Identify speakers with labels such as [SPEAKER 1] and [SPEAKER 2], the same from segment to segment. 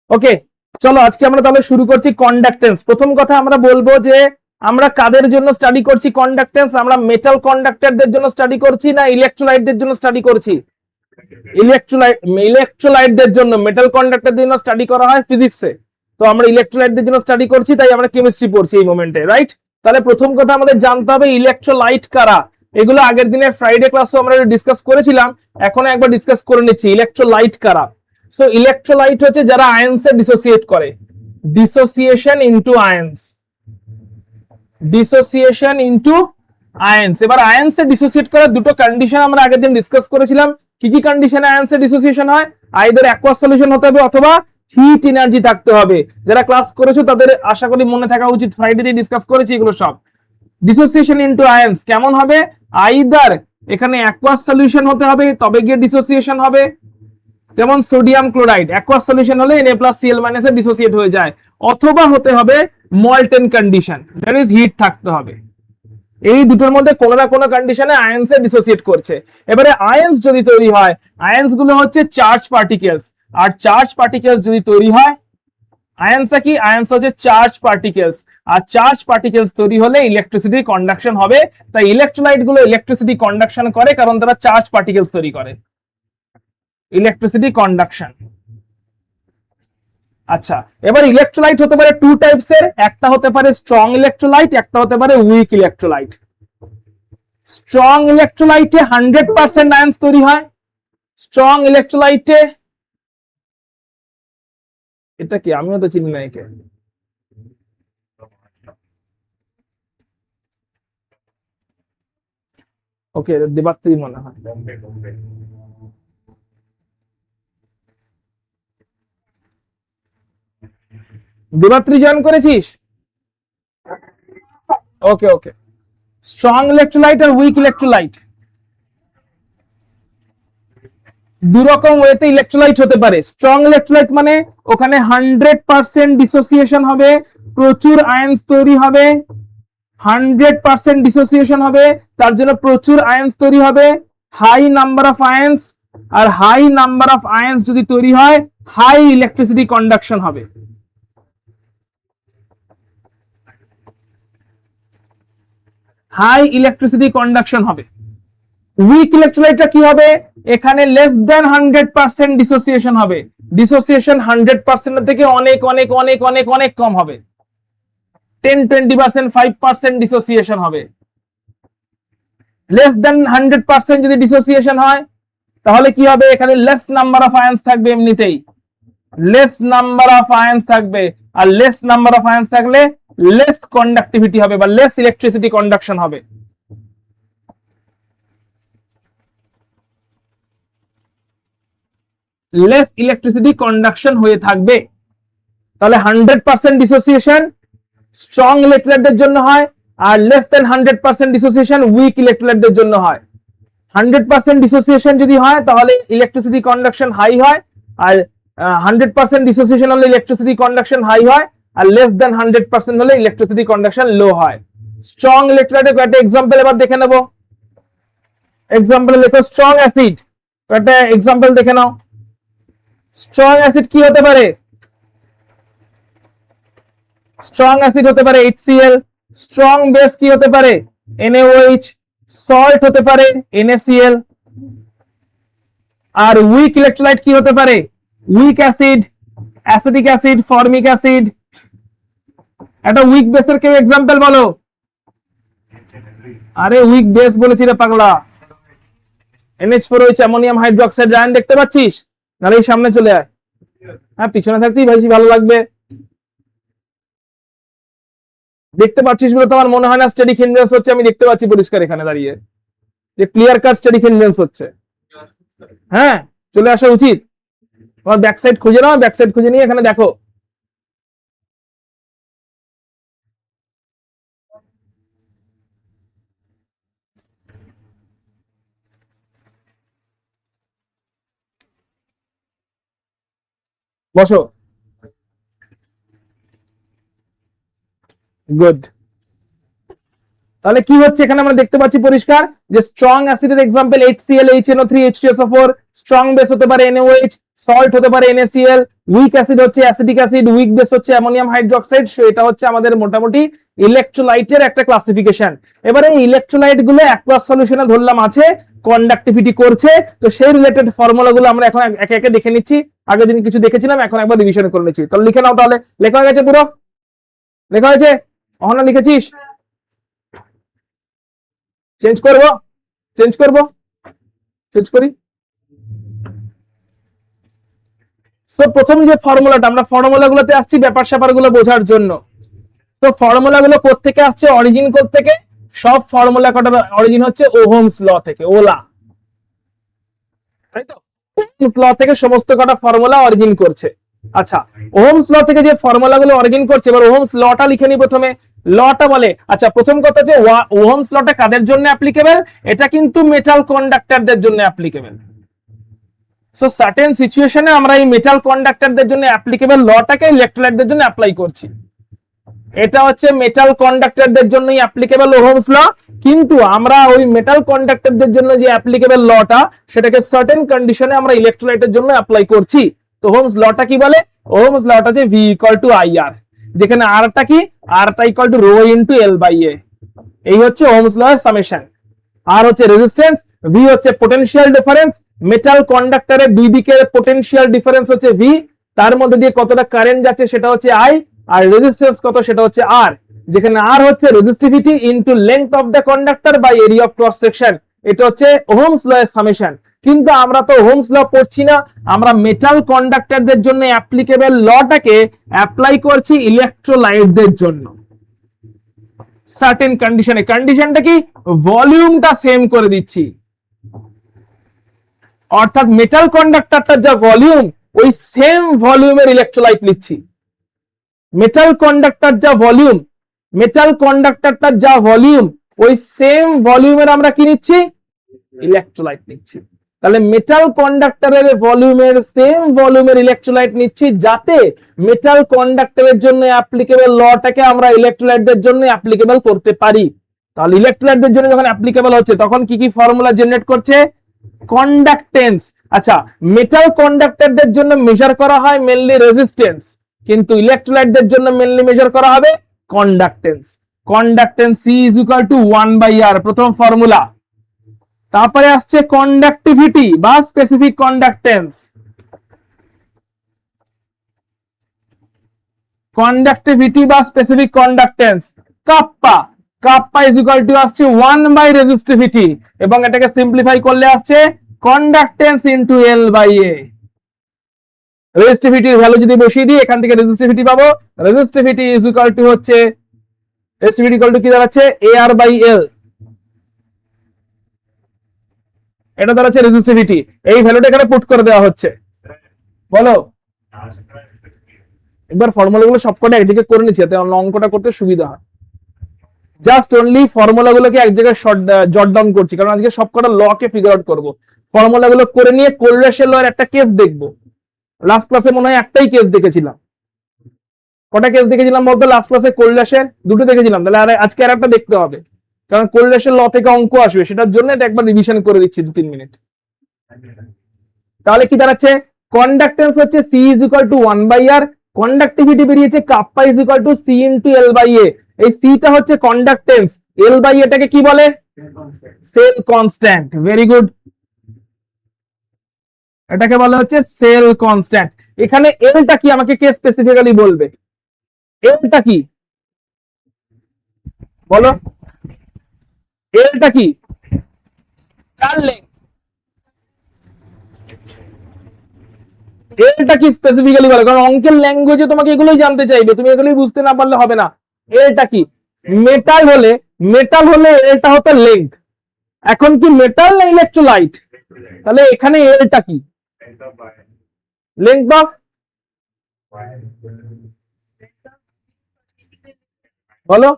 [SPEAKER 1] ওকে, চলো আজকে আমরা তাহলে শুরু করছি কন্ডাক্টেন্স। প্রথম কথা আমরা বলবো যে আমরা কাদের জন্য স্টাডি করছি কন্ডাক্টেন্স। আমরা মেটাল কন্ডাক্টরদের জন্য স্টাডি করছি না ইলেকট্রোলাইটদের জন্য স্টাডি করছি? ইলেকট্রোলাইটদের জন্য। মেটাল কন্ডাক্টরদের জন্য স্টাডি করা হয় ফিজিক্সে, তো আমরা ইলেকট্রোলাইটদের জন্য স্টাডি করছি, তাই আমরা কেমিস্ট্রি পড়ছি এই মোমেন্টে, রাইট? তাহলে প্রথম কথা আমাদের জানতে হবে ইলেকট্রোলাইট কারা। এগুলো আগের দিনের ফ্রাইডে ক্লাসে আমরা ডিসকাস করেছিলাম, এখন একবার ডিসকাস করে নিচ্ছি ইলেকট্রোলাইট কারা। সো ইলেকট্রোলাইট হচ্ছে যারা আয়নসে ডিসোসিয়েট করে, dissociation into ions, dissociation into ions. এবার আয়নসে ডিসোসিয়েট করার দুটো কন্ডিশন আমরা আগের দিন ডিসকাস করেছিলাম। কি কি কন্ডিশনে আয়নসে ডিসোসিয়েশন হয়? আইদার অ্যাকুয়াস সলিউশন হতে হবে অথবা হিট এনার্জি থাকতে হবে। যারা ক্লাস করেছো তাদের আশা করি মনে থাকা উচিত, ফ্রাইডে ডিসকাস করেছি এগুলো সব। ডিসোসিয়েশন ইনটু আয়নস কেমন হবে? আইদার এখানে অ্যাকুয়াস সলিউশন হতে হবে তবে গিয়ে ডিসোসিয়েশন হবে, যেমন সোডিয়াম ক্লোরাইড অ্যাকুয়াস সলিউশন হলে Na+Cl- এ ডিসোসিয়েট হয়ে যায়, অথবা হতে হবে molten condition, that is heat থাকতে হবে। এই দুটোর মধ্যে কোনো না কোনো কন্ডিশনে আয়নসে ডিসোসিয়েট করছে। এবারে আয়নস যদি তৈরি হয়, আয়নস গুলো হচ্ছে চার্জ পার্টিকেলস, আর চার্জ পার্টিকেলস যদি তৈরি হয়, আয়নস কি? আয়নস হচ্ছে চার্জ পার্টিকেলস, আর চার্জ পার্টিকেলস তৈরি হলে ইলেকট্রিসিটি কন্ডাকশন হবে। তাই ইলেকট্রোলাইট গুলো ইলেকট্রিসিটি কন্ডাকশন করে কারণ তারা চার্জ পার্টিকেলস তৈরি করে, ইলেকট্রিসিটি কন্ডাকশন। আচ্ছা, এবার ইলেকট্রোলাইট হতে পারে টু টাইপস এর, একটা হতে পারে স্ট্রং ইলেকট্রোলাইট, একটা হতে পারে উইক ইলেকট্রোলাইট। স্ট্রং ইলেকট্রোলাইটে 100% আয়নস তৈরি হয়। স্ট্রং ইলেকট্রোলাইটে, এটা কি আমিও তো চিনি না একে, ওকে দেবাত্রী মনে হয়। দেবাত্রী জয়েন করেছিস? ওকে ওকে। স্ট্রং ইলেকট্রোলাইট আর উইক ইলেকট্রোলাইট দুরকম ওয়েতে ইলেকট্রোলাইট হতে পারে। স্ট্রং ইলেকট্রোলাইট মানে ওখানে 100% ডিসোসিয়েশন হবে, প্রচুর আয়নস তৈরি হবে, 100% ডিসোসিয়েশন হবে, তার জন্য প্রচুর আয়নস তৈরি হবে, হাই নাম্বার অফ আয়নস। আর হাই নাম্বার অফ আয়নস যদি তৈরি হয়, হাই ইলেকট্রিসিটি কন্ডাকশন হবে। হাই ইলেকট্রিসিটি কন্ডাকশন হবে। উইক ইলেকট্রোলাইটটা কি হবে? এখানে লেস দেন 100% ডিসোসিয়েশন হবে, ডিসোসিয়েশন 100% থেকে অনেক অনেক অনেক অনেক অনেক কম হবে, 10-20%, 5% ডিসোসিয়েশন হবে। লেস দেন 100% যদি ডিসোসিয়েশন হয় তাহলে কি হবে? এখানে লেস নাম্বার অফ আয়নস থাকবে, এমনিতেই লেস নাম্বার অফ আয়নস থাকবে, আর লেস নাম্বার অফ আয়নস থাকলে লেস কন্ডাক্টিভিটি হবে বা লেস ইলেকট্রিসিটি কন্ডাকশন হবে। লেস ইলেকট্রিসিটি কন্ডাকশন হয়ে থাকবে। তাহলে 100% ডিসোসিয়েশন স্ট্রং ইলেকট্রোলাইটদের জন্য হয়, আর লেস দেন 100% ডিসোসিয়েশন উইক ইলেকট্রোলাইটদের জন্য হয়। 100% ডিসোসিয়েশন যদি হয় তাহলে ইলেকট্রিসিটি কন্ডাকশন হাই হয়, আর 100% ডিসোসিয়েশন হলে ইলেকট্রিসিটি কন্ডাকশন হাই হয়, আর লেস দেন 100% হলে ইলেকট্রিসিটি কন্ডাকশন লো হয়। স্ট্রং ইলেকট্রোলাইটের একটা এক্সাম্পল এবার দেখে নেব। এক্সাম্পল লেখো স্ট্রং অ্যাসিড, একটা এক্সাম্পল দেখে নাও। স্ট্রং অ্যাসিড কি হতে পারে? স্ট্রং অ্যাসিড হতে পারে HCl। স্ট্রং বেস কি হতে পারে? NaOH। সল্ট হতে পারে NaCl। আর উইক ইলেকট্রোলাইট কি হতে পারে? Week acid, acetic acid, formic acid. একটা উইক বেসের কেউ এক্সাম্পল বলো। আরে উইক বেস বলেছি রে পাগলা, NH4OH অ্যামোনিয়াম হাইড্রোক্সাইড আয়ন দেখতে পাচ্ছিস? নাহলে এই সামনে চলে আয়, হ্যাঁ পিছনে থাকতেই বেশি ভালো লাগবে। দেখতে পাচ্ছিস বলে তো আমার মনে হয় না স্ট্যাটিক হিন্ড্রেন্স হচ্ছে, আমি দেখতে পাচ্ছি পরিষ্কার এখানে দাঁড়িয়ে যে ক্লিয়ার কাট স্ট্যাটিক হিন্ড্রেন্স হচ্ছে। হ্যাঁ চলে আসা উচিত। তোমার ব্যাক সাইড খুঁজে নাও, ব্যাক সাইড খুঁজে নিয়ে এখানে দেখো। বসো, গুড। তাহলে কি হচ্ছে এখানে আমরা দেখতে পাচ্ছি পরিষ্কার যে স্ট্রং অ্যাসিডের example HCl, HNO3, H2SO4, strong base হতে পারে NaOH, সল্ট হতে পারে NaCl, উইক অ্যাসিড হচ্ছে অ্যাসিটিক অ্যাসিড, উইক বেস হচ্ছে অ্যামোনিয়াম হাইড্রোক্সাইড। এটা হচ্ছে আমাদের মোটামুটি ইলেকট্রোলাইটের একটা ক্লাসিফিকেশন। এবারে এই ইলেকট্রোলাইট গুলো অ্যাকুয়াস সলিউশনে ধরলাম আছে, কন্ডাক্টিভিটি করছে, তো সেই রিলেটেড ফর্মুলা গুলো আমরা এখন একে একে দেখে নিচ্ছি। আগের দিন কিছু দেখেছিলাম, এখন একবার রিভিশন করে নিচ্ছি। তাহলে লিখে নাও, তাহলে লেখা হয়ে গেছে, পুরো লেখা হয়েছে? অহনা লিখেছিস? চেঞ্জ করবো, চেঞ্জ করবো, চেঞ্জ করি। সো প্রথম যে ফর্মুলাটা, আমরা ফর্মুলা গুলোতে আসছি ব্যাপার স্যাপার গুলো বোঝার জন্য। তো ফর্মুলা গুলো কোত্থেকে আসছে, অরিজিন কোত্থেকে? সব ফর্মুলা কটার অরিজিন হচ্ছে ওহমস ল থেকে, ওলা, তাই তো? ওহমস ল থেকে সমস্ত কটা ফর্মুলা অরিজিন করছে। আচ্ছা, ওহমস ল থেকে যে ফর্মুলা গুলো অরিজিন করছে, এবার ওহমস লটা লিখে নি প্রথমে। লটা বলে, আচ্ছা প্রথম কথা যে ওহমস লটা কাদের জন্য অ্যাপ্লিকেবল? এটা কিন্তু মেটাল কন্ডাক্টরদের জন্য অ্যাপ্লিকেবল। সো সার্টেন সিচুয়েশনে আমরা এই মেটাল কন্ডাক্টরদের জন্য অ্যাপ্লিকেবল লটাকে ইলেকট্রোলাইটদের জন্য অ্যাপ্লাই করছি। এটা হচ্ছে মেটাল কন্ডাক্টরদের জন্যই অ্যাপ্লিকেবল ওহমস ল। কিন্তু আমরা ওই মেটাল কন্ডাক্টরদের জন্য যে অ্যাপ্লিকেবল লটা, সেটাকে সার্টেন কন্ডিশনে আমরা ইলেকট্রোলাইটের জন্য অ্যাপ্লাই করছি। তো ওহমস লটা কি বলে? ওহমস লটা যে V = IR, যেখানে আরটা কি, আরটা equal to rho into L/A। এই হচ্ছে ওহমস ল এর সামেশন। আর হচ্ছে রেজিস্ট্যান্স, V হচ্ছে পটেনশিয়াল ডিফারেন্স। মেটাল কন্ডাক্টরের দুই দিকের পটেনশিয়াল ডিফারেন্স হচ্ছে V, তার মধ্যে দিয়ে কতটা কারেন্ট যাচ্ছে সেটা হচ্ছে I, আর রেজিস্ট্যান্স কত সেটা হচ্ছে R, যেখানে R হচ্ছে resistivity into length of the conductor by area of cross section. এটা হচ্ছে ওহমস ল এর সামেশন। কিন্তু আমরা তো ওহমস ল পড়ছি না, আমরা মেটাল কন্ডাক্টরদের জন্য অ্যাপ্লিকেবল লটাকে অ্যাপ্লাই করছি ইলেকট্রোলাইটদের জন্য সার্টেন কন্ডিশনে। কন্ডিশনটা কি? ভলিউমটা সেম করে দিচ্ছি, অর্থাৎ মেটাল কন্ডাক্টরটার যা ভলিউম, ওই সেম ভলিউমের ইলেকট্রোলাইট নিচ্ছি। মেটাল কন্ডাক্টর যা ভলিউম, মেটাল কন্ডাক্টরটার যা ভলিউম, ওই সেম ভলিউমের আমরা কি নিচ্ছি? ইলেকট্রোলাইট নিচ্ছি। তাহলে মেটাল কন্ডাক্টরের ভলিউমের সেম ভলিউমের ইলেকট্রোলাইট নিচ্ছি, যাতে মেটাল কন্ডাক্টরের জন্য অ্যাপ্লিকেবল লটাকে আমরা ইলেকট্রোলাইটদের জন্য অ্যাপ্লিকেবল করতে পারি। তাহলে ইলেকট্রোলাইটদের জন্য যখন অ্যাপ্লিকেবল হচ্ছে, তখন কি কি ফর্মুলা জেনারেট করছে? কন্ডাক্টেন্স। আচ্ছা, মেটাল কন্ডাক্টরদের জন্য মেজার করা হয় মেনলি রেজিস্ট্যান্স, কিন্তু ইলেকট্রোলাইটদের জন্য মেনলি মেজার করা হবে কন্ডাক্টেন্স। কন্ডাক্টেন্স C = 1/R, প্রথম ফর্মুলা। তারপরে আসছে কন্ডাক্টিভিটি বা স্পেসিফিক কন্ডাক্টেন্স। কন্ডাক্টিভিটি বা স্পেসিফিক কন্ডাক্টেন্স কাপ্পা, কাপ্পা = আসছে 1/রেজিস্টিভিটি, এবং এটাকে সিম্পলিফাই করলে আসছে কন্ডাক্টেন্স ইনটু L/A। রেজিস্টিভিটির ভ্যালু যদি বসিয়ে দিই, এখান থেকে রেজিস্টিভিটি পাবো। রেজিস্টিভিটি হচ্ছে, রেজিস্টিভিটি কি দাঁড়াচ্ছে? AR/L। এটা দাঁড়াচ্ছে রেজিস্টিভিটি। এই ভ্যালুটা এখানে পুট করে দেওয়া হচ্ছে। বলো, একবার ফর্মুলাগুলো সবকটা এক জায়গায় করে নিচ্ছি, যাতে অঙ্কটা করতে সুবিধা হয়। জাস্ট অনলি ফর্মুলাগুলোকে এক জায়গায় জট ডাউন করছি, কারণ আজকে সবকটা ল কে ফিগার আউট করবো। ফর্মুলাগুলো করে নিয়ে কোলরেশন ল এর একটা কেস দেখবো। লাস্ট ক্লাসে মনে হয় একটাই কেস দেখেছিলাম। কটা কেস দেখেছিলাম বলতো? লাস্ট ক্লাসে কোলরেশন দুটো দেখেছিলাম, তাহলে আজকে আর একটা দেখতে হবে, কারণ কোলরেশন ল থেকে অঙ্ক আসবে, সেটার জন্য এটা একবার রিভিশন করে দিচ্ছি 2-3 মিনিট। তাহলে কি দাঁড়াচ্ছে? কন্ডাক্টেন্স হচ্ছে C = 1/R, কন্ডাক্টিভিটি বেরিয়েছে কাপ্পা = C × L/A। এই C টা হচ্ছে কন্ডাক্টেন্স, L/A টাকে কি বলে? Sell constant. ভেরি গুড, এটাকে বলা হচ্ছে সেল কনস্ট্যান্ট। এখানে L টা কি আমাকে কে স্পেসিফিক্যালি বলবে? L টা কি বলো? L টা কি? কার লেংথ? Lটা কি স্পেসিফিক্যালি বলে, কারণ অঙ্কের ল্যাঙ্গুয়েজে তোমাকে এগুলোই জানতে চাইবে, তুমি এগুলোই বুঝতে না পারলে হবে না। Lটা কি? মেটাল হলে Lটা হতো লেংথ। এখন কি মেটাল না ইলেকট্রোলাইট? তাহলে এখানে Lটা কি? লেংথ অফ, বলো,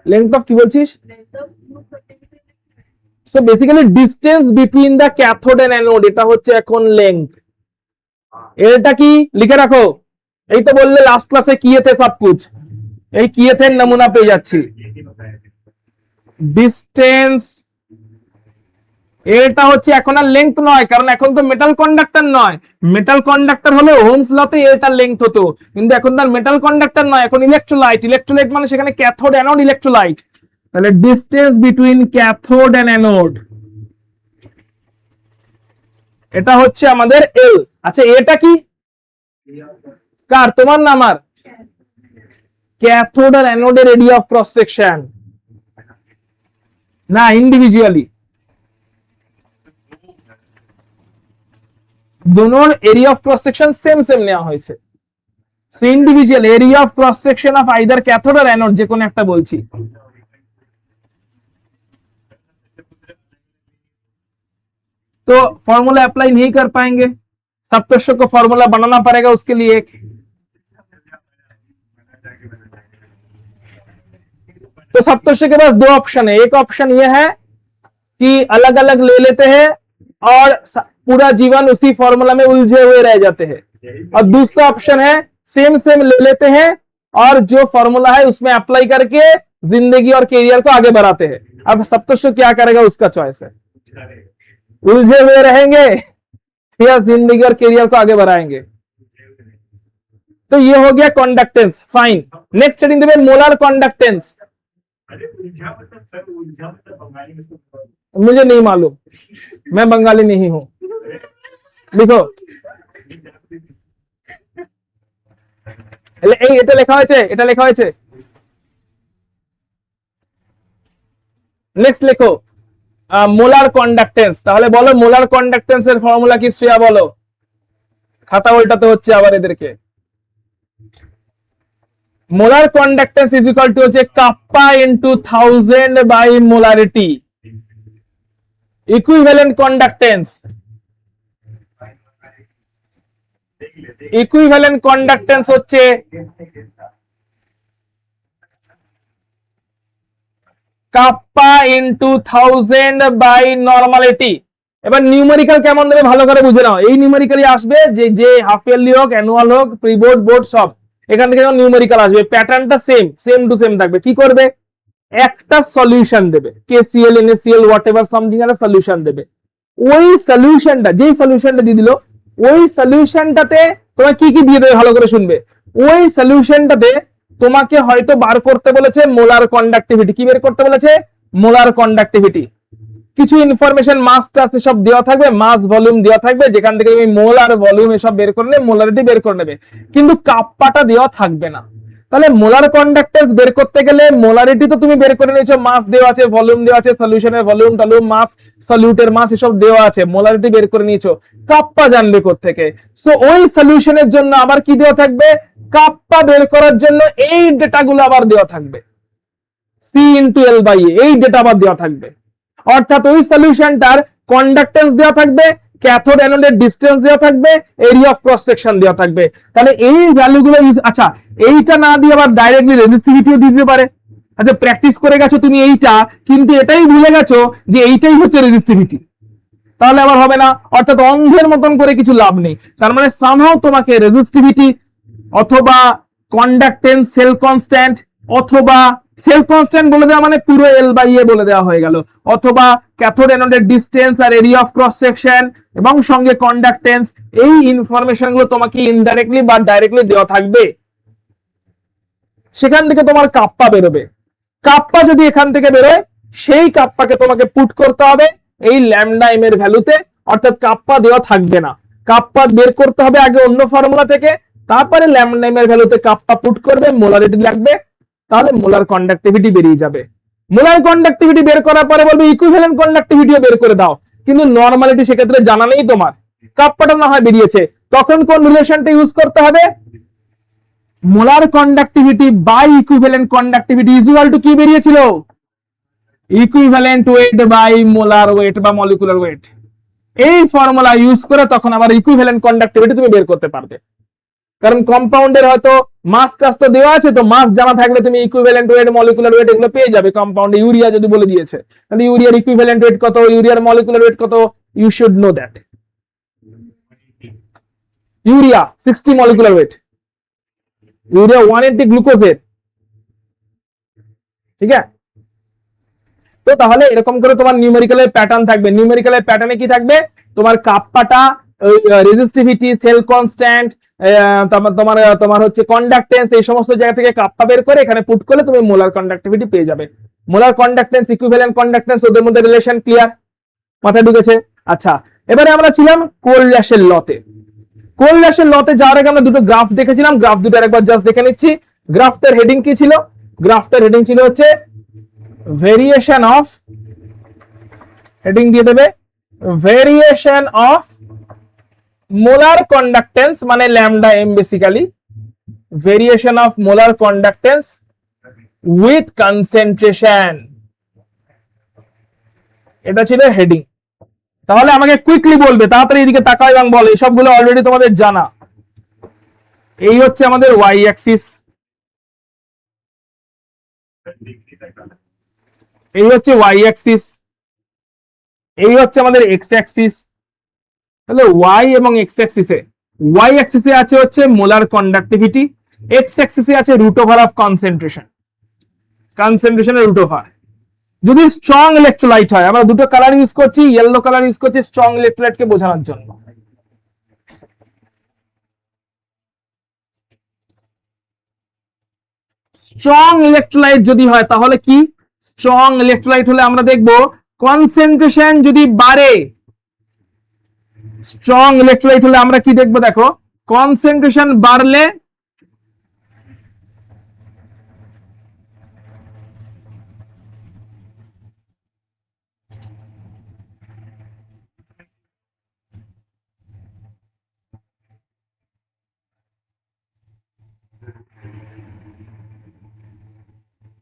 [SPEAKER 1] লেংথ অফ কি বলছিস? So basically distance between the cathode and anode, এটা হচ্ছে এখন লেংথ। এটা কি লিখে রাখো, এই তো বললে লাস্ট ক্লাসে কি এতে সব কুছ। এই কিয়েথের নমুনা পেয়ে যাচ্ছি। ডিস্টেন্স এটা হচ্ছে এখন আর লেংথ নয়, কারণ এখন তো মেটাল কন্ডাক্টর নয়। মেটাল কন্ডাক্টর হলে ওহমস লতে এটার লেংথ হতো, কিন্তু এখন তার মেটাল কন্ডাক্টর নয়, এখন ইলেকট্রোলাইট। ইলেকট্রোলাইট মানে সেখানে ক্যাথোড অ্যানোড ইলেকট্রোলাইট। তাহলে distance between cathode and anode এটা হচ্ছে আমাদের এল। আচ্ছা এটা কি কার, তোমার না আমার? ক্যাথোড আর অ্যানোডের এরিয়া অফ ক্রস সেকশন না, ইন্ডিভিজুয়ালি दोनों area of cross section same same নেওয়া হয়েছে। So individual area of cross section of either cathode और অ্যানোড যে কোনো একটা বলছি। तो फॉर्मूला अप्लाई नहीं कर पाएंगे, सप्तर्षक को फॉर्मूला बनाना पड़ेगा उसके लिए एक। तो सप्तर्षक के पास दो ऑप्शन है, एक ऑप्शन ये है कि अलग अलग ले लेते हैं और पूरा जीवन उसी फॉर्मूला में उलझे हुए रह जाते हैं, और दूसरा ऑप्शन है सेम सेम ले लेते हैं और जो फॉर्मूला है उसमें अप्लाई करके जिंदगी और कैरियर को आगे बढ़ाते हैं। अब सप्तर्षक क्या करेगा उसका चॉइस है, उलझे हुए रहेंगे या जिंदगी और कैरियर को आगे बढ़ाएंगे। तो ये हो गया कंडक्टेंस, फाइन। नेक्स्ट हेडिंग देंगे मोलर कंडक्टेंस। मुझे नहीं मालूम, मैं बंगाली नहीं हूं। लिखो এটা লেখা হয়েছে, এটা লেখা হয়েছে। নেক্সট লেখো মোলার কন্ডাক্টেন্স। তাহলে বলো মোলার কন্ডাক্টেন্স এর ফর্মুলা কি শ্রেয়া বলো, খাতা উল্টাতে হচ্ছে আবার এদেরকে। Molar conductance is equal to হচ্ছে kappa into 1000 by molarity. Equivalent conductance, equivalent conductance হচ্ছে কাপ্পা ইনটু 1000 বাই নরমালিটি। এবার নিউমেরিক্যাল কেমন দেবে ভালো করে বুঝে নাও। এই নিউমেরিক্যালই আসবে যে হাফ ইয়ারলি হোক, অ্যানুয়াল হোক, প্রি বোর্ড, বোর্ড সব এখান থেকে নিউমেরিক্যাল আসবে। প্যাটার্নটা সেম টু সেম থাকবে। কি করবে, একটা সলিউশন দেবে, KCl NaCl হোয়াটএভার সামথিং একটা সলিউশন দেবে। ওই সলিউশনটা, যেই সলিউশনটা দিয়ে দিল, ওই সলিউশনটাতে তোমার কি কি দিয়ে দেবে ভালো করে শুনবে। ওই সলিউশনটাতে তোমাকে হয়তো বার করতে বলেছে মোলার কন্ডাক্টিভিটি। কি বের করতে বলেছে? Molar conductivity. কিছু ইনফরমেশন মাস টাস সব দেওয়া থাকবে, মাস ভলিউম দেওয়া থাকবে, যেখান থেকে তুমি মোল আর ভলিউম এসব বের করে নেবে, মোলারিটি বের করে নেবে, কিন্তু কাপ্পাটা দেওয়া থাকবে না। তাহলে মোলার কন্ডাক্টেন্স বের করতে গেলে মোলারিটি তো তুমি বের করে নিয়েছো, মাস দেওয়া আছে, ভলিউম দেওয়া আছে, সলিউশনের ভলিউম টলিউম মাস, সলিউটের মাস এসব দেওয়া আছে, মোলারিটি বের করে নিয়েছো, কাপ্পা জানবে কোত্থেকে। সো ওই সলিউশনের জন্য আবার কি দেওয়া থাকবে, কাপ্পা বের করার জন্য এই ডেটাগুলো আবার দেওয়া থাকবে, C/L/A এই ডেটা আবার দেওয়া থাকবে। অর্থাৎ ওই সলিউশনটার কন্ডাক্টেন্স দেওয়া থাকবে, ক্যাথোড অ্যানোডের ডিসটেন্স দেওয়া থাকবে, এরিয়া অফ ক্রস সেকশন দেওয়া থাকবে। তাহলে এই ভ্যালুগুলো আচ্ছা এইটা না দিয়ে আবার ডাইরেক্টলি রেজিস্টিভিটিও দিতে পারে। আচ্ছা প্র্যাকটিস করে গেছো তুমি এইটা, কিন্তু এটাই ভুলে গেছো যে এইটাই হচ্ছে রেজিস্টিভিটি, তাহলে আবার হবে না। অর্থাৎ অন্ধের মতন করে কিছু লাভ নেই। তার মানে সামহাও তোমাকে রেজিস্টিভিটি অথবা কন্ডাক্টেন্স সেল কনস্ট্যান্ট অথবা সেল কনস্ট্যান্ট বলে দেওয়া মানে পুরো L/A বলে দেওয়া হয়ে গেল, অথবা ক্যাথোড অ্যানোডের ডিসটেন্স আর এরিয়া অফ ক্রস সেকশন এবং সঙ্গে কন্ডাক্টেন্স, এই ইনফরমেশন গুলো তোমাকে ইনডাইরেক্টলি বা ডাইরেক্টলি দেওয়া থাকবে। সেখান থেকে তোমার কাপ্পা বেরোবে। কাপ্পা যদি এখান থেকে বেরোয়, সেই কাপ্পাকে তোমাকে পুট করতে হবে এই ল্যামডা এম এর ভ্যালুতে, অর্থাৎ কাপ্পা দেওয়া থাকবে না। কাপ্পা বের করতে হবে আগে অন্য ফর্মুলা থেকে, তারপরে ল্যামডা এম এর ভ্যালুতে কাপ্পা পুট করবে, মোলারিটি লাগবে, তাহলে মোলার কন্ডাক্টিভিটি বেরিয়ে যাবে। মোলার কন্ডাক্টিভিটি বের করার পরে বলবে ইকুইভ্যালেন্ট কন্ডাক্টিভিটিও বের করে দাও, কিন্তু নরমালিটি সেক্ষেত্রে জানা নেই তোমার, কাপ্পাটা না হয় বেরিয়েছে, তখন কোন রিলেশনটা ইউজ করতে হবে, molar conductivity by equivalent conductivity is equal to কি বেরিয়েছিল, equivalent weight by molar weight বা মলিকুলার ওয়েট। এই ফর্মুলা ইউজ করে তখন আবার ইকুইভ্যালেন্ট কন্ডাক্টিভিটি তুমি বের করতে পারবে। কারণ কম্পাউন্ডের হয়তো মাস টাস তো দেওয়া আছে, তো মাস জানা থাকলে তুমি ইকুইভ্যালেন্ট ওয়েট, মলিকুলার ওয়েট এগুলো পেয়ে যাবে। কম্পাউন্ডে ইউরিয়া যদি বলে দিয়েছে, তাহলে ইউরিয়ার ইকুইভ্যালেন্ট ওয়েট কত, ইউরিয়ার মলিকুলার ওয়েট কত, you should know that. Urea 60 molecular weight, urea 180 গ্লুকোজের, ঠিক আছে। তো তাহলে এরকম করে তোমার নিউমেরিক্যালের প্যাটার্ন থাকবে। নিউমেরিক্যালের প্যাটার্নে কি থাকবে, তোমার কাপ্পাটা, রেজিস্টিভিটি, সেল কনস্ট্যান্ট, তোমার তোমার হচ্ছে কন্ডাক্টেন্স, এই সমস্ত জায়গা থেকে কাপ্পা বের করে এখানে পুট করলে তুমি মোলার কন্ডাক্টিভিটি পেয়ে যাবে। মোলার কন্ডাক্টেন্স, ইকুইভ্যালেন্ট কন্ডাক্টেন্স, ওদের মধ্যে রিলেশন ক্লিয়ার, মাথায় ঢুকেছে? আচ্ছা, এবারে আমরা ছিলাম কোল্যাশের লতে। কোল্যাশের লতে যাওয়ার আগে আমরা দুটো গ্রাফ দেখেছিলাম, গ্রাফ দুটো একবার জাস্ট দেখে নিচ্ছি। গ্রাফটার হেডিং কি ছিল? গ্রাফটার হেডিং ছিল হচ্ছে ভেরিয়েশন অফ, হেডিং দিয়ে দেবে ভেরিয়েশন অফ মোলার কন্ডাক্টেন্স, মানে lambda M basically, variation of molar conductance with concentration, এটা ছিল হেডিং। তাহলে আমাকে কুইকলি বলবে, তাড়াতাড়ি এদিকে তাকাও এবং বলো, এসবগুলো অলরেডি তোমাদের জানা। এই হচ্ছে আমাদের ওয়াই অ্যাক্সিস, এই হচ্ছে ওয়াই অ্যাক্সিস, এই হচ্ছে আমাদের এক্স অ্যাক্সিস। তাহলে ওয়াই এবং এক্স অ্যাক্সিসে, ওয়াই অ্যাক্সিসে আছে হচ্ছে মোলার কন্ডাক্টিভিটি, এক্স অ্যাক্সিসে আছে রুট ওভার অফ কনসেন্ট্রেশন, কনসেন্ট্রেশনের রুট ওভার। যদি স্ট্রং ইলেকট্রোলাইট হয়, আমরা দুটো কালার ইউজ করছি, ইয়েলো কালার ইউজ করছি স্ট্রং ইলেকট্রোলাইটকে বোঝানোর জন্য। স্ট্রং ইলেকট্রোলাইট যদি হয় তাহলে কি, স্ট্রং ইলেকট্রোলাইট হলে আমরা দেখব কনসেন্ট্রেশন যদি বাড়ে, স্ট্রং ইলেকট্রোলাইট হলে আমরা কি দেখবো, দেখো কনসেন্ট্রেশন বাড়লে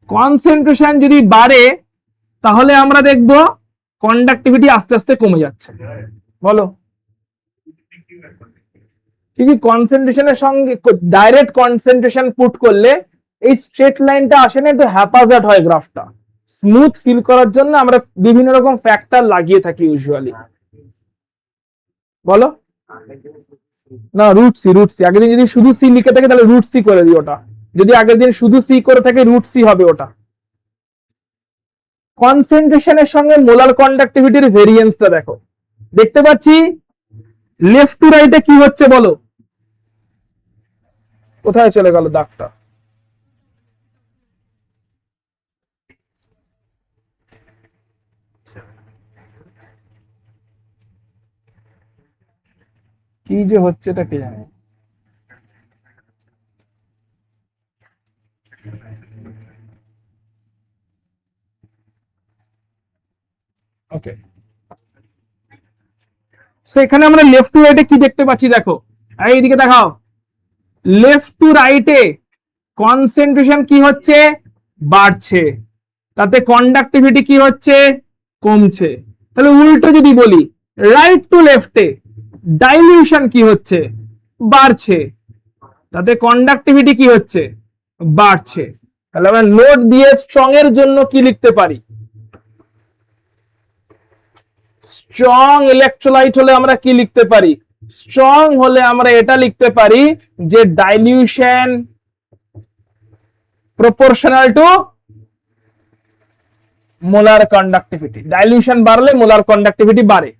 [SPEAKER 1] কনসেন্ট্রেশন যদি বাড়ে তাহলে আমরা দেখব কন্ডাক্টিভিটি আস্তে আস্তে কমে যাচ্ছে। বলো ঠিকই, কনসেন্ট্রেশনের সঙ্গে ডাইরেক্ট কনসেন্ট্রেশন পুট করলে এই স্ট্রেট লাইনটা আসে না, একটু হ্যাপাজার্ড হয় গ্রাফটা। স্মুথ ফিল করার জন্য আমরা বিভিন্ন রকম ফ্যাক্টর লাগিয়ে থাকি ইউজুয়ালি। বলো না, রুট সি, রুট সি। আগের দিন যদি শুধু সি লিখে থাকে তাহলে রুট সি করে দিই ওটা, যদি আগের দিন শুধু সি করে থাকে রুট সি হবে ওটা। কনসেন্ট্রেশনের সঙ্গে মোলার কন্ডাক্টিভিটির ভেরিয়েন্সটা দেখো, দেখতে পাচ্ছি লেফট টু রাইটে কি হচ্ছে বলো, কোথায় চলে গেল দাগটা? কি যে হচ্ছে এটা কে জানে। ওকে, সেখানে আমরা লেফট টু রাইটে কি দেখতে পাচ্ছি দেখো, এইদিকে দেখাও, লেফট টু রাইটে কনসেন্ট্রেশন কি হচ্ছে, বাড়ছে, তাতে কন্ডাক্টিভিটি কি হচ্ছে, কমছে। তাহলে উল্টো যদি বলি, রাইট টু লেফটে ডাইলিউশন কি হচ্ছে, বাড়ছে, তাতে কন্ডাক্টিভিটি কি হচ্ছে, বাড়ছে। তাহলে আমরা নোট দিয়ে স্ট্রং এর জন্য কি লিখতে পারি, স্ট্রং ইলেকট্রোলাইট হলে আমরা কি লিখতে পারি, স্ট্রং হলে আমরা এটা লিখতে পারি যে dilution proportional to molar conductivity. Dilution বাড়লে মোলার কন্ডাক্টিভিটি বাড়ে।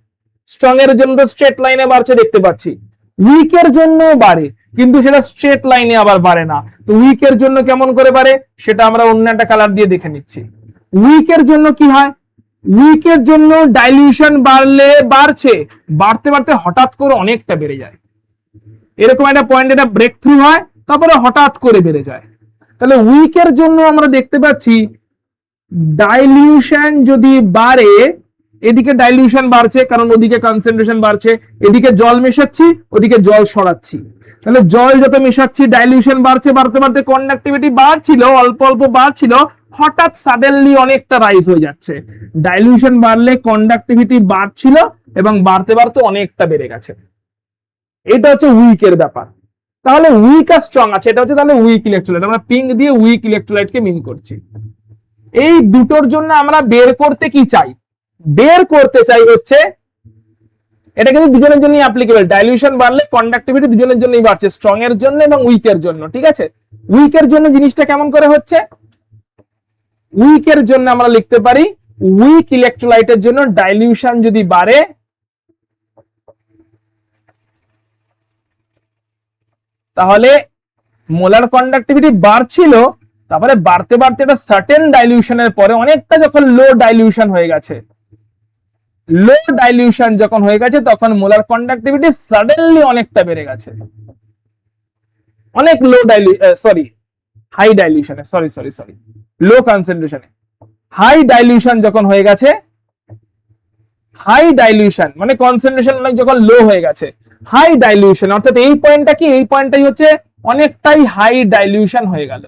[SPEAKER 1] স্ট্রং এর জন্য স্ট্রেট লাইনে বাড়ছে দেখতে পাচ্ছি, উইক এর জন্য বাড়ে কিন্তু সেটা স্ট্রেট লাইনে আবার বাড়ে না। তো উইক এর জন্য কেমন করে বাড়ে সেটা আমরা অন্য একটা কালার দিয়ে দেখে নিচ্ছি। উইক এর জন্য কি হয়, উইকের জন্য ডাইলিউশন বাড়লে বাড়ছে, বাড়তে বাড়তে হঠাৎ করে অনেকটা বেড়ে যায়, এরকম একটা পয়েন্ট এটা ব্রেক থ্রু হয়, তারপরে হঠাৎ করে বেড়ে যায়। তাহলে উইকের জন্য আমরা দেখতে পাচ্ছি ডাইলিউশন যদি বাড়ে, এদিকে ডাইলিউশন বাড়ছে কারণ ওদিকে কনসেন্ট্রেশন বাড়ছে, এদিকে জল মেশাচ্ছি ওদিকে জল সরাচ্ছি, তাহলে জল যত মেশাচ্ছি ডাইলিউশন বাড়ছে, বাড়তে বাড়তে কন্ডাক্টিভিটি বাড়ছিল, অল্প অল্প বাড়ছিল, হঠাৎ সাডেনলি অনেকটা রাইজ হয়ে যাচ্ছে। ডাইলিউশন বাড়লে কন্ডাক্টিভিটি বাড়ছিল এবং বাড়তে বাড়তে অনেকটা বেড়ে গেছে। এটা হচ্ছে উইকের ব্যাপার। তাহলে উইক আর স্ট্রং আছে, এটা হচ্ছে তাহলে উইক ইলেকট্রোলাইট, আমরা পিঙ্ক দিয়ে উইক ইলেকট্রোলাইটকে মিন করছি। এই দুটোর জন্য আমরা বের করতে কি চাই, বের করতে চাই হচ্ছে, এটা কিন্তু দুজনের জন্যই অ্যাপ্লিকেবল, ডাইলিউশন বাড়লে কন্ডাক্টিভিটি দুজনের জন্যই বাড়ছে, স্ট্রং এর জন্য এবং উইকের জন্য। ঠিক আছে, উইকের জন্য জিনিসটা কেমন করে হচ্ছে, উইকের জন্য আমরা লিখতে পারি উইক ইলেকট্রোলাইটের জন্য ডাইলিউশন যদি বাড়ে তাহলে মোলার কন্ডাক্টিভিটি বাড়ছিল, তারপরে বাড়তে বাড়তে একটা সার্টেন ডাইলিউশনের পরে অনেকটা যখন লো ডাইলিউশন হয়ে গেছে, লো ডাইলিউশন যখন হয়ে গেছে তখন মোলার কন্ডাক্টিভিটি সাডেনলি অনেকটা বেড়ে গেছে, অনেক লো হাই ডাইলিউশনে, সরি লো কনসেন্ট্রেশনে। হাই ডাইলিউশন যখন হয়ে গেছে, হাই ডাইলিউশন মানে কনসেন্ট্রেশন যখন লো হয়ে গেছে, হাই ডাইলিউশন অর্থাৎ এই পয়েন্টটা কি, এই পয়েন্টটাই হচ্ছে অনেকটাই হাই ডাইলিউশন হয়ে গেল,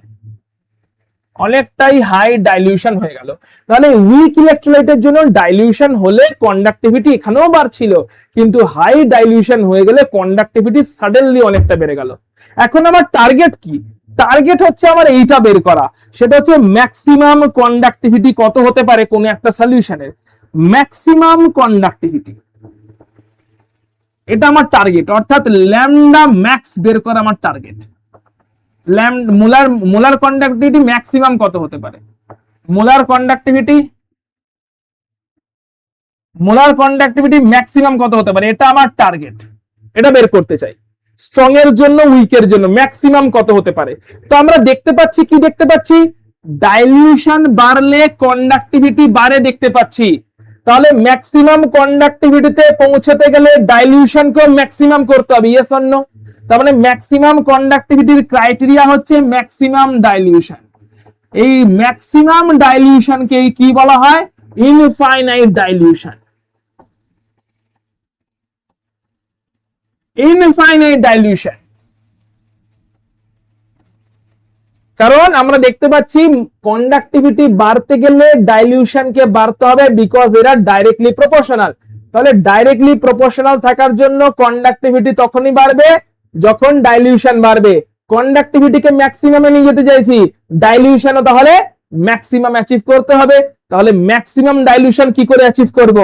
[SPEAKER 1] অনেকটাই হাই ডাইলিউশন হয়ে গেল। তাহলে উইক ইলেকট্রোলাইটের জন্য ডাইলিউশন হলে কন্ডাক্টিভিটি এখানেও বাড়ছিল, কিন্তু হাই ডাইলিউশন হয়ে গেলে কন্ডাক্টিভিটি সাডেনলি অনেকটা বেড়ে গেল। এখন আমার টার্গেট কি? টার্গেট হচ্ছে আমার এইটা বের করা, সেটা হচ্ছে ম্যাক্সিমাম কন্ডাক্টিভিটি কত হতে পারে কোন একটা সলিউশনের, ম্যাক্সিমাম কন্ডাক্টিভিটি, এটা আমার টার্গেট, অর্থাৎ ল্যামডা ম্যাক্স বের করা আমার টার্গেট। মোলার কন্ডাক্টিভিটি ম্যাক্সিমাম কত হতে পারে, মোলার কন্ডাক্টিভিটি ম্যাক্সিমাম কত হতে পারে, এটা আমার টার্গেট, এটা বের করতে চাই। স্ট্রং এর জন্য উইকের জন্য ম্যাক্সিমাম কত হতে পারে। তো আমরা দেখতে পাচ্ছি কি, দেখতে পাচ্ছি ডাইলিউশন বাড়লে কন্ডাক্টিভিটি বাড়ে দেখতে পাচ্ছি। তাহলে ম্যাক্সিমাম কন্ডাক্টিভিটিতে পৌঁছতে গেলে ডাইলিউশনকেও ম্যাক্সিমাম করতে হবে, ইয়েস অর নো? তার মানে ম্যাক্সিমাম কন্ডাক্টিভিটির ক্রাইটেরিয়া হচ্ছে ম্যাক্সিমাম ডাইলিউশন। এই ম্যাক্সিমাম ডাইলিউশনকে কি বলা হয়? Infinite dilution. ইনফাইনাইট ডাইলিউশন, কারণ আমরা দেখতে পাচ্ছি কন্ডাক্টিভিটি বাড়তে গেলে ডাইলিউশনকে বাড়তে হবে, বিকজ এরা ডাইরেক্টলি প্রপোর্শনাল। তাহলে ডাইরেক্টলি প্রপোর্শনাল থাকার জন্য কন্ডাক্টিভিটি তখনই বাড়বে যখন ডাইলিউশন বাড়বে। কন্ডাক্টিভিটিকে ম্যাক্সিমামে নিয়ে যেতে চাইছি, ডাইলিউশনও তাহলে ম্যাক্সিমাম অ্যাচিভ করতে হবে। তাহলে ম্যাক্সিমাম ডাইলিউশন কি করে অ্যাচিভ করব?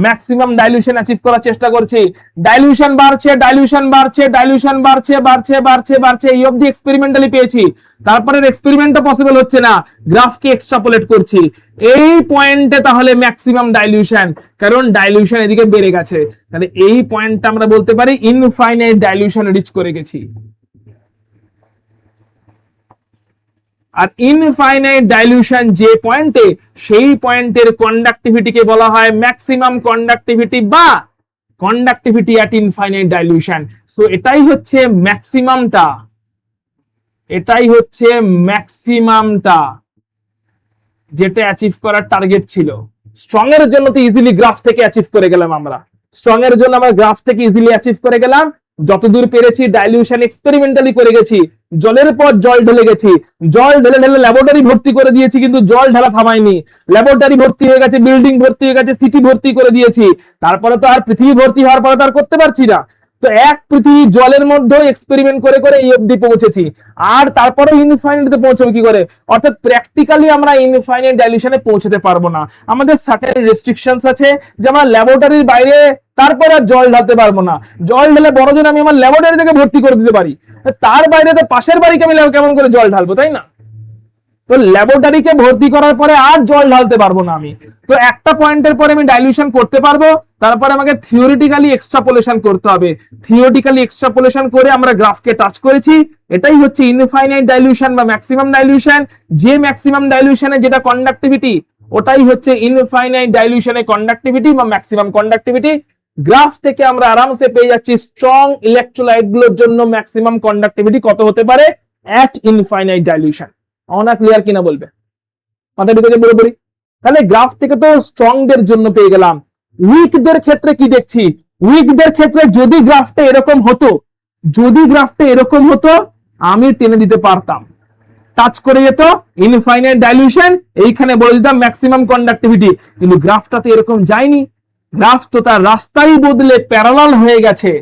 [SPEAKER 1] ম্যাক্সিমাম ডাইলিউশন অ্যাচিভ করার চেষ্টা করছি। ডাইলিউশন বাড়ছে, ডাইলিউশন বাড়ছে, ডাইলিউশন বাড়ছে, বাড়ছে বাড়ছে বাড়ছে, এই অবধি এক্সপেরিমেন্টালি পেয়েছি। তারপরে এক্সপেরিমেন্টও পসিবল হচ্ছে না, গ্রাফকে এক্সট্রাপোলেট করছি। এই পয়েন্টে তাহলে ম্যাক্সিমাম ডাইলিউশন, কারণ ডাইলিউশন এদিকে বেড়ে গেছে। তাহলে এই পয়েন্টটা আমরা বলতে পারি ইনফাইনাইট ডাইলিউশন রিচ করে গেছি। আর ইনফাইনাইট ডাইলিউশন যে পয়েন্টে, সেই পয়েন্টের কন্ডাক্টিভিটিকে বলা হয় ম্যাক্সিমাম কন্ডাক্টিভিটি বা conductivity at infinite dilution. So এটাই হচ্ছে ম্যাক্সিমামটা, এটাই হচ্ছে ম্যাক্সিমামটা যেটা অ্যাচিভ করার টার্গেট ছিল। স্ট্রং এর জন্য তো ইজিলি গ্রাফ থেকে অ্যাচিভ করে গেলাম আমরা, স্ট্রং এর জন্য আমরা গ্রাফ থেকে ইজিলি অ্যাচিভ করে গেলাম। যতদূর পেরেছি ডাইলিউশন এক্সপেরিমেন্টালি করে গেছি, জলের পর জল ঢেলে গেছি, জল ঢেলে ঢেলে ল্যাবরেটরি ভর্তি করে দিয়েছি, কিন্তু জল ঢালা থামাইনি। ল্যাবরেটরি ভর্তি হয়ে গেছে, বিল্ডিং ভর্তি হয়ে গেছে, সিটি ভর্তি করে দিয়েছি। তারপরে তো আর পৃথিবী ভর্তি হওয়ার পরে তো আর করতে পারছি না। তো এক পৃথিবী জলের মধ্যে এক্সপেরিমেন্ট করে করে এই অবধি পৌঁছেছি, আর তারপরে ইনফাইনাইটে পৌঁছবো কি করে? অর্থাৎ প্র্যাকটিক্যালি আমরা ইনফাইনাইট ডাইলিউশনে পৌঁছতে পারবো না, আমাদের সার্টেন রেস্ট্রিকশনস আছে যে আমরা ল্যাবরেটরির বাইরে তারপরে আর জল ঢালতে পারবো না। জল ঢেলে বড়জন আমি আমার ল্যাবরেটরি থেকে ভর্তি করে দিতে পারি, তার বাইরে তো পাশের বাড়িকে আমি কেমন করে জল ঢালবো, তাই না? তো ল্যাবরেটরিকে ভর্তি করার পরে আর জল ঢালতে পারবো না আমি। তো একটা পয়েন্টের পরে আমি ডাইলিউশন করতে পারবো, তারপরে আমাকে থিওরিটিক্যালি এক্সট্রাপোলেশন করতে হবে। থিওরিটিক্যালি এক্সট্রাপোলেশন করে আমরা গ্রাফকে টাচ করেছি, এটাই হচ্ছে ইনফাইনাইট ডাইলিউশন বা ম্যাক্সিমাম ডাইলিউশন। যে ম্যাক্সিমাম ডাইলিউশনে যেটা কন্ডাক্টিভিটি, ওটাই হচ্ছে ইনফাইনাইট ডাইলিউশনে কন্ডাক্টিভিটি বা ম্যাক্সিমাম কন্ডাক্টিভিটি। গ্রাফ থেকে আমরা আরামসে পেয়ে যাচ্ছি স্ট্রং ইলেকট্রোলাইট গুলোর জন্য ম্যাক্সিমাম কন্ডাক্টিভিটি কত হতে পারে অ্যাট ইনফাইনাইট ডাইলিউশন। অনা ক্লিয়ার কিনা বলবে, মাথায় ঢুকে বলি। তাহলে গ্রাফ থেকে তো স্ট্রং দের জন্য পেয়ে গেলাম। উইকদের ক্ষেত্রে কি দেখছি? উইকদের ক্ষেত্রে যদি গ্রাফটা এরকম হতো, যদি গ্রাফটা এরকম হতো, আমি টেনে দিতে পারতাম, টাচ করে যেত ইনফাইনাইট ডাইলিউশন, এইখানে বলে দিতাম ম্যাক্সিমাম কন্ডাক্টিভিটি। কিন্তু গ্রাফটা তো এরকম যায়নি, গ্রাফ তো তার রাস্তাই বদলে প্যারালাল হয়ে গেছে।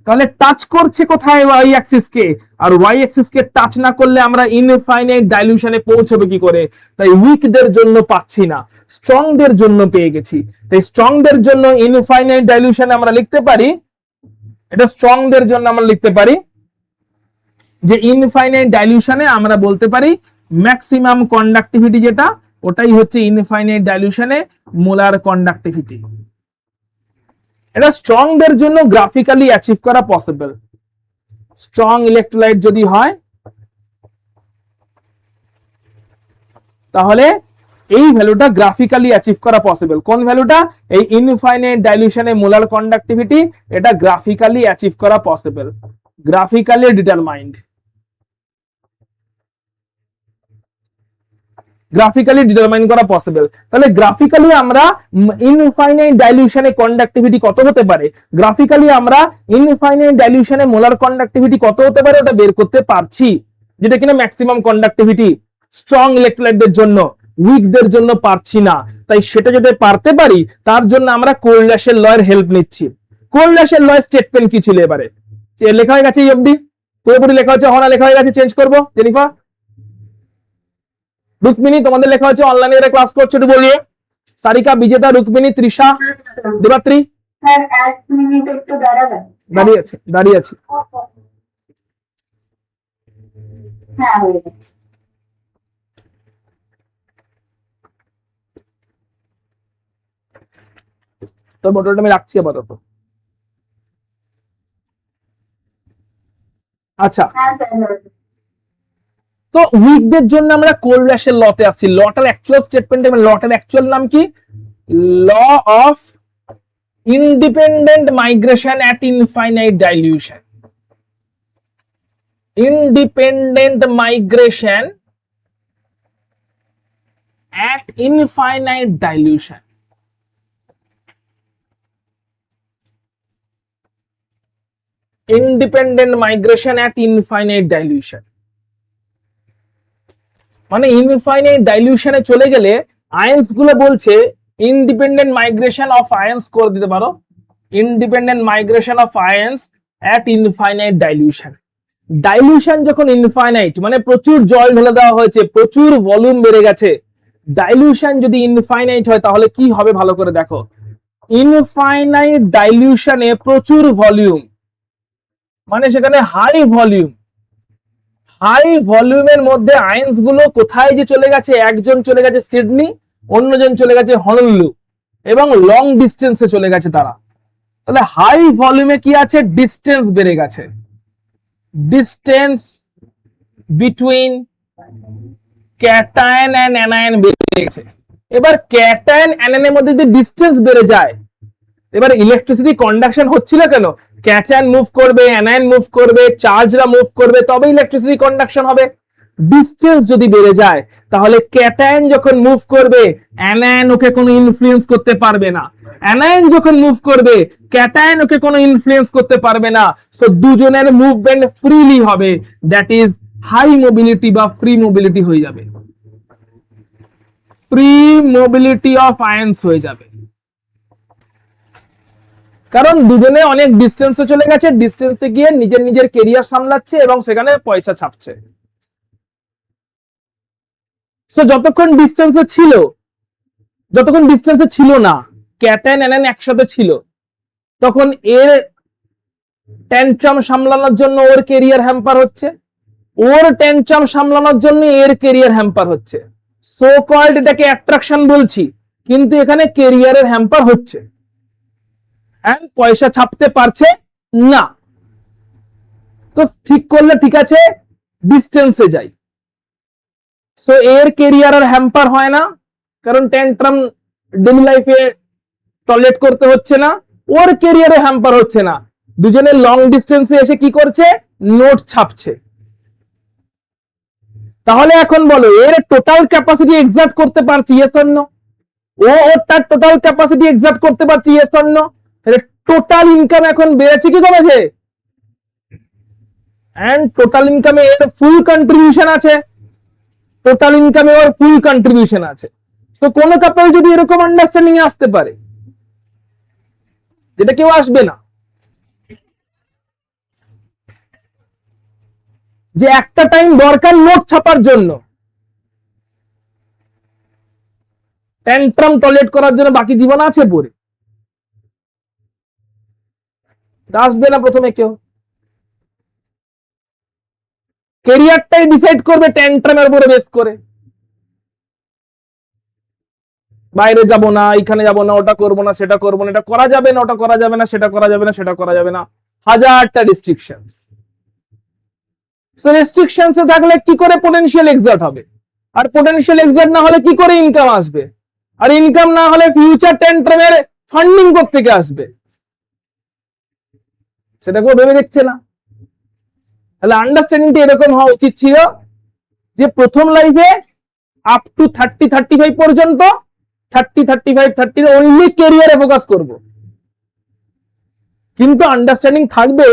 [SPEAKER 1] তাহলে টাচ করছে কোথায়? ওয়াই অ্যাক্সিস কে। আর ওয়াই অ্যাক্সিস কে টাচ না করলে আমরা ইনফাইনাইট ডাইলিউশনে পৌঁছবে কি করে? তাই উইকদের জন্য পাচ্ছি না, স্ট্রং দের জন্য পেয়ে গেছি। তাই স্ট্রং দের জন্য ইনফাইনাইট ডাইলিউশনে আমরা লিখতে পারি, এটা স্ট্রং দের জন্য আমরা লিখতে পারি যে ইনফাইনাইট ডাইলিউশনে আমরা বলতে পারি ম্যাক্সিমাম কন্ডাক্টিভিটি যেটা, ওটাই হচ্ছে ইনফাইনাইট ডাইলিউশনে মোলার কন্ডাক্টিভিটি। এটা স্ট্রং দের জন্য গ্রাফিক্যালি অ্যাচিভ করা পসিবল। স্ট্রং ইলেকট্রোলাইট যদি হয় তাহলে এই ভ্যালুটা গ্রাফিক্যালি অ্যাচিভ করা পসিবল। কোন ভ্যালুটা? এই ইনফাইনাইট ডাইলিউশনে মোলার কন্ডাক্টিভিটি, এটা গ্রাফিক্যালি অ্যাচিভ করা possible, graphically determined. Graphically determine করা পসিবল। তাহলে গ্রাফিক্যালি আমরা ইনফাইনাইট ডাইলিউশনে কন্ডাক্টিভিটি কত হতে পারে, গ্রাফিক্যালি আমরা ইনফাইনাইট ডাইলিউশনে মোলার কন্ডাক্টিভিটি কত হতে পারে ওটা বের করতে পারছি, যেটা কিনা ম্যাক্সিমাম কন্ডাক্টিভিটি স্ট্রং ইলেকট্রোলাইটদের জন্য, উইকদের জন্য পারছি না। তাই সেটা যদি পারতে পারি তার জন্য আমরা কোল্ড্যাশের লয়ের হেল্প নিচ্ছি। কোল্ড্যাশের লয়ের স্টেটমেন্ট কি ছিল এবারে লেখা হয়ে গেছে, এই অবধি পুরোপুরি লেখা হচ্ছে, হনা লেখা হয়ে গেছে, চেঞ্জ করবো। জেনিফা, রুক্মিণী তোমাদের লেখা হচ্ছে, অনলাইনে এরা ক্লাস করছে একটু বলিয়ে। সারিকা, বিজেতা, রুক্মিণী, তৃষা, দেবাত্রী দাঁড়িয়ে আছে, দাঁড়িয়ে আছে। তো বোতলটা আমি রাখছি আপাতত। আচ্ছা, তো উইকদের জন্য আমরা কোল্ড্যাশের লতে আসছি। লটার অ্যাকচুয়াল স্টেটমেন্ট, লটার অ্যাকচুয়াল নাম কি? Law of independent migration at infinite dilution. Independent migration at infinite dilution. Independent migration at infinite dilution মানে ইনফাইনাইট ডাইলিউশনে চলে গেলে আয়ন্স গুলো বলছে ইন্ডিপেন্ডেন্ট মাইগ্রেশন অফ আয়ন্স করে দিতে পারো, independent migration of আয়ন্স at infinite dilution. Dilution যখন ইনফাইনাইট মানে প্রচুর জল ঢেলে দেওয়া হয়েছে, প্রচুর ভলিউম বেড়ে গেছে, ডাইলিউশন যদি ইনফাইনাইট হয় তাহলে কি হবে ভালো করে দেখো। ইনফাইনাইট ডাইলিউশনে প্রচুর ভলিউম মানে সেখানে হাই ভলিউম, হাই ভলিউমের মধ্যে আয়ন্স গুলো কোথায় যে চলে গেছে, একজন চলে গেছে সিডনি, অন্যজন চলে গেছে হনলুলু এবং লং ডিস্টেন্সে চলে গেছে তারা। তাহলে হাই ভলিউমে কি আছে, ডিস্টেন্স বেড়ে গেছে, distance between cation and anion বেড়ে গেছে। এবার ক্যাটায়ন অ্যানায়ন এর মধ্যে যদি ডিস্টেন্স বেড়ে যায়, এবার ইলেকট্রিসিটি কন্ডাকশন হচ্ছিল কেন? ক্যাটায়ন মুভ করবে, অ্যানায়ন মুভ করবে, চার্জরা মুভ করবে, তবে ইলেকট্রিসিটি কন্ডাকশন হবে। ডিস্টেন্স যদি বেড়ে যায় তাহলে ক্যাটায়ন যখন মুভ করবে অ্যানায়ন ওকে কোনো ইনফ্লুয়েন্স করতে পারবে না, অ্যানায়ন যখন মুভ করবে ক্যাটায়ন ওকে কোনো ইনফ্লুয়েন্স করতে পারবে না। সো দুজনের মুভমেন্ট ফ্রিলি হবে, দ্যাট ইজ হাই মোবিলিটি বা ফ্রি মোবিলিটি হয়ে যাবে, ফ্রি মোবিলিটি অফ আয়ন্স হয়ে যাবে। কারণ দুজনে অনেক ডিস্টেন্সে চলে গেছে, ডিস্টেন্সে গিয়ে নিজের নিজের কেরিয়ার সামলাচ্ছে এবং সেখানে পয়সা ছাপছে। সো যতক্ষণ ডিস্টেন্সে ছিল না, ক্যাটায়ন অ্যানায়ন একসাথে ছিল, তখন এর ট্যান্ট্রাম সামলানোর জন্য ওর কেরিয়ার হ্যাম্পার হচ্ছে, ওর ট্যান্ট্রাম সামলানোর জন্য এর কেরিয়ার হ্যাম্পার হচ্ছে। সো কল্ড এটাকে অ্যাট্রাকশন বলছি, কিন্তু এখানে কেরিয়ারের হ্যাম্পার হচ্ছে, এন্ড পয়সা ছাপতে পারছে না। তো ঠিক করলে ঠিক আছে, ডিস্টেন্সে যাই। সো এর কেরিয়ার আর হ্যাম্পার হয় না, কারণ ট্যান্ট্রাম ডেইলি লাইফে টয়লেট করতে হচ্ছে না, ওর কেরিয়ারে হ্যাম্পার হচ্ছে না। দুজনে লং ডিস্টেন্সে এসে কি করছে, নোট ছাপছে। তাহলে এখন বলো এর টোটাল ক্যাপাসিটি এক্সাক্ট করতে পারছি, ইয়েস অর নো? ও তার টোটাল ক্যাপাসিটি এক্সাক্ট করতে পারছি, yes or no? Total income এখন বেড়েছে কি কমেছে? এন্ড টোটাল ইনকামে এর ফুল কন্ট্রিবিউশন আছে, টোটাল ইনকামে ওর ফুল কন্ট্রিবিউশন আছে। তো কোন কাপল যদি এরকম আন্ডারস্ট্যান্ডিং এ আসতে পারে, যেটা কেউ আসবে না, যে একটা টাইম দরকার নোট ছাপার জন্য, ট্যান্ট্রাম টয়লেট করার জন্য বাকি জীবন আছে পরে, আসবে না প্রথমে কেউ। কেরিয়ারটাই ডিসাইড করবে ট্যান্ট্রামের উপরে বেস করে। বাইরে যাব না, এখানে যাব না, ওটা করবো না, সেটা করবো না, এটা করা যাবে না, ওটা করা যাবে না, সেটা করা যাবে না, সেটা করা যাবে না, হাজারটা রেস্ট্রিকশনস। সো রেস্ট্রিকশনস এ থাকলে কি করে পোটেনশিয়াল এক্সার্ট হবে? আর পোটেনশিয়াল এক্সার্ট না হলে কি করে ইনকাম আসবে? আর ইনকাম না হলে ফিউচার টেন্ট্রামের ফান্ডিং কোত্থেকে আসবে? সেটা কেউ ভেবে দেখছে না। তাহলে আন্ডারস্ট্যান্ডিংটা এরকম হওয়া উচিত ছিল যে প্রথম লাইফে আপ টু 30-35 পর্যন্ত 30-35-30 অনলি ক্যারিয়ারে ফোকাস করব, কিন্তু আন্ডারস্ট্যান্ডিং থাকবে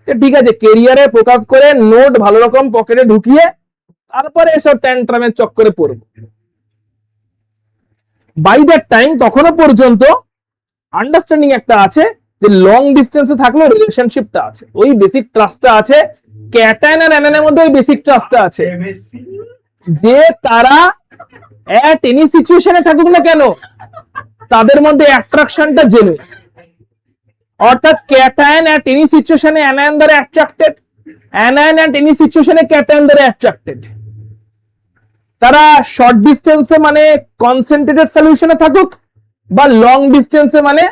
[SPEAKER 1] যে ঠিক আছে ক্যারিয়ারে ফোকাস করে নোট ভালো রকম পকেটে ঢুকিয়ে তারপরে এসব ট্যান্ট্রামের চক্করে পড়ব। বাই দ্যাট টাইম তখনও পর্যন্ত আন্ডারস্ট্যান্ডিং একটা আছে যে লং ডিস্টেন্সে থাকলেও রিলেশনশিপটা আছে, ওই বেসিক ট্রাস্টটা আছে, ক্যাটায়ন আর অ্যানায়নের মধ্যে ওই বেসিক ট্রাস্টটা আছে যে তারা এট এনি সিচুয়েশনে থাকুক না কেন তাদের মধ্যে অ্যাট্রাকশনটা জেনে, অর্থাৎ ক্যাটায়ন এট এনি সিচুয়েশনে অ্যানায়ন দ্বারা অ্যাট্রাক্টেড, অ্যানায়ন এট এনি সিচুয়েশনে ক্যাটায়ন দ্বারা অ্যাট্রাক্টেড। তারা শর্ট ডিস্টেন্সে মানে কনসেন্ট্রেটেড সলিউশনে থাকুক বা লং ডিস্টেন্সে মানে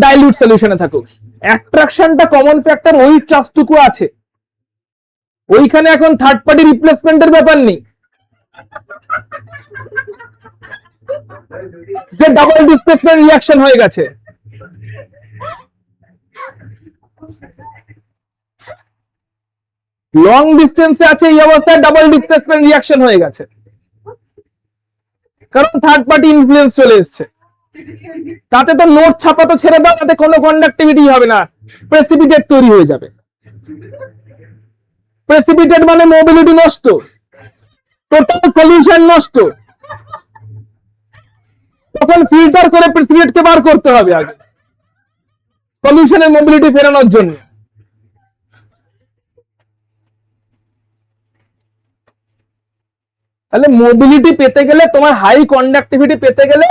[SPEAKER 1] ডাইলিউট সলিউশনে থাকুক, অ্যাট্রাকশনটা কমন ফ্যাক্টর, ওই ট্রাস্টটুকু আছে ওইখানে। এখন থার্ড পার্টি রিপ্লেসমেন্টের ব্যাপার নেই যে ডাবল ডিসপ্লেসমেন্ট রিঅ্যাকশন হয়ে গেছে। লং ডিস্টেন্সে আছে এই অবস্থায় ডাবল ডিসপ্লেসমেন্ট রিঅ্যাকশন হয়ে গেছে, কারণ থার্ড পার্টি ইনফ্লুয়েন্স চলে এসেছে। তাতে তো নোট ছাপা তো ছেড়ে দাও, তাতে কোনো কন্ডাক্টিভিটি হবে না, প্রেসিপিটেট তৈরি হয়ে যাবে। প্রেসিপিটেট মানে মোবিলিটি নষ্ট, টোটাল সলিউশন নষ্ট। তখন ফিল্টার করে প্রেসিপিটেটকে বার করতে হবে আগে সলিউশনের মোবিলিটি ফেরানোর জন্য। তাহলে মোবিলিটি পেতে গেলে, তোমার হাই কন্ডাক্টিভিটি পেতে গেলে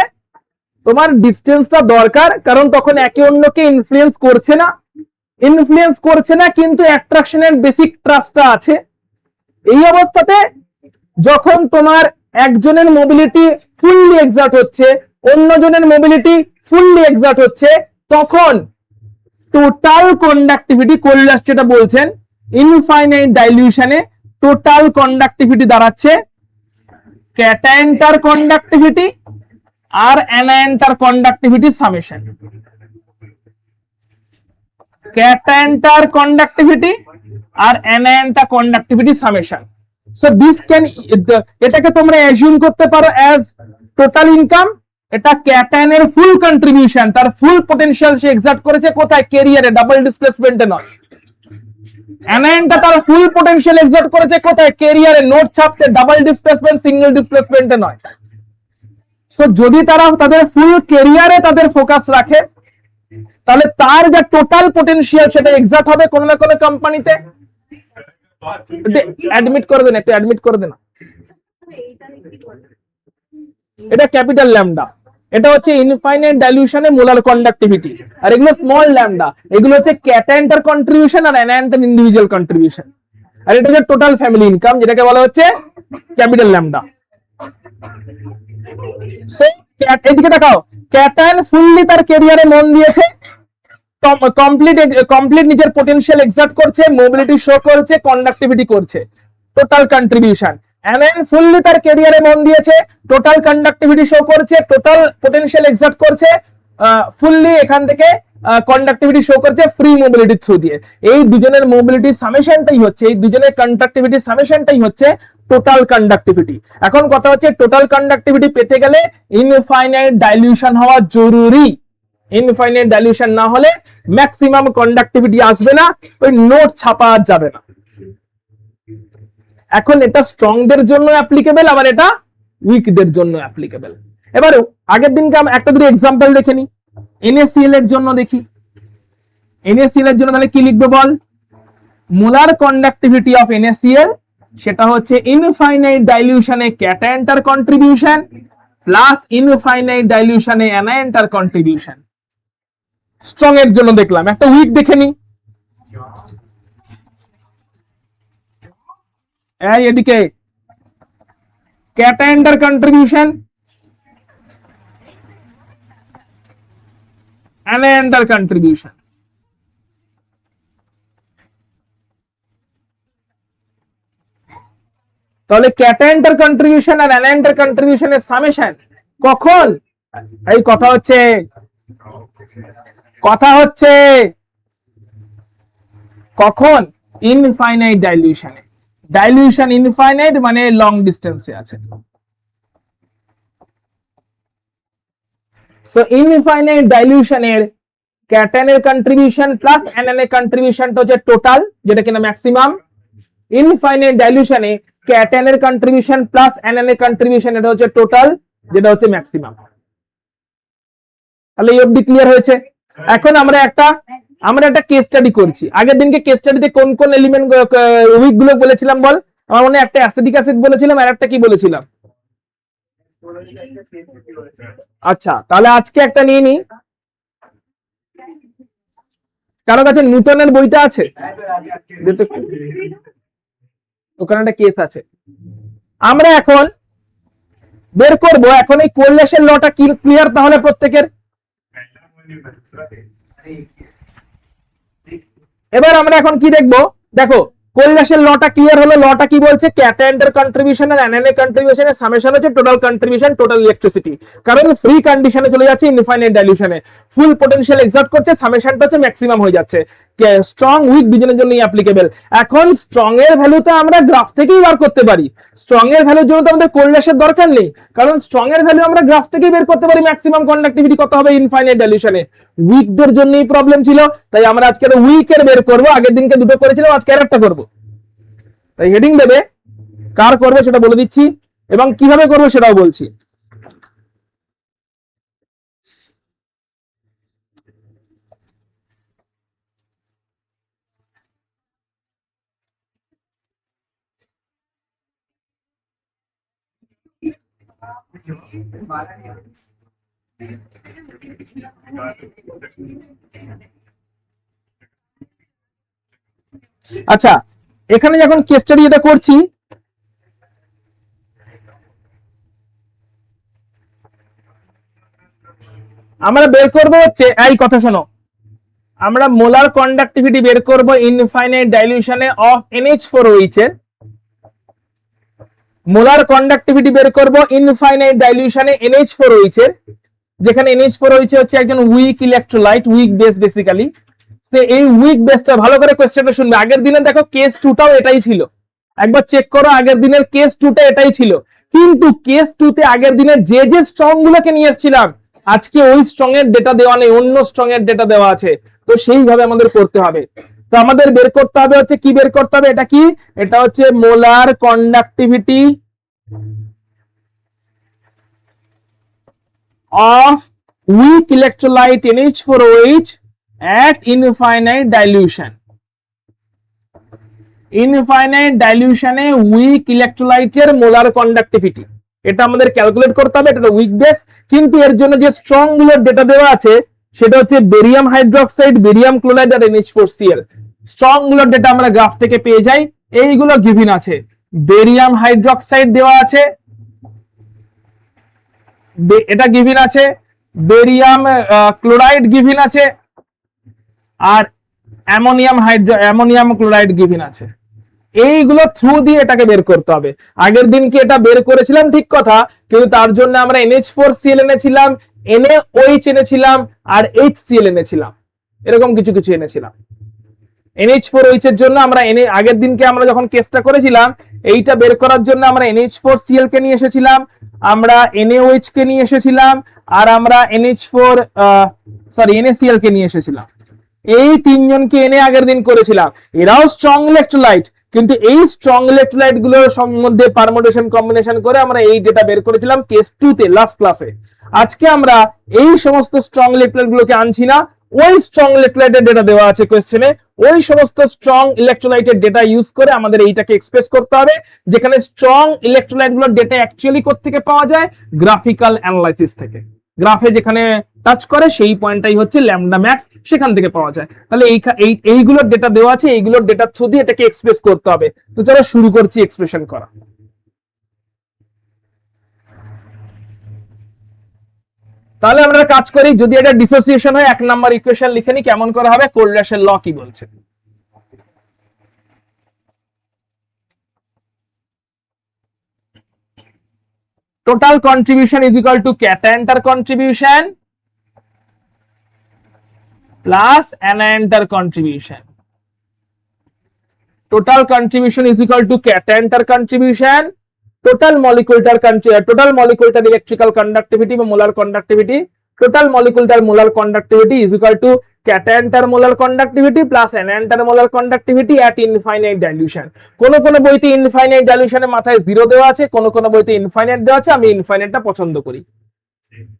[SPEAKER 1] তোমার ডিস্টেন্সটা দরকার, কারণ তখন একে অন্যকে ইনফ্লুয়েন্স করছে না কিন্তু অ্যাট্রাকশনের বেসিক ট্রাস্টটা আছে। এই অবস্থাতে যখন তোমার একজনের মোবিলিটি ফুললি এক্সার্ট হচ্ছে, অন্যজনের মোবিলিটি ফুললি এক্সার্ট হচ্ছে, তখন টোটাল কন্ডাক্টিভিটি কোরিলাস যেটা বলছেন ইনফাইনাইট ডাইলিউশনে টোটাল কন্ডাক্টিভিটি দাঁড়াচ্ছে ক্যাটায়নটার কন্ডাক্টিভিটি আর অ্যানায়নটার কন্ডাক্টিভিটি সামেশন। ক্যাটায়নটার কন্ডাক্টিভিটি আর অ্যানায়নটা conductivity summation. So this can, এটাকে তোমরা অ্যাজিউম করতে পারো অ্যাজ টোটাল ইনকাম। এটা ক্যাটায়নের ফুল কন্ট্রিবিউশন, তার ফুল পটেনশিয়াল সে এক্সার্ট করেছে কোথায়? ক্যারিয়ারে, ডাবল ডিসপ্লেসমেন্টে নয়। অ্যানায়নটা তার ফুল পটেনশিয়াল এক্সার্ট করেছে কোথায়? ক্যারিয়ারে, নোট ছাপতে, ডাবল ডিসপ্লেসমেন্ট সিঙ্গেল ডিসপ্লেসমেন্টে নয়। সো যদি তারা তাদের ফুল ক্যারিয়ারে তাদের ফোকাস রাখে তাহলে তার যা টোটাল পটেনশিয়াল সেটা এক্সাক্ট হবে কোনো না কোনো কোম্পানিতে। অ্যাডমিট করে দেন, একটু অ্যাডমিট করে দেন। এটা ক্যাপিটাল ল্যামডা, এটা হচ্ছে ইনফাইনাইট ডাইলিউশনে মোলার কন্ডাক্টিভিটি, আর এগুলো স্মল ল্যামডা, এগুলো হচ্ছে ক্যাটায়নটার কন্ট্রিবিউশন আর অ্যানায়নটার ইন্ডিভিজুয়াল কন্ট্রিবিউশন। আর এটা হচ্ছে টোটাল ফ্যামিলি ইনকাম, যেটাকে বলা হচ্ছে ক্যাপিটাল ল্যামডা। এদিকে দেখাও, ক্যাটায়ন ফুললি তার ক্যারিয়ারে মন দিয়েছে, কমপ্লিট নিজের পটেনশিয়াল এক্সার্ট করছে, মোবিলিটি শো করছে, কন্ডাক্টিভিটি করছে, টোটাল কন্ট্রিবিউশন। অ্যানায়ন ফুললি তার ক্যারিয়ারে মন দিয়েছে, টোটাল কন্ডাক্টিভিটি শো করছে, টোটাল পটেনশিয়াল এক্সার্ট করছে, ফুললি এখান থেকে কন্ডাক্টিভিটি শো করছে ফ্রি মোবিলিটি থ্রু দিয়ে। এই দুজনের মোবিলিটি সামেশনটাই হচ্ছে, এই দুজনের কন্ডাক্টিভিটি সামেশনটাই হচ্ছে টোটাল কন্ডাক্টিভিটি। এখন কথা হচ্ছে টোটাল কন্ডাক্টিভিটি পেতে গেলে ইনফাইনাইট ডাইলিউশন হওয়া জরুরি। ইনফাইনাইট ডাইলিউশন না হলে ম্যাক্সিমাম কন্ডাক্টিভিটি আসবে না, ওই নোট ছাপা যাবে না। এখন এটা স্ট্রংদের জন্য অ্যাপ্লিকেবল, আবার এটা উইকদের জন্য অ্যাপ্লিকেবল। এবার আগের দিনকে আমরা একটা দুটো এক্সাম্পল দেখে নিই। NaCl এর জন্য দেখি, NaCl এর জন্য তাহলে কি লিখবে বল? মোলার কন্ডাক্টিভিটি অফ NaCl সেটা হচ্ছে ইনফাইনাইট ডাইলিউশনে ক্যাটায়নটার কন্ট্রিবিউশন প্লাস ইনফাইনাইট ডাইলিউশনে অ্যানায়নটার কন্ট্রিবিউশন। স্ট্রং এর জন্য দেখলাম, একটা উইক দেখে নি। এদিকে ক্যাটায়নটার কন্ট্রিবিউশন, অ্যানায়নটার কন্ট্রিবিউশন। তাহলে ক্যাটায়নটার কন্ট্রিবিউশন আর অ্যানায়নটার কন্ট্রিবিউশনের সামেশন কখন? এই কথা হচ্ছে কখন? ইনফাইনাইট ডাইলিউশনে। ডাইলিউশন ইনফাইনাইট মানে লং ডিস্টেন্সে আছে। সো ইনফাইনাইট ডাইলিউশনের ক্যাটায়নের কন্ট্রিবিউশন প্লাস অ্যানায়নের কন্ট্রিবিউশনটা হচ্ছে টোটাল, যেটা কিনা ম্যাক্সিমাম। ইনফাইনাইট ডাইলিউশনে ক্যাটায়নের কন্ট্রিবিউশন প্লাস অ্যানায়নের কন্ট্রিবিউশন, এটা হচ্ছে টোটাল, যেটা হচ্ছে ম্যাক্সিমাম। তাহলে এই অবধি ক্লিয়ার হয়েছে? এখন আমরা একটা কেস স্টাডি করছি। আগের দিনকে কেস স্টাডিতে কোন কোন এলিমেন্ট উইক গুলো বলেছিলাম বল? আমার মনে হয় একটা অ্যাসিডিক অ্যাসিড বলেছিলাম, আর একটা কি বলেছিলাম? আচ্ছা, তাহলে আজকে একটা নিয়ে নি। কারো কাছে নিউটনের বইটা আছে? ওখানে একটা কেস আছে। আমরা এখন বের করব, এখন এই কোরিলেশন লটা কি ক্লিয়ার তাহলে প্রত্যেকের? এবার আমরা এখন কি দেখবো? দেখো কোরিলেশন লটা ক্লিয়ার হলো। লটা কি বলছে? ক্যাটায়নের কন্ট্রিবিউশন আর অ্যানায়নের কন্ট্রিবিউশনের সামেশন হচ্ছে টোটাল কন্ট্রিবিউশন, টোটাল ইলেকট্রিসিটি। কারণ ফ্রি কন্ডিশনে চলে যাচ্ছে ইনফাইনাইট ডাইলিউশনে, ফুল পটেনশিয়াল এক্সার্ট করছে, সামেশনটা হচ্ছে ম্যাক্সিমাম হয়ে যাচ্ছে। স্ট্রং উইক দুজনের জন্যই অ্যাপ্লিকেবল। এখন স্ট্রং এর ভ্যালুটা আমরা গ্রাফ থেকেই বার করতে পারি। স্ট্রং এর ভ্যালুর জন্য তো আমাদের কোরিলেশন দরকার নেই, কারণ স্ট্রং এর ভ্যালু আমরা গ্রাফ থেকেই বের করতে পারি। ম্যাক্সিমাম কন্ডাক্টিভিটি কত হবে ইনফাইনাইট ডাইলিউশনে? উইকদের জন্যই প্রবলেম ছিল, তাই আমরা আজকে উইকের বের করব। আগের দিনকে দুটো করেছিলাম, আজকে আরেকটা করব। তাই হেডিং দেবে, কার করবে সেটা বলে দিচ্ছি এবং কিভাবে করবে সেটাও বলছি। আচ্ছা, এখানে যখন কেস স্টাডি এটা করছি, আমরা বের করব হচ্ছে এই কথা শোনো, আমরা মোলার কন্ডাক্টিভিটি বের করব ইনফাইনাইট ডাইলিউশনে অফ NH4OH এর। মোলার কন্ডাক্টিভিটি বের করব ইনফাইনাইট ডাইলিউশনে NH4OH এর, যেখানে NH4OH হচ্ছে একজন weak electrolyte, week base basically. তো এই উইক বেসটা ভালো করে কোশ্চেনটা শুনবে। আগের দিনে দেখো কেস 2টাও এটাই ছিল, একবার চেক করো। আগের দিনের কেস 2টা এটাই ছিল, কিন্তু কেস 2তে আগের দিনের যে স্ট্রং গুলোকে নিয়ে এসেছিলাম, আজকে ওই স্ট্রং এর ডেটা দেওয়া নেই, অন্য স্ট্রং এর ডেটা দেওয়া আছে। তো সেইভাবে আমাদের করতে হবে। তো আমাদের বের করতে হবে হচ্ছে কি বের করতে হবে? এটা কি? এটা হচ্ছে molar conductivity of weak electrolyte NH4OH at infinite dilution। Infinite ডাইলিউশনে উইক ইলেকট্রোলাইটের মোলার কন্ডাক্টিভিটি, এটা আমাদের ক্যালকুলেট করতে হবে। এটা উইক বেস, কিন্তু এর জন্য যে স্ট্রং গুলোর ডেটা দেওয়া আছে সেটা হচ্ছে বেরিয়াম হাইড্রোক্সাইড, বেরিয়াম ক্লোরাইড আর NH4Cl। স্ট্রং গুলোর ডেটা আমরা গ্রাফ থেকে পেয়ে যাই। এইগুলো গিভেন আছে। বেরিয়াম হাইড্রোক্সাইড দেওয়া আছে, এটা গিভেন আছে। বেরিয়াম ক্লোরাইড গিভেন আছে, আর অ্যামোনিয়াম ক্লোরাইড গিভেন আছে। এইগুলো থ্রু দিয়ে এটাকে বের করতে হবে। আগের দিন কি এটা বের করেছিলাম, ঠিক কথা, কিন্তু তার জন্য আমরা NH4Cl এনেছিলাম, NaOH এনেছিলাম, আর HCl এনেছিলাম, এরকম কিছু কিছু এনেছিলাম। NH4OH এর জন্য আমরা আগের দিনকে আমরা যখন কেসটা করেছিলাম, এইটা বের করার জন্য আমরা NH4Cl কে নিয়ে এসেছিলাম, আমরা NaOH কে নিয়ে এসেছিলাম, আর আমরা NaCl কে নিয়ে এসেছিলাম। এই তিনজনকে এনে আগের দিন করেছিলাম। এরাও স্ট্রং ইলেকট্রোলাইট, কিন্তু এই স্ট্রং ইলেকট্রোলাইট গুলোর মধ্যে পারমুটেশন কম্বিনেশন করে আমরা এই ডেটা বের করেছিলাম কেস 2তে লাস্ট ক্লাসে। আজকে আমরা এই সমস্ত স্ট্রং ইলেকট্রোলাইট গুলোকে আনছি না, ওই স্ট্রং ইলেকট্রোলাইটের ডেটা দেওয়া আছে কোশ্চেনে, ওই সমস্ত স্ট্রং ইলেকট্রোলাইটের ডেটা ইউজ করে আমাদের এইটাকে এক্সপ্রেস করতে হবে, যেখানে স্ট্রং ইলেকট্রোলাইট গুলোর ডেটা অ্যাকচুয়ালি কোথা থেকে পাওয়া যায়? গ্রাফিক্যাল অ্যানালাইসিস থেকে। গ্রাফে যেখানে টাচ করে সেই পয়েন্টটাই হচ্ছে ল্যামডা ম্যাক্স, সেখান থেকে পাওয়া যায়। তাহলে এইগুলোর ডেটা দেওয়া আছে, এইগুলোর ডেটা থ্রু দিয়ে এটাকে এক্সপ্রেস করতে হবে। তো চলো শুরু করছি এক্সপ্রেশন করা। তাহলে আমরা কাজ করি, যদি এটা ডিসোসিয়েশন হয় 1 নাম্বার ইকুয়েশন লিখে নি, কেমন করা হবে? কোল্ডাসের ল কি বলছে? Total contribution is equal to ক্যাটায়নটার কন্ট্রিবিউশন প্লাস অ্যানায়নটার contribution. Total contribution is equal to ক্যাটায়নটার কন্ট্রিবিউশন, টোটাল মলিকুলটার ইলেকট্রিক্যাল কন্ডাক্টিভিটি বা মোলার কন্ডাক্টিভিটি, টোটাল মলিকুলটার molar conductivity is equal to ক্যাটায়নটার মোলার কন্ডাক্টিভিটি প্লাস অ্যানায়নটার molar conductivity at infinite dilution. কোন কোন বইতে ইনফাইনাইট ডাইলিউশনের মাথায় 0 দেওয়া আছে, কোন কোন বইতে ইনফাইনাইট দেওয়া আছে, আমি ইনফাইনাইটটা পছন্দ করি।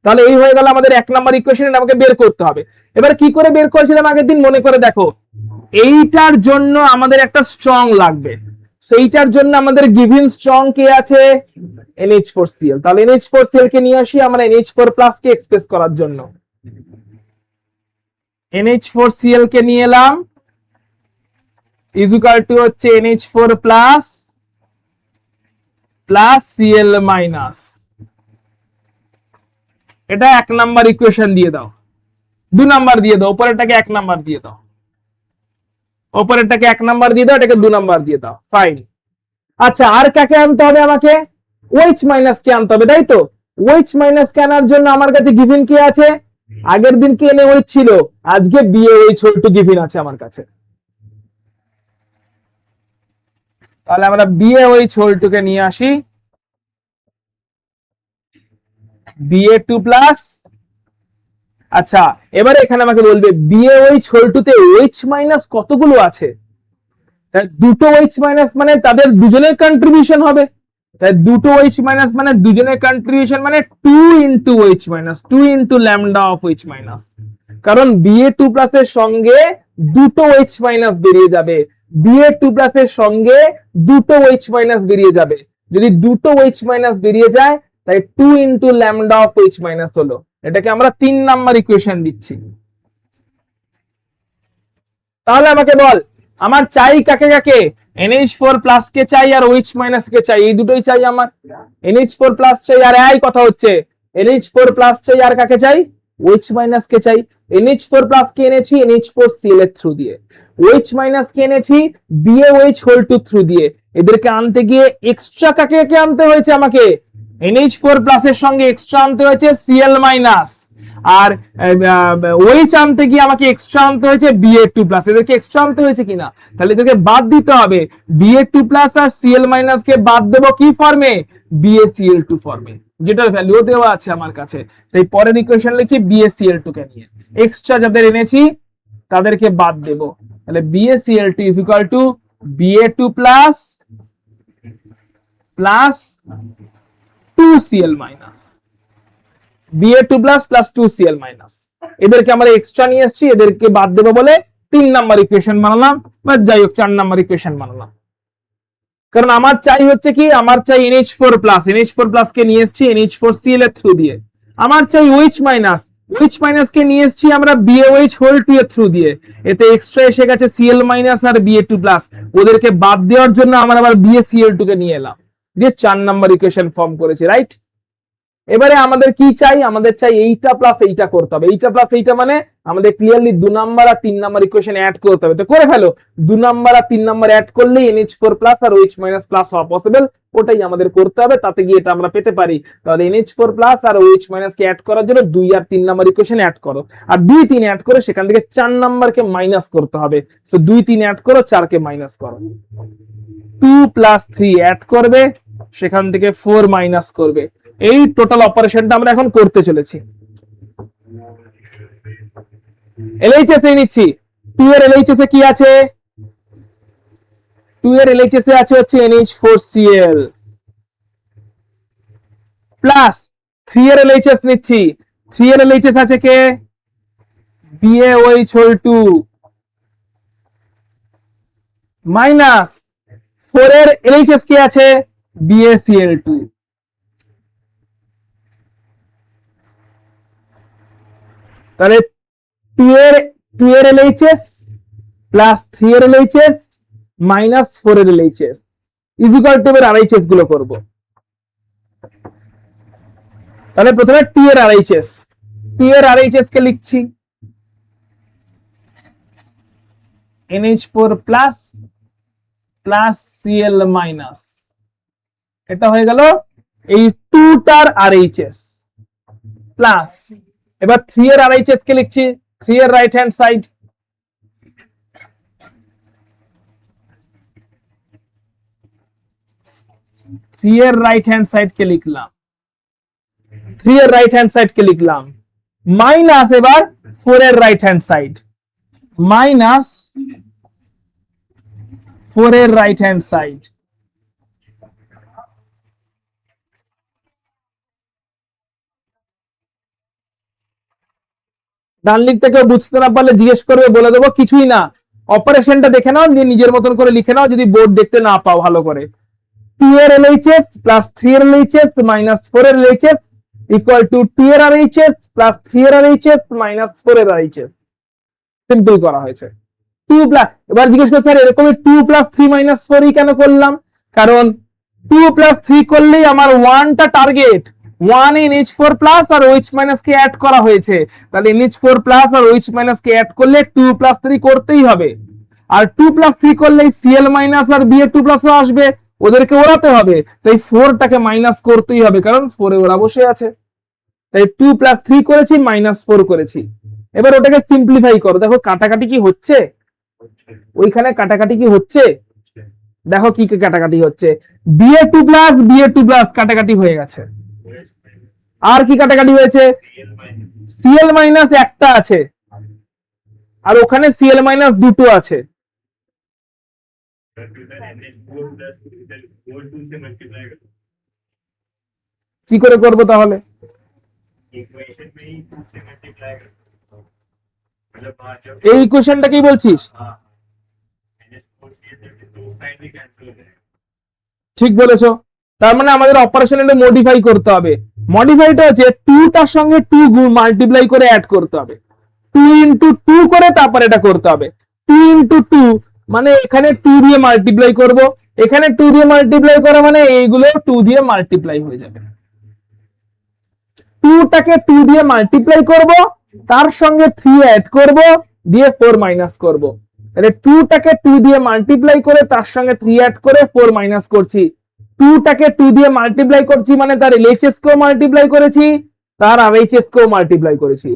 [SPEAKER 1] তাহলে এই হয়ে গেল আমাদের 1 নাম্বার ইকুয়েশন, আমাকে বের করতে হবে। এবার কি করে বের করেছিলাম আগের দিন, মনে করে দেখো। এইটার জন্য আমাদের একটা স্ট্রং লাগবে, সেইটার জন্য আমাদের গিভেন স্ট্রং কে আছে? NH4Cl। তাহলে NH4Cl কে নিয়ে আসি আমরা NH4 কে এক্সপ্রেস করার জন্য। NH4Cl কে নিয়ে এলাম, ইজ ইকুয়াল টু হচ্ছে NH4 প্লাস Cl মাইনাস। এটা 1 নাম্বার ইকুয়েশন দিয়ে দাও, 2 নাম্বার দিয়ে দাও, উপরেরটাকে 1 নাম্বার দিয়ে দাও, উপরেরটাকে 1 নাম্বার দিয়ে দাও, এটাকে 2 নাম্বার দিয়ে দাও। ফাইন। আচ্ছা, আর কাকে আনতে হবে? আমাকে OH মাইনাস কে আনতে হবে, তাই তো? OH মাইনাস কে আনার জন্য আমার কাছে গিভেন কি আছে? আগের দিন কে NaOH ছিল, আজকে BaOH হোল টু গিভেন আছে আমার কাছে। তাহলে আমরা BaOH হোল টু কে নিয়ে আসি, Ba2 প্লাস। আচ্ছা, এবারে এখানে আমাকে বলবে BaOH হোল টু তে OH মাইনাস কতগুলো আছে? দুটো OH মাইনাস মানে তাদের দুজনের কন্ট্রিবিউশন হবে, তাই দুটো OH মাইনাস মানে দুজনের কন্ট্রিবিউশন মানে 2 into OH minus, 2 into lambda of OH minus. কারণ Ba2 প্লাস এর সঙ্গে দুটো OH মাইনাস বেরিয়ে যাবে, Ba2 প্লাস এর সঙ্গে দুটো OH মাইনাস বেরিয়ে যাবে। যদি দুটো OH মাইনাস বেরিয়ে যায়, তাই 2 into lambda of OH minus হলো। এটাকে আমরা 3 নাম্বার ইকুয়েশন দিচ্ছি। তাহলে আমাকে বল, আমার চাই কাকে কাকে? NH4 প্লাস কে চাই আর OH মাইনাস কে চাই, এই দুটোই চাই আমার। NH4 প্লাস চাই আর এই কথা হচ্ছে, NH4 প্লাস চাই আর কাকে চাই? OH মাইনাস কে চাই। NH4 প্লাস কে এনেছি NH4Cl এর থ্রু দিয়ে, OH মাইনাস কে এনেছি BaOH হোল টু থ্রু দিয়ে। এদেরকে আনতে গিয়ে এক্সট্রা কাকে কাকে আনতে হয়েছে? আমাকে NH4 প্লাস এর সঙ্গে এক্সট্রা আনতে হয়েছে Cl মাইনাস, আর OH আনতে গিয়ে আমাকে এক্সট্রা আনতে হয়েছে Ba2 প্লাস। এদেরকে এক্সট্রা আনতে হয়েছে কিনা? তাহলে এদেরকে বাদ দিতে হবে। Ba2 প্লাস আর Cl মাইনাস কে বাদ দেবো কি ফর্মে? BaCl2 ফর্মে, যেটার ভ্যালু দেওয়া আছে আমার কাছে। তাই পরের ইকুয়েশন লিখি BaCl2 কে নিয়ে, এক্সট্রা যাদের এনেছি তাদেরকে বাদ দেব। তাহলে BaCl2 is equal two Ba2 plus 2Cl minus, Ba2 plus 2Cl minus. এদেরকে আমরা এক্সট্রা নিয়ে এসেছি, এদেরকে বাদ দেবো বলে 3 নাম্বার ইকুয়েশন বানালাম, বা যাই হোক 4 নাম্বার ইকুয়েশন বানালাম। কারণ আমার চাই হচ্ছে কি, আমার চাই NH4 প্লাস কে নিয়ে এসেছি NH4Cl এর থ্রু দিয়ে। আমার চাই OH মাইনাস কে নিয়ে এসেছি আমরা BaOH হোল টু এর থ্রু দিয়ে। এতে এক্সট্রা এসে গেছে Cl মাইনাস আর Ba2 প্লাস, ওদেরকে বাদ দেওয়ার জন্য আমরা আবার BaCl2 কে নিয়ে এলাম, দিয়ে 4 নাম্বার ইকুয়েশন ফর্ম করেছি, রাইট? এবারে আমাদের কি চাই? আমাদের চাই এইটা প্লাস এইটা করতে হবে। এইটা প্লাস এইটা মানে আমাদের ক্লিয়ারলি 2 নাম্বার আর 3 নাম্বার ইকুয়েশন অ্যাড করতে হবে। তো করে ফেলো, 2 নাম্বার আর 3 নাম্বার অ্যাড করলেই NH4 প্লাস আর OH মাইনাস প্লাস হওয়া পসিবল, ওটাই আমাদের করতে হবে। তাতে গিয়ে এটা আমরা পেতে পারি। তাহলে NH4 প্লাস আর OH মাইনাস কে অ্যাড করার জন্য 2 আর 3 নাম্বার ইকুয়েশন অ্যাড করো, আর 2 3 অ্যাড করে সেখান থেকে 4 নাম্বারকে মাইনাস করতে হবে। সো 2 3 অ্যাড করো, 4 কে মাইনাস করো, 2 প্লাস 3 অ্যাড করবে, সেখান থেকে 4 মাইনাস করবে। এই টোটাল অপারেশনটা আমরা এখন করতে চলেছি। LHS এ নিচ্ছি, 2 এর LHS এ কি আছে? 2 এর LHS এ আছে হচ্ছে NH4Cl প্লাস 3 এর LHS নিচ্ছি, 3 এর LHS আছে কে? BaOH হোল টু মাইনাস 4 এর LHS কি আছে? BaCl2। তাহলে 2 এর LHS প্লাস 3 এর LHS মাইনাস 4 এর LHS ইজ ইকুয়াল টু এর RHS গুলো করব। তাহলে প্রথমে 2 এর RHS, 2 এর আরএইচএস কে লিখছি NH4 plus plus Cl minus, এটা হয়ে গেল এই 2 টার আরএইচএস প্লাস, এবার 3 এর আরএইচএস কে লিখছি 3 এর রাইট হ্যান্ড সাইড, 3 এর রাইট হ্যান্ড সাইড কে লিখলাম, 3 এর রাইট হ্যান্ড সাইড কে লিখলাম মাইনাস, এবার 4 এর রাইট হ্যান্ড সাইড মাইনাস 4 এর রাইট হ্যান্ড সাইড। ডান দিক থেকে বুঝতে না পারলে জিজ্ঞেস করবে, বলে দেবো কিছুই না, অপারেশনটা দেখে নাও, নিজের মতন করে লিখে নাও যদি বোর্ড দেখতে না পাও ভালো করে। 2 এর এলএইচএস প্লাস 3 এর এলএইচএস মাইনাস 4 এর এলএইচএস ইকুয়াল টু 2 এর আরএইচএস প্লাস 3 এর আরএইচএস মাইনাস 4 এর আরএইচএস। সিম্পল করা হয়েছে 2 প্লাস, এবার জিজ্ঞেস করছে স্যার এরকম 2 প্লাস 3 মাইনাস 4 ই কেন করলাম, কারণ 2 প্লাস 3 করলেই আমার 1 টা টার্গেট, 1 NH4 প্লাস আর OH মাইনাস কে অ্যাড করা হয়েছে, তাহলে NH4 প্লাস আর OH মাইনাস কে অ্যাড করলে 2 প্লাস 3 করতেই হবে, আর 2 প্লাস 3 করলে Cl মাইনাস আর Ba2 প্লাস আসবে, ওদেরকে ওড়াতে হবে, তাই 4 টাকে মাইনাস করতেই হবে কারণ 4 এ ওরা বসে আছে, তাই 2 প্লাস 3 করেছি মাইনাস 4 করেছি। এবার ওটাকে সিম্পলিফাই করো, দেখো কাটাকাটি কি হচ্ছে, ওইখানে কাটাকাটি কি হচ্ছে, দেখো কি কাটাকাটি হচ্ছে, Ba2 প্লাস কাটাকাটি হয়ে গেছে, আর কি কাটাকাটি হয়েছে, Cl মাইনাস একটা আছে আর ওখানে Cl মাইনাস দুটো আছে, কি করে করবো তাহলে, এই ইকুয়েশনটা কি বলছিস, ঠিক বলেছো, তার মানে আমাদের অপারেশন এটা মডিফাই করতে হবে, মডিফাইটা হচ্ছে 2 টার সঙ্গে 2 গুণ মাল্টিপ্লাই করে অ্যাড করতে হবে, 2 ইনটু 2 করে তারপর এটা করতে হবে, 2 ইনটু 2 মানে এখানে 2 দিয়ে মাল্টিপ্লাই করব, এখানে 2 দিয়ে মাল্টিপ্লাই করা মানে এইগুলো 2 দিয়ে মাল্টিপ্লাই হয়ে যাবে, 2 টাকে 2 দিয়ে মাল্টিপ্লাই করব, তার সঙ্গে 3 অ্যাড করব, দিয়ে 4 মাইনাস করব, তাহলে 2 টাকে 2 দিয়ে মাল্টিপ্লাই করে তার সঙ্গে 3 অ্যাড করে 4 মাইনাস করছি, 2 টাকে 2 দিয়ে মাল্টিপ্লাই করছি মানে তার এলএইচএস কেও মাল্টিপ্লাই করেছি, তার আরএইচএস কেও মাল্টিপ্লাই করেছি,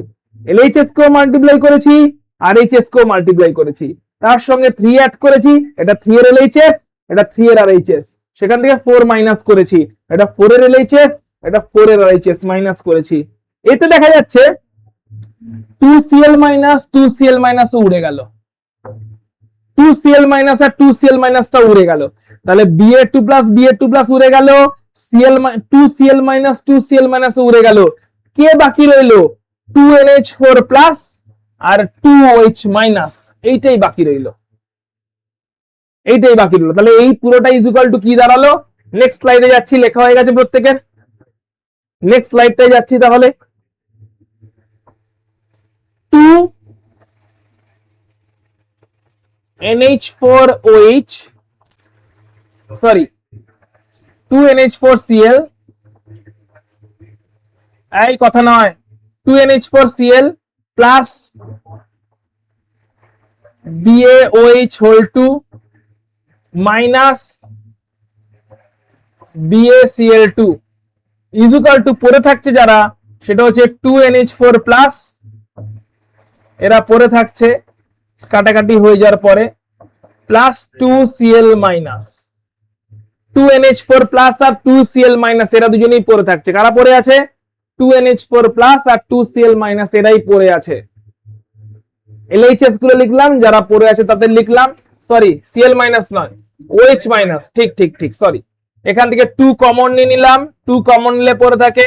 [SPEAKER 1] এলএইচএস কেও মাল্টিপ্লাই করেছি, আরএইচএস কেও মাল্টিপ্লাই করেছি, তার সঙ্গে 3 অ্যাড করেছি, এটা 3 এর এলএইচএস, এটা 3 এর আরএইচএস, সেখান থেকে 4 মাইনাস করেছি, এটা 4 এর এলএইচএস, এটা 4 এর আরএইচএস মাইনাস করেছি, এতে দেখা যাচ্ছে 2Cl মাইনাস 2Cl মাইনাস উড়ে গেল, 2Cl মাইনাস আর 2Cl মাইনাসটা উড়ে গেল, তাহলে Ba2 প্লাস উড়ে গেল, Cl 2Cl minus 2Cl minus উড়ে গেল, কে বাকি রইলো 2NH4 প্লাস আর 2OH মাইনাস, এইটাই বাকি রইলো, এইটাই বাকি রইলো, তাহলে এই পুরোটা ইজ ইকুয়াল টু কি দাঁড়ালো, নেক্সট স্লাইডে যাচ্ছি, লেখা হয়ে গেছে প্রত্যেকের, নেক্সট স্লাইডটাই যাচ্ছি, তাহলে 2NH4OH সরি 2NH4Cl, এই কথা নয়, 2NH4Cl plus BaOH whole 2 minus BaCl2 is equal to পড়ে থাকছে যারা, সেটা হচ্ছে 2NH4 প্লাস, এরা পড়ে থাকছে কাটাকাটি হয়ে যাওয়ার পরে plus 2Cl minus, 2NH4 plus আর 2Cl মাইনাস এরা দুজনেই পড়ে থাকছে, কারা পড়ে আছে 2NH4 প্লাস আর 2Cl মাইনাস এরাই পড়ে আছে, এলএইচএস গুলো লিখলাম, যারা পড়ে আছে তাদের লিখলাম, সরি Cl মাইনাস নয় OH মাইনাস, ঠিক ঠিক ঠিক সরি, এখান থেকে 2 কমন নিয়ে নিলাম, 2 কমন নিলে পড়ে থাকে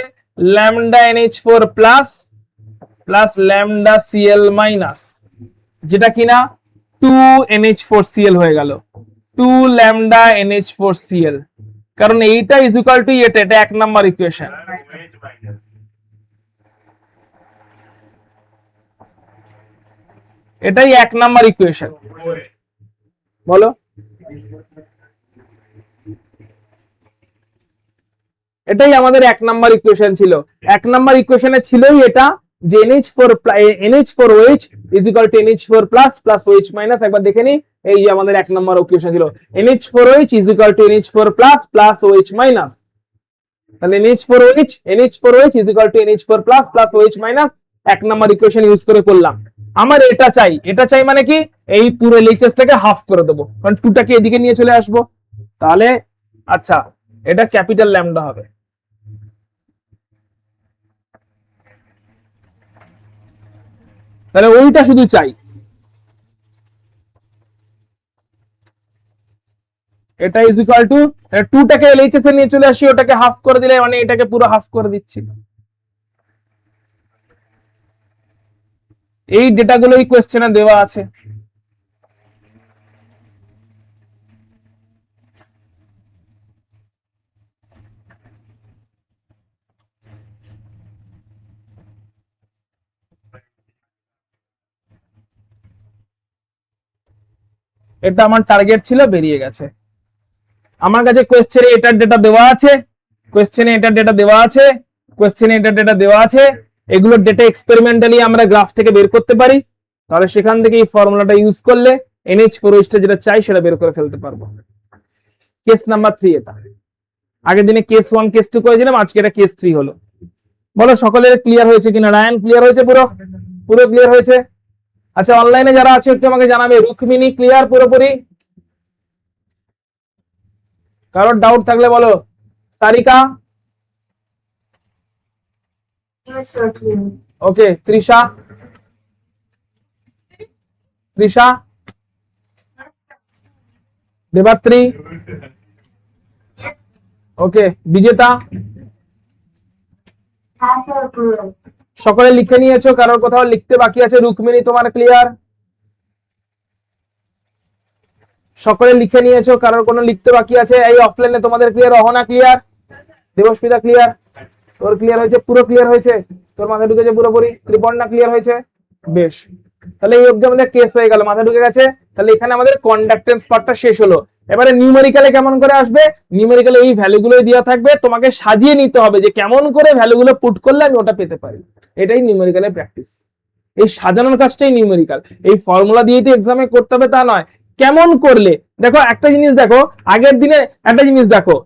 [SPEAKER 1] lambda NH4 plus plus lambda Cl minus, যেটা কিনা 2NH4Cl হয়ে গেল, 2 ল্যামডা NH4Cl, কারণ এইটা ইজ ইকুয়াল টু এটা 1 নাম্বার ইকুয়েশন, এটাই 1 নাম্বার ইকুয়েশন, বলো এটাই আমাদের 1 নাম্বার ইকুয়েশন ছিল, 1 নাম্বার ইকুয়েশনে ছিলই এটা, যে NH4OH is equal to NH4 plus OH minus, একবার দেখে নি, এই যে আমাদের 1 নম্বর ইকুয়েশন ছিল NH4OH is equal to NH4 plus OH minus, তাহলে NH4OH is equal to NH4 plus OH minus 1 number equation use করে করলাম। আমার এটা চাই মানে কি, এই পুরো LHS টাকে হাফ করে দেবো, কারণ 2টাকে এদিকে নিয়ে চলে আসবো, তাহলে আচ্ছা এটা ক্যাপিটাল ল্যামডা হবে। তাহলে ওইটা শুধু চাই, এটা ইজ ইকুয়াল টু 2টাকে LHS এ নিয়ে চলে আসি, ওটাকে হাফ করে দিলে মানে এটাকে পুরো হাফ করে দিচ্ছি। এই ডেটাগুলো এই কোশ্চেনে দেওয়া আছে। এটা আমার টার্গেট ছিল, বেরিয়ে গেছে। আমার কাছে কোশ্চেনে এটার ডেটা দেওয়া আছে, কোশ্চেনে এটার ডেটা দেওয়া আছে, কোশ্চেনে এটার ডেটা দেওয়া আছে, এগুলোর ডেটা এক্সপেরিমেন্টালি আমরা গ্রাফ থেকে বের করতে পারি, তাহলে সেখান থেকে এই ফর্মুলাটা ইউজ করলে NH4OH টা যেটা চাই সেটা বের করে ফেলতে পারবো। কেস নাম্বার 3 এটা। আগের দিনে কেস 1 কেস 2 করেছিলাম, আজকে এটা কেস 3 হলো। বলো সকলের ক্লিয়ার হয়েছে কিনা? রায়ান ক্লিয়ার হয়েছে? পুরো ক্লিয়ার হয়েছে? আচ্ছা অনলাইনে যারা আছে একটু আমাকে জানাবে। রুকমিনী ক্লিয়ার পুরোপুরি? কারোর ডাউট থাকলে বলো। তারিকা? ওকে। তৃষা? দেবাত্রী? ওকে। বিজেতা? সকলে লিখে নিয়েছো? কারোর কোথাও লিখতে বাকি আছে? রুকমিনী তোমার ক্লিয়ার? সকলে লিখে নিয়েছো? কারোর কোনো লিখতে বাকি আছে? এই অফলাইনে তোমাদের clear? Ahana clear? Debasmita clear? তোর ক্লিয়ার হয়েছে? পুরো ক্লিয়ার হয়েছে? তোর মাথায় ঢুকেছে পুরোপুরি? ত্রিপর্ণা ক্লিয়ার হয়েছে? বেশ, তাহলে এই অবধি আমাদের কেস হয়ে গেল, মাথায় ঢুকে গেছে। তাহলে এখানে আমাদের কন্ডাক্টেন্স পার্টটা শেষ হলো। এবারে নিউমেরিক্যালে কেমন করে আসবে? নিউমেরিক্যালে এই ভ্যালুগুলো দেওয়া থাকবে, তোমাকে সাজিয়ে নিতে হবে যে কেমন করে ভ্যালুগুলো পুট করলে আমি ওটা পেতে পারি। এটাই নিউমেরিক্যালের প্র্যাকটিস। এই সাজানোর কাজটাই নিউমেরিক্যাল। এই ফর্মুলা দিয়ে তো এক্সামে করতে হবে তা নয়, কেমন করলে। দেখো একটা জিনিস দেখো, আগের দিনে একটা জিনিস দেখো,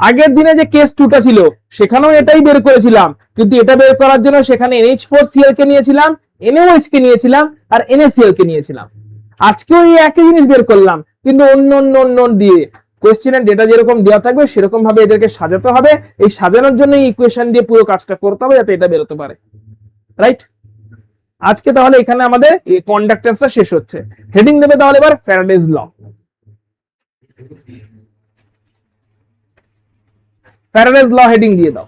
[SPEAKER 1] আগের দিনে যে কেস 2টা ছিল সেখানেও এটাই বের করেছিলাম, কিন্তু এটা বের করার জন্য সেখানে NH4Cl কে নিয়েছিলাম, NaOH কে নিয়েছিলাম, আর NaCl কে নিয়েছিলাম। আজকেও এই একই জিনিস বের করলাম, কিন্তু অন্য দিয়ে। কোশ্চেনের ডেটা যেরকম দেওয়া থাকবে সেরকম ভাবে এদেরকে সাজাতে হবে। এই সাজানোর জন্য এই ইকুয়েশন দিয়ে পুরো কাজটা করতে হবে যাতে এটা বেরোতে পারে। রাইট? আজকে তাহলে এখানে আমাদের এই কন্ডাক্টেন্সটা শেষ হচ্ছে। হেডিং দেবে তাহলে এবার ফ্যারাডেজ ল। ফ্যারাডেজ ল হেডিং দিয়ে দাও।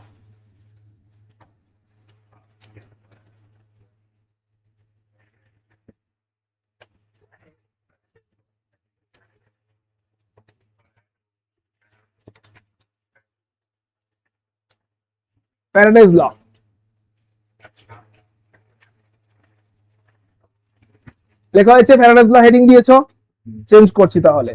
[SPEAKER 1] ফ্যারাডেজ ল লেখা হয়েছে, ফ্যারাডেজ ল হেডিং দিয়েছো, চেঞ্জ করছি তাহলে।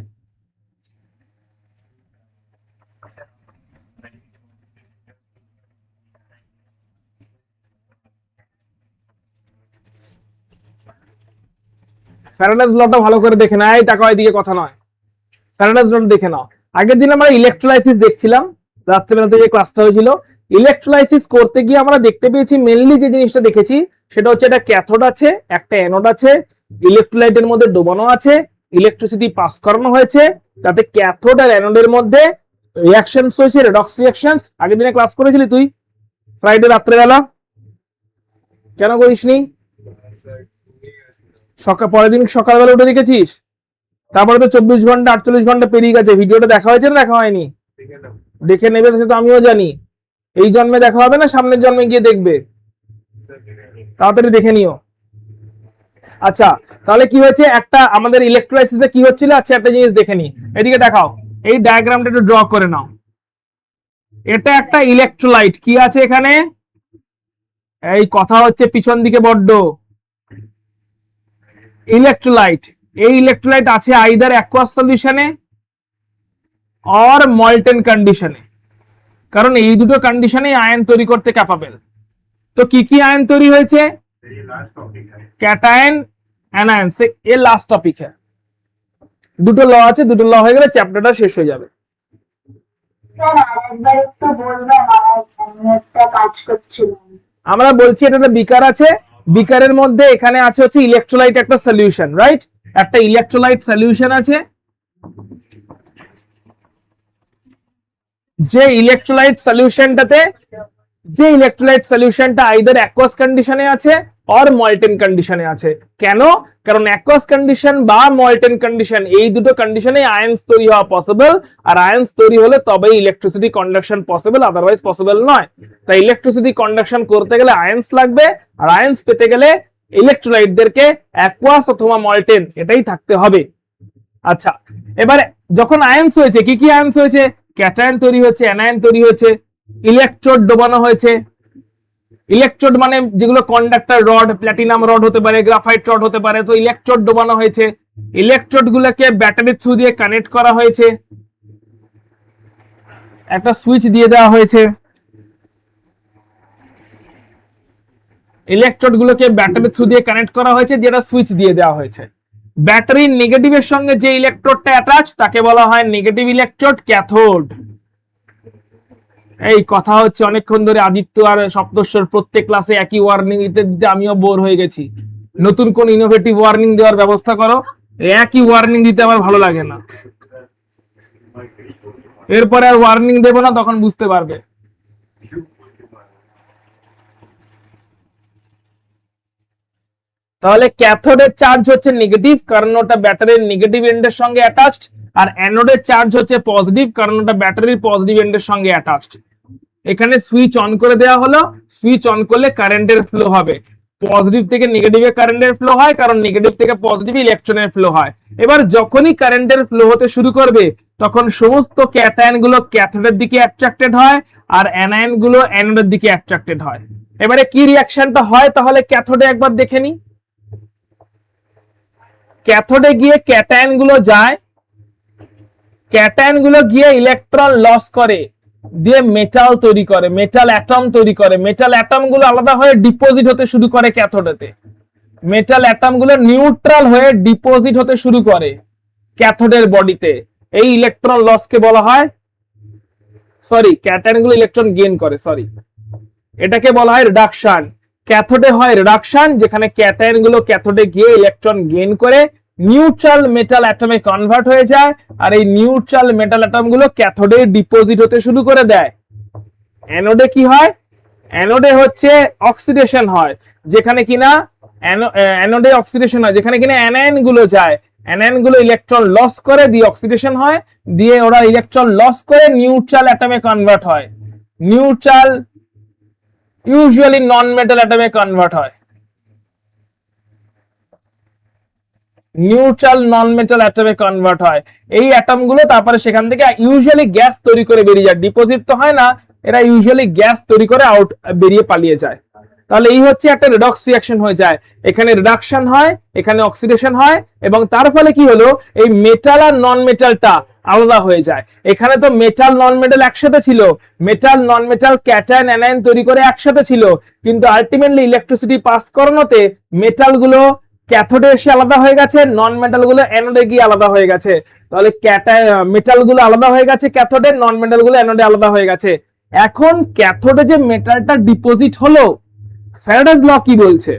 [SPEAKER 1] ফ্যারাডেজ লটা ভালো করে দেখে নাও। এই টাকা এদিকে কথা নয়, ফ্যারাডেজ ল দেখে নাও। আগের দিন আমরা ইলেকট্রোলাইসিস দেখছিলাম, রাত্রেবেলাতে যে ক্লাসটা হয়েছিল। ইলেকট্রোলাইসিস করতে গিয়ে আমরা দেখতে পেয়েছি মেইনলি যে জিনিসটা দেখেছি সেটা হচ্ছে একটা ক্যাথোড আছে, একটা অ্যানোড আছে, ইলেকট্রোলাইটের মধ্যে ডোবানো আছে, ইলেকট্রিসিটি পাস করানো হয়েছে, তাতে ক্যাথোড আর অ্যানোডের মধ্যে রিঅ্যাকশনস হয়েছে, রেডক্স রিঅ্যাকশনস। আগের দিনে ক্লাস করেছিলি তুই ফ্রাইডে রাত্রেবেলা? কেন করিসনি? পরের দিন সকালবেলা উঠে দেখেছিস? তারপরে তো 24 ঘন্টা 48 ঘন্টা পেরিয়ে গেছে। ভিডিওটা দেখা হয়েছে না দেখা হয়নি? দেখে নেবে, সে তো আমিও জানি। এই জন্মে দেখা হবে না, সামনের জন্মে গিয়ে দেখবে। তাড়াতাড়ি দেখে নিও। আচ্ছা তাহলে কি হয়েছে, একটা আমাদের ইলেকট্রোলাইসিসে কি হচ্ছিল, আচ্ছা একটা জিনিস দেখে নি। এদিকে দেখাও, এই ডায়াগ্রামটা একটু ড্র করে নাও। এটা একটা ইলেকট্রোলাইট, কি আছে এখানে? এই কথা হচ্ছে পিছন দিকে বড্ড। ইলেকট্রোলাইট, এই ইলেকট্রোলাইট আছে আইদার অ্যাকুয়াস সলিউশনে অর মল্টেন কন্ডিশনে, কারণ এই দুটো কন্ডিশনে আয়ন তৈরি করতে ক্যাপাবেল। তো কি কি আয়ন তৈরি হয়েছে? कैटायन एनायन से ये लास्ट टॉपिक है দুটো ল আছে দুটো ল হয়ে গেলে চ্যাপ্টারটা শেষ হয়ে যাবে
[SPEAKER 2] স্যার আরেকবার একটু বলবেন আমি একটা কাজ করছিলাম
[SPEAKER 1] আমরা বলছি এটা বিকার আছে বিকারের মধ্যে এখানে আছে হচ্ছে ইলেকট্রোলাইট একটা সলিউশন রাইট একটা ইলেকট্রোলাইট সলিউশন আছে যে ইলেকট্রোলাইট সলিউশনটা আইদার অ্যাকুয়াস কন্ডিশনে আছে অর মল্টেন কন্ডিশনে আছে কেন কারণ অ্যাকুয়াস কন্ডিশন বা মল্টেন কন্ডিশন এই দুটো কন্ডিশনে আয়ন্স তৈরি হওয়া পসিবল আর আয়ন্স তৈরি হলে তবেই electricity conduction possible otherwise possible নয় তাই ইলেকট্রিসিটি কন্ডাকশন করতে গেলে আয়ন্স লাগবে আর আয়ন্স পেতে গেলে ইলেকট্রোলাইটদেরকে অ্যাকুয়াস অথবা মল্টেন এটাই থাকতে হবে আচ্ছা এবারে যখন আয়ন্স হয়েছে কি কি আয়ন্স হয়েছে ক্যাটায়ন তৈরি হয়েছে অ্যানায়ন তৈরি হয়েছে ইলেকট্রোড ডোবানো হয়েছে ইলেকট্রোড মানে যেগুলো কন্ডাক্টর রড প্ল্যাটিনাম রড হতে পারে গ্রাফাইট রড হতে পারে তো ইলেকট্রোড ডোবানো হয়েছে ইলেকট্রোড গুলোকে ব্যাটারির থ্রু দিয়ে কানেক্ট করা হয়েছে একটা সুইচ দিয়ে দেওয়া হয়েছে ইলেকট্রোড গুলোকে ব্যাটারির থ্রু দিয়ে কানেক্ট করা হয়েছে যেটা সুইচ দিয়ে দেওয়া হয়েছে ব্যাটারির নেগেটিভের সঙ্গে যে ইলেকট্রোডটা অ্যাটাচ তাকে বলা হয় নেগেটিভ ইলেকট্রোড ক্যাথোড এই কথা হচ্ছে অনেকক্ষণ ধরে আদিত্য আর সপ্তস্বর প্রত্যেক ক্লাসে একই ওয়ার্নিং দিতে আমিও বোর হয়ে গেছি নতুন কোন ইনোভেটিভ ওয়ার্নিং দেওয়ার ব্যবস্থা করো একই ওয়ার্নিং দিতে আমার ভালো লাগে না এরপরে আর ওয়ার্নিং দেব না তখন বুঝতে পারবে তাহলে ক্যাথোডের চার্জ হচ্ছে নেগেটিভ কারণ ওটা ব্যাটারির নেগেটিভ এন্ডের সঙ্গে অ্যাটাচড আর অ্যানোডের চার্জ হচ্ছে পজিটিভ কারণ ওটা ব্যাটারির পজিটিভ এন্ডের সঙ্গে অ্যাটাচড এখানে সুইচ অন করে দেওয়া হলো সুইচ অন করলে কারেন্টের ফ্লো হবে পজিটিভ থেকে নেগেটিভে কারেন্টের ফ্লো হয় কারণ নেগেটিভ থেকে পজিটিভ ইলেকট্রনের ফ্লো হয় এবার যখনই কারেন্টের ফ্লো হতে শুরু করবে তখন সমস্ত ক্যাটায়ন গুলো ক্যাথোডের দিকে অ্যাট্রাক্টেড হয় আর অ্যানায়ন গুলো অ্যানোডের দিকে অ্যাট্রাক্টেড হয় এবারে কি রিঅ্যাকশনটা হয় তাহলে ক্যাথোডে একবার দেখে নি ক্যাথোডে গিয়ে ক্যাটায়ন গুলো যায় ক্যাটায়ন গুলো গিয়ে ইলেকট্রন লস করে দিয়ে মেটাল তৈরি করে মেটাল অ্যাটম তৈরি করে মেটাল অ্যাটম গুলো আলাদা হয়ে ডিপোজিট হতে শুরু করে ক্যাথোডেতে মেটাল অ্যাটম গুলো নিউট্রাল হয়ে ডিপোজিট হতে শুরু করে ক্যাথোডের বডিতে এই ইলেকট্রন লসকে বলা হয় সরি ক্যাটায়ন গুলো ইলেকট্রন গেইন করে সরি এটাকে বলা হয় রিডাকশন ক্যাথোডে হয় রিডাকশন যেখানে ক্যাটায়ন গুলো ক্যাথোডে গিয়ে ইলেকট্রন গেইন করে নিউট্রাল মেটাল অ্যাটমে কনভার্ট হয়ে যায় আর এই নিউট্রাল মেটাল অ্যাটম গুলো ক্যাথোডে ডিপোজিট হতে শুরু করে দেয় অ্যানোডে কি হয় অ্যানোডে হচ্ছে অক্সিডেশন হয় যেখানে কিনা অ্যানোডে অক্সিডেশন হয় যেখানে কিনা অ্যানায়ন গুলো যায় অ্যানায়ন গুলো ইলেকট্রন লস করে দিয়ে অক্সিডেশন হয় দিয়ে ওরা ইলেকট্রন লস করে নিউট্রাল অ্যাটমে কনভার্ট হয় নিউট্রাল ইউজুয়ালি নন মেটাল অ্যাটমে কনভার্ট হয় নিউট্রাল নন মেটাল অ্যাটমে কনভার্ট হয় এই অ্যাটম গুলো তারপরে সেখান থেকে ইউজুয়ালি গ্যাস তৈরি করে বেরিয়ে যায় ডিপোজিট তো হয় না এরা ইউজুয়ালি গ্যাস তৈরি করে আউট বেরিয়ে পালিয়ে যায় তাহলে এই হচ্ছে একটা রিডক্স রিঅ্যাকশন হয়ে যায় এখানে রিডাকশন হয় এখানে অক্সিডেশন হয় এবং তার ফলে কি হলো এই মেটাল আর নন মেটালটা আলাদা হয়ে যায় এখানে তো মেটাল নন মেটাল একসাথে ছিল মেটাল নন মেটাল ক্যাটায়ন অ্যানায়ন তৈরি করে একসাথে ছিল কিন্তু আলটিমেটলি ইলেকট্রিসিটি পাস করানোতে মেটাল গুলো ক্যাথোডে এসে আলাদা হয়ে গেছে নন মেটাল গুলো অ্যানোডে গিয়ে আলাদা হয়ে গেছে তাহলে মেটাল গুলো আলাদা হয়ে গেছে ক্যাথোডে নন মেটাল গুলো অ্যানোডে আলাদা হয়ে গেছে এখন ক্যাথোডে যে মেটালটা ডিপোজিট হলো ফ্যারাডেজ ল কি বলছে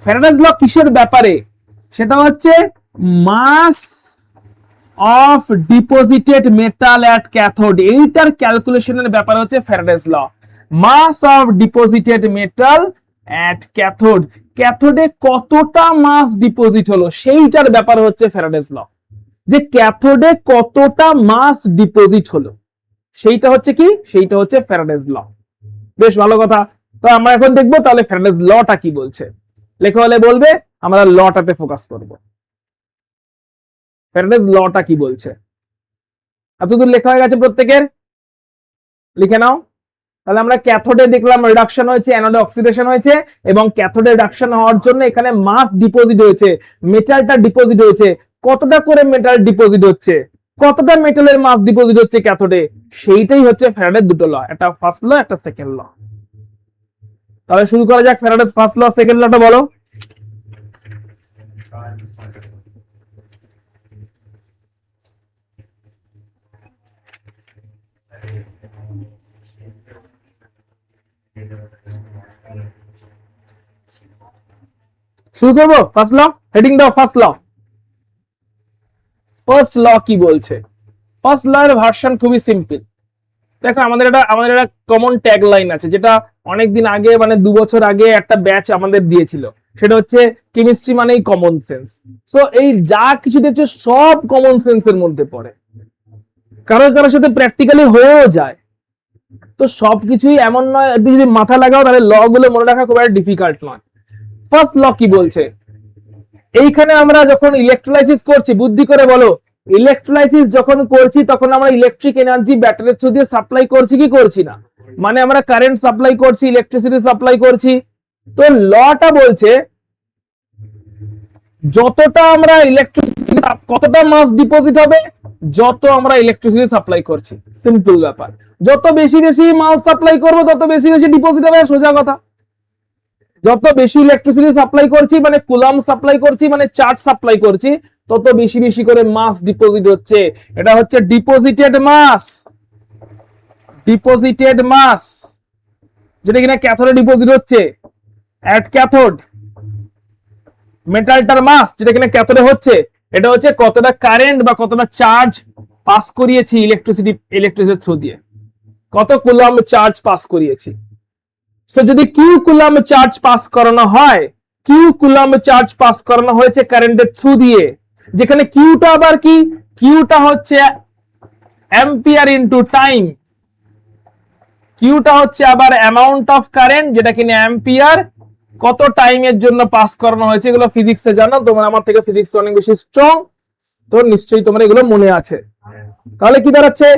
[SPEAKER 1] ফ্যারাডেজ ল কিসের ব্যাপারে সেটা হচ্ছে mass of deposited metal at cathode এইটার ক্যালকুলেশনের ব্যাপার হচ্ছে Faraday's law mass of deposited metal at cathode ক্যাথোডে কতটা মাস ডিপোজিট হলো সেইটার ব্যাপার হচ্ছে ফ্যারাডেজ ল যে ক্যাথোডে কতটা মাস ডিপোজিট হলো সেইটা হচ্ছে কি সেইটা হচ্ছে ফ্যারাডেজ ল বেশ ভালো কথা তো আমরা এখন দেখবো তাহলে ফ্যারাডেজ লটা কি বলছে লেখা হলে বলবে আমরা লটাতে ফোকাস করব ফ্যারাডেজ লটা কি বলছে এতদূর লেখা হয়ে গেছে প্রত্যেকের লিখে নাও তাহলে আমরা ক্যাথোডে দেখলাম রিডাকশন হয়েছে অ্যানোডে অক্সিডেশন হয়েছে এবং ক্যাথোডে রিডাকশন হওয়ার জন্য এখানে মাস ডিপোজিট হয়েছে মেটালটা ডিপোজিট হয়েছে কতটা করে মেটাল ডিপোজিট হচ্ছে কতটা মেটালের মাস ডিপোজিট হচ্ছে ক্যাথোডে, সেইটাই হচ্ছে ফ্যারাডের দুটো ল, একটা ফার্স্ট ল একটা সেকেন্ড ল। তাহলে শুরু করা যাক, ফ্যারাডেস ফার্স্ট ল সেকেন্ড লটা বলো। শুরু করবো ফার্স্ট ল, হেডিং দাও ফার্স্ট ল। ফার্স্ট ল কি বলছে? ফার্স্ট ল এর ভার্সন খুবই সিম্পল। দেখো আমাদের একটা কমন ট্যাগ লাইন আছে, যেটা অনেকদিন আগে মানে 2 বছর আগে একটা ব্যাচ আমাদের দিয়েছিল, সেটা হচ্ছে কেমিস্ট্রি মানেই কমন সেন্স। সো এই যা কিছু দেখছো সব কমন সেন্সের মধ্যে পড়ে, কারোর সাথে প্র্যাকটিক্যালি হয়েও যায়। তো সবকিছুই এমন নয়, যদি মাথা লাগাও তাহলে ল গুলো মনে রাখা খুব একটা ডিফিকাল্ট নয়। ফার্স্ট ল কি বলছে? এইখানে আমরা যখন ইলেকট্রোলাইসিস করছি, বুদ্ধি করে বলো, ইলেকট্রোলাইসিস যখন করছি তখন আমরা ইলেকট্রিক এনার্জি ব্যাটারির থ্রু দিয়ে সাপ্লাই করছি কি করছি না? মানে আমরা কারেন্ট সাপ্লাই করছি, ইলেকট্রিসিটি সাপ্লাই করছি। তো লটা বলছে যতটা আমরা ইলেকট্রিসিটি, কতটা মাস ডিপোজিট হবে যত আমরা ইলেকট্রিসিটি সাপ্লাই করছি। সিম্পল ব্যাপার, যত বেশি বেশি মাল সাপ্লাই করব তত বেশি বেশি ডিপোজিট হবে, সোজা কথা। যত বেশি ইলেকট্রিসিটি সাপ্লাই করছি মানে কুলাম সাপ্লাই করছি মানে চার্জ সাপ্লাই করছি, তত বেশি বেশি করে মাস ডিপোজিট হচ্ছে। এটা হচ্ছে ডিপোজিটেড মাস। ডিপোজিটেড মাস যেটা কিনা ক্যাথোডে ডিপোজিট হচ্ছে, অ্যাট ক্যাথোড। মেটালটার মাস যেটা কিনা ক্যাথোডে হচ্ছে, এটা হচ্ছে কতটা কারেন্ট বা কতটা চার্জ পাস করিয়েছি ইলেকট্রিসিটির থ্রু দিয়ে, কত কুলাম চার্জ পাস করিয়েছি। সো যদি কিউ কুলাম চার্জ পাস করানো হয়, কিউ কুলাম চার্জ পাস করানো হয়েছে কারেন্টের থ্রু দিয়ে, যেখানে কিউটা আবার কি, কিউটা হচ্ছে অ্যাম্পিয়ার ইনটু টাইম। কিউটা হচ্ছে আবার অ্যামাউন্ট অফ কারেন্ট, যেটা কিনা অ্যাম্পিয়ার, কত টাইমের জন্য পাস করানো হয়েছে। এগুলো ফিজিক্সে জানো তোমরা, আমার থেকে ফিজিক্স অনেক বেশি স্ট্রং, তো নিশ্চয়ই তোমার এগুলো মনে আছে। তাহলে কি দাঁড়াচ্ছে,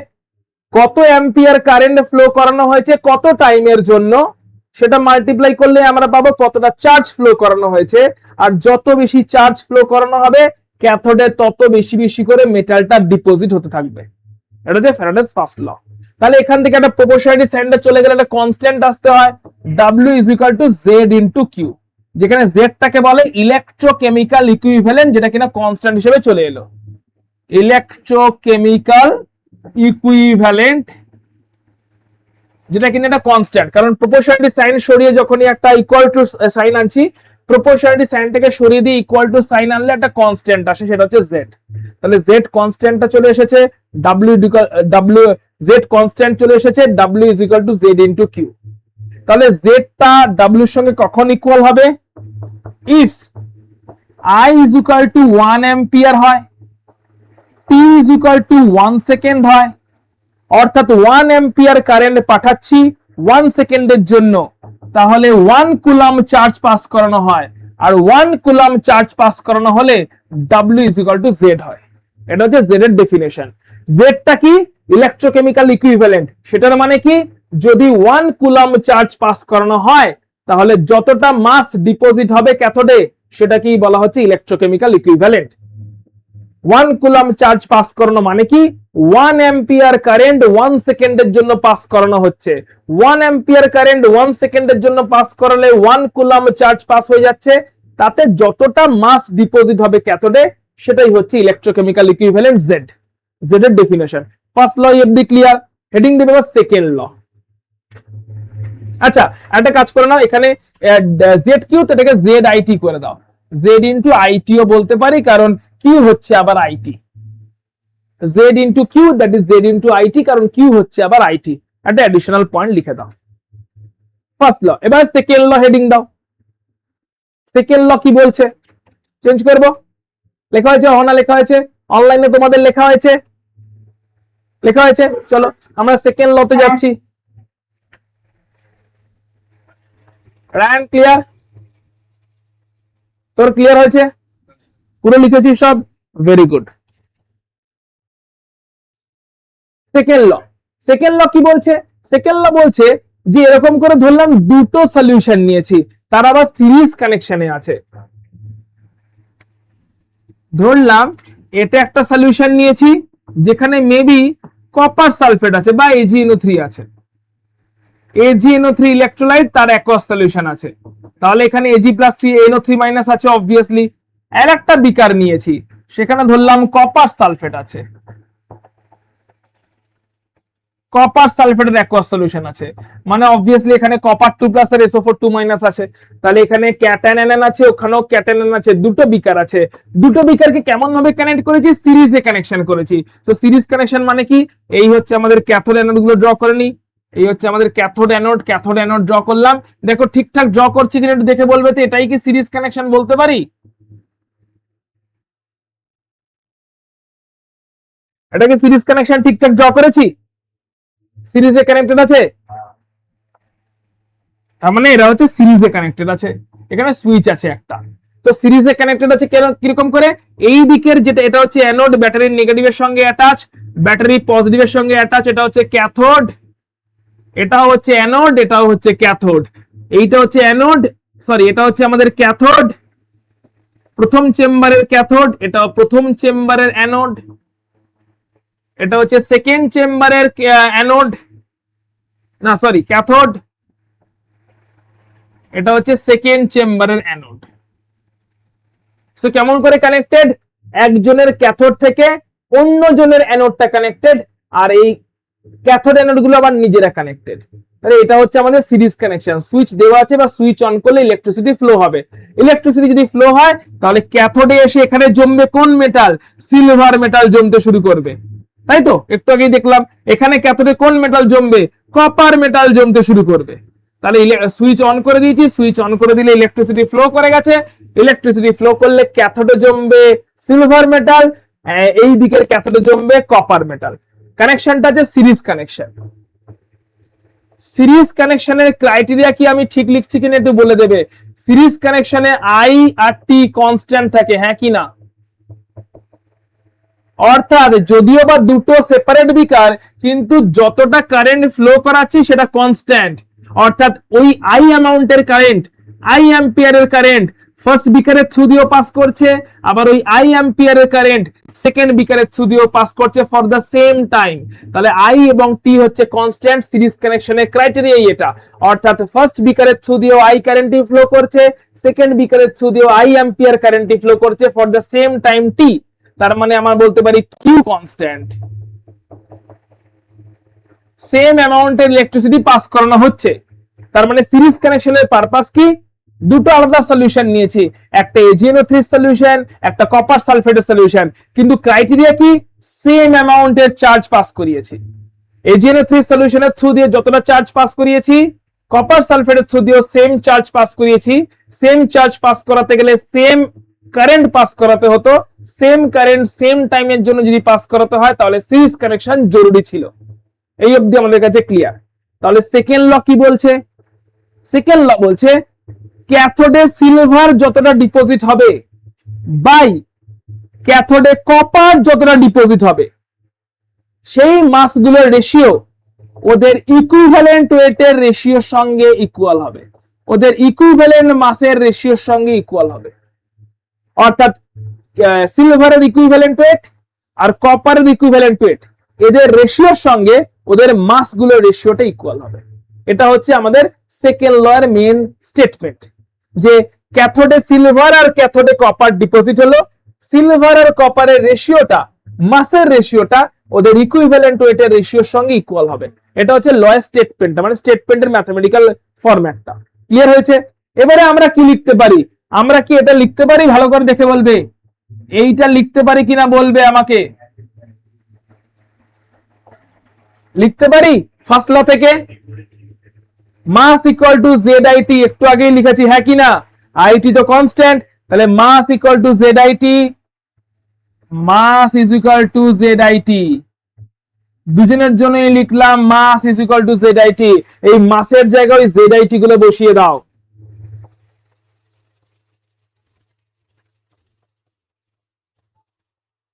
[SPEAKER 1] কত অ্যাম্পিয়ার কারেন্ট ফ্লো করানো হয়েছে কত টাইমের জন্য, সেটা মাল্টিপ্লাই করলে আমরা পাবো কতটা চার্জ ফ্লো করানো হয়েছে। আর যত বেশি চার্জ ফ্লো করানো হবে ক্যাথোডে, তত বেশি বেশি করে মেটালটা ডিপোজিট হতে থাকবে। এটা হচ্ছে ফ্যারাডেস ফার্স্ট ল। তাহলে এখান থেকে একটা প্রপোর্শনালিটি সাইনটা চলে গেলে একটা কনস্ট্যান্ট আসতে হয়, W is equal to Z into Q, যেখানে জেডটাকে বলে ইলেকট্রোকেমিক্যাল ইকুইভ্যালেন্ট, যেটা কিনা কনস্ট্যান্ট হিসেবে চলে এলো। ইলেকট্রোকেমিক্যাল ইকুইভ্যালেন্ট, যেটা কিনা একটা কনস্ট্যান্ট, কারণ প্রপোর্শনালিটি সাইন সরিয়ে যখনই একটা ইকুয়াল টু সাইন আনছি, প্রপোর্শনালিটি সাইনটাকে সরিয়ে দিয়ে ইকুয়াল টু সাইন আনলে একটা কনস্ট্যান্ট আসে, সেটা হচ্ছে জেড। তাহলে জেড কনস্ট্যান্টটা চলে এসেছে, ডাব্লিউ জেড কনস্ট্যান্ট চলে এসেছে, W is equal to Z into Q. তাহলে জেডটা ডাব্লিউর সঙ্গে কখন ইকুয়াল হবে? If I is equal to 1 ampere হয়, T is equal to 1 second হয়, অর্থাৎ 1 অ্যাম্পিয়ার কারেন্ট পাঠাচ্ছি 1 সেকেন্ডের জন্য, তাহলে 1 কুলাম চার্জ পাস করানো হয়। আর 1 কুলাম চার্জ পাস করানো হলে W is equal to Z হয়। এটা হচ্ছে জেড এর ডেফিনেশন। জেডটা কি? Electrochemical equivalent. সেটার মানে কি, যদি 1 কুলাম চার্জ পাস করানো হয় তাহলে যতটা মাস ডিপোজিট হবে ক্যাথোডে, সেটাকেই বলা হচ্ছে electrochemical equivalent. 1 column charge pass করানো মানে কি, 1 অ্যাম্পিয়ার কারেন্ট 1 সেকেন্ডের জন্য পাস করানো হচ্ছে। 1 অ্যাম্পিয়ার কারেন্ট 1 সেকেন্ডের জন্য পাস করালে 1 কুলাম চার্জ পাস হয়ে যাচ্ছে, তাতে যতটা মাস ডিপোজিট হবে ক্যাথোডে, সেটাই হচ্ছে ইলেকট্রোকেমিক্যাল ইকুইভ্যালেন্ট জেড। জেড এর definition. First law FD clear, heading দিবে সেকেন্ড ল। আচ্ছা একটা কাজ করে নাও, এখানে জেড কিউ, এটাকে জেড আইটি করে দাও। জেড ইনটু আইটিও বলতে পারি, কারণ কিউ হচ্ছে আবার IT. Z into Q, that is Z into IT, কারণ কিউ হচ্ছে আবার আইটি। একটা অ্যাডিশনাল পয়েন্ট লিখে দাও। First law. এবার সেকেন্ড ল হেডিং দাও। সেকেন্ড ল কি বলছে? চেঞ্জ করব, লেখা হয়েছে অনা, লেখা হয়েছে অনলাইনে, তোমাদের লেখা হয়েছে, লেখা হয়েছে। চলো আমরা সেকেন্ড লতে যাচ্ছি। রায়ন ক্লিয়ার? তোর ক্লিয়ার হয়েছে? পুরো লিখেছি সব? Very good. Second law. Second law কি বলছে? সেকেন্ড ল বলছে যে এরকম করে ধরলাম দুটো সলিউশন নিয়েছি, তার আবার সিরিজ কানেকশনে আছে। ধরলাম এটা একটা সলিউশন নিয়েছি, যেখানে মেবি কপার সালফেট আছে বা AgNO3 আছে, AgNO3 ইলেকট্রোলাইট, তার অ্যাকোয়াস সলিউশন আছে। তাহলে এখানে Ag+CaNO3- আছে অবভিয়াসলি। আর একটা বিকার নিয়েছি, সেখানে ধরলাম কপার সালফেট আছে, কপার সালফেটের অ্যাকোয়াস সলিউশন আছে, মানে অবভিয়াসলি এখানে কপার 2+ আর SO4 2- আছে। তাহলে এখানে ক্যাটায়ন আছে, ওখানেও ক্যাটায়ন আছে, দুটো বিকার আছে। দুটো বিকারকে কেমন ভাবে কানেক্ট করেছি? সিরিজে কানেকশন করেছি। তো সিরিজ কানেকশন মানে কি? এই হচ্ছে আমাদের ক্যাথোড অ্যানোড গুলো ড্র করে নি। এই হচ্ছে আমাদের ক্যাথোড অ্যানোড ড্র করলাম। দেখো ঠিকঠাক ড্র করছি কিনা একটু দেখে বলবে তো, এটাই কি সিরিজ কানেকশন বলতে পারি? এটা কি সিরিজ কানেকশন ঠিকঠাক ড্র করেছি? সিরিজে কানেক্টেড আছে, তার মানে এরা হচ্ছে সিরিজে কানেক্টেড আছে। এখানে সুইচ আছে একটা, তো সিরিজে কানেক্টেড আছে কিরকম করে? এই দিকের যেটা, এটা হচ্ছে অ্যানোড, ব্যাটারির নেগেটিভের সঙ্গে অ্যাটাচ, ব্যাটারি পজিটিভের সঙ্গে অ্যাটাচ, এটা হচ্ছে ক্যাথোড, এটা হচ্ছে অ্যানোড, এটাও হচ্ছে ক্যাথোড। এইটা হচ্ছে অ্যানোড, সরি এটা হচ্ছে আমাদের ক্যাথোড, প্রথম চেম্বারের ক্যাথোড, এটা প্রথম চেম্বারের অ্যানোড, এটা হচ্ছে সেকেন্ড চেম্বারের অ্যানোড, না সরি ক্যাথোড, এটা হচ্ছে সেকেন্ড চেম্বারের অ্যানোড। সো কেমন করে কানেক্টেড? একজনের ক্যাথোড থেকে অন্য জনের অ্যানোডটা কানেক্টেড, আর এই ক্যাথোড অ্যানোড গুলো আবার নিজেরা কানেক্টেড। তাহলে এটা হচ্ছে আমাদের সিরিজ কানেকশন। সুইচ দেওয়া আছে বা সুইচ অন করলে ইলেকট্রিসিটি ফ্লো হবে। ইলেকট্রিসিটি যদি ফ্লো হয় তাহলে ক্যাথোডে এসে এখানে জমবে কোন মেটাল? সিলভার মেটাল জমতে শুরু করবে, তাই তো? একটু আগেই দেখলাম এখানে ক্যাথোডে কোন মেটাল জমবে? কপার মেটাল জমতে শুরু করবে। তাহলে সুইচ অন করে দিয়েছি, সুইচ অন করে দিলে ইলেকট্রিসিটি ফ্লো করে গেছে। ইলেকট্রিসিটি ফ্লো করলে ক্যাথোডে জমবে সিলভার মেটাল, এই দিকের ক্যাথোডে জমবে কপার মেটাল। কানেকশনটা আছে সিরিজ কানেকশন। সিরিজ কানেকশনের ক্রাইটেরিয়া কি আমি ঠিক লিখছি কিনা একটু বলে দেবে। সিরিজ কানেকশনে আই আর টি কনস্ট্যান্ট থাকে, হ্যাঁ কি না? অর্থাৎ যদিও বা দুটো সেপারেট বিকার, কিন্তু যতটা কারেন্ট ফ্লো করাচ্ছি সেটা কনস্ট্যান্ট। অর্থাৎ ওই আই অ্যামাউন্টের কারেন্ট, আই অ্যাম্পিয়ারের কারেন্ট ফার্স্ট বিকারের থ্রু দিয়েও পাস করছে, আবার ওই আই অ্যাম্পিয়ারের কারেন্ট সেকেন্ড বিকারের থ্রু দিয়েও পাস করছে ফর দ্য সেম টাইম। তাহলে আই এবং টি হচ্ছে কনস্ট্যান্ট। সিরিজ কানেকশনের ক্রাইটেরিয়াই এটা। অর্থাৎ ফার্স্ট বিকারের থ্রু দিয়েও আই কারেন্টই ফ্লো করছে, সেকেন্ড বিকারের থ্রু দিয়েও আই অ্যাম্পিয়ার কারেন্টই ফ্লো করছে ফর দ্য সেম টাইম টি। তার মানে আমরা বলতে পারি কিউ কনস্ট্যান্ট, সেম অ্যামাউন্টের ইলেকট্রিসিটি পাস করানো হচ্ছে। তার মানে সিরিজ কানেকশনের পারপাস কি? দুটো আলাদা সলিউশন নিয়েছি, একটা AgNO3 সলিউশন, একটা কপার সালফেটের সলিউশন, কিন্তু ক্রাইটেরিয়া কি? সেম অ্যামাউন্টের চার্জ পাস করিয়েছি। AgNO3 সলিউশনের থ্রু দিয়ে যতটা চার্জ পাস করিয়েছি, কপার সালফেটের থ্রু দিয়েও সেম চার্জ পাস করিয়েছি। সেম চার্জ পাস করাতে গেলে সেম কারেন্ট পাস করাতে হতো, সেম কারেন্ট সেম টাইমের জন্য যদি পাস করাতে হয় তাহলে সিরিজ কানেকশন জরুরি ছিল। এই অবধি আমাদের কাছে ক্লিয়ার। তাহলে সেকেন্ড ল কি বলছে? সেকেন্ড ল বলছে ক্যাথোডে সিলভার যতটা ডিপোজিট হবে বাই ক্যাথোডে কপার যতটা ডিপোজিট হবে, সেই মাসগুলোর রেশিও ওদের ইকুইভ্যালেন্ট ওয়েটের রেশিওর সঙ্গে ইকুয়াল হবে, ওদের ইকুইভ্যালেন্ট মাসের রেশিওর সঙ্গে ইকুয়াল হবে। অর্থাৎ সিলভারের ইকুইভ্যালেন্ট ওয়েট আর কপারের ইকুইভ্যালেন্ট ওয়েট, এদের রেশিওর সঙ্গে ওদের মাসগুলোর রেশিওটা ইকুয়াল হবে। এটা হচ্ছে আমাদের সেকেন্ড ল এর মেইন স্টেটমেন্ট, যে ক্যাথোডে সিলভার আর ক্যাথোডে কপার ডিপোজিট হলো, সিলভার আর কপারের রেশিওটা, মাসের রেশিওটা ওদের ইকুইভ্যালেন্ট ওয়েটের রেশিওর সঙ্গে ইকুয়াল হবে। এটা হচ্ছে ল এর স্টেটমেন্ট, মানে স্টেটমেন্টের ম্যাথমেটিক্যাল ফরম্যাটটা। ক্লিয়ার হয়েছে? এবারে আমরা কি লিখতে পারি? আমরা কি এটা লিখতে পারি? ভালো করে দেখে বলবে, এইটা লিখতে পারি কিনা বলবে আমাকে। লিখতে পারি ফার্স্ট ল থেকে, মাস ইকুয়াল টু ZIT, একটু আগেই লিখেছি, হ্যাঁ কি না? আইটি তো কনস্ট্যান্ট, তাহলে mass equal to ZIT, mass is equal to ZIT। দুজনের জন্যই লিখলাম mass is equal to ZIT। এই মাসের জায়গায় ওই ZIT গুলো বসিয়ে দাও।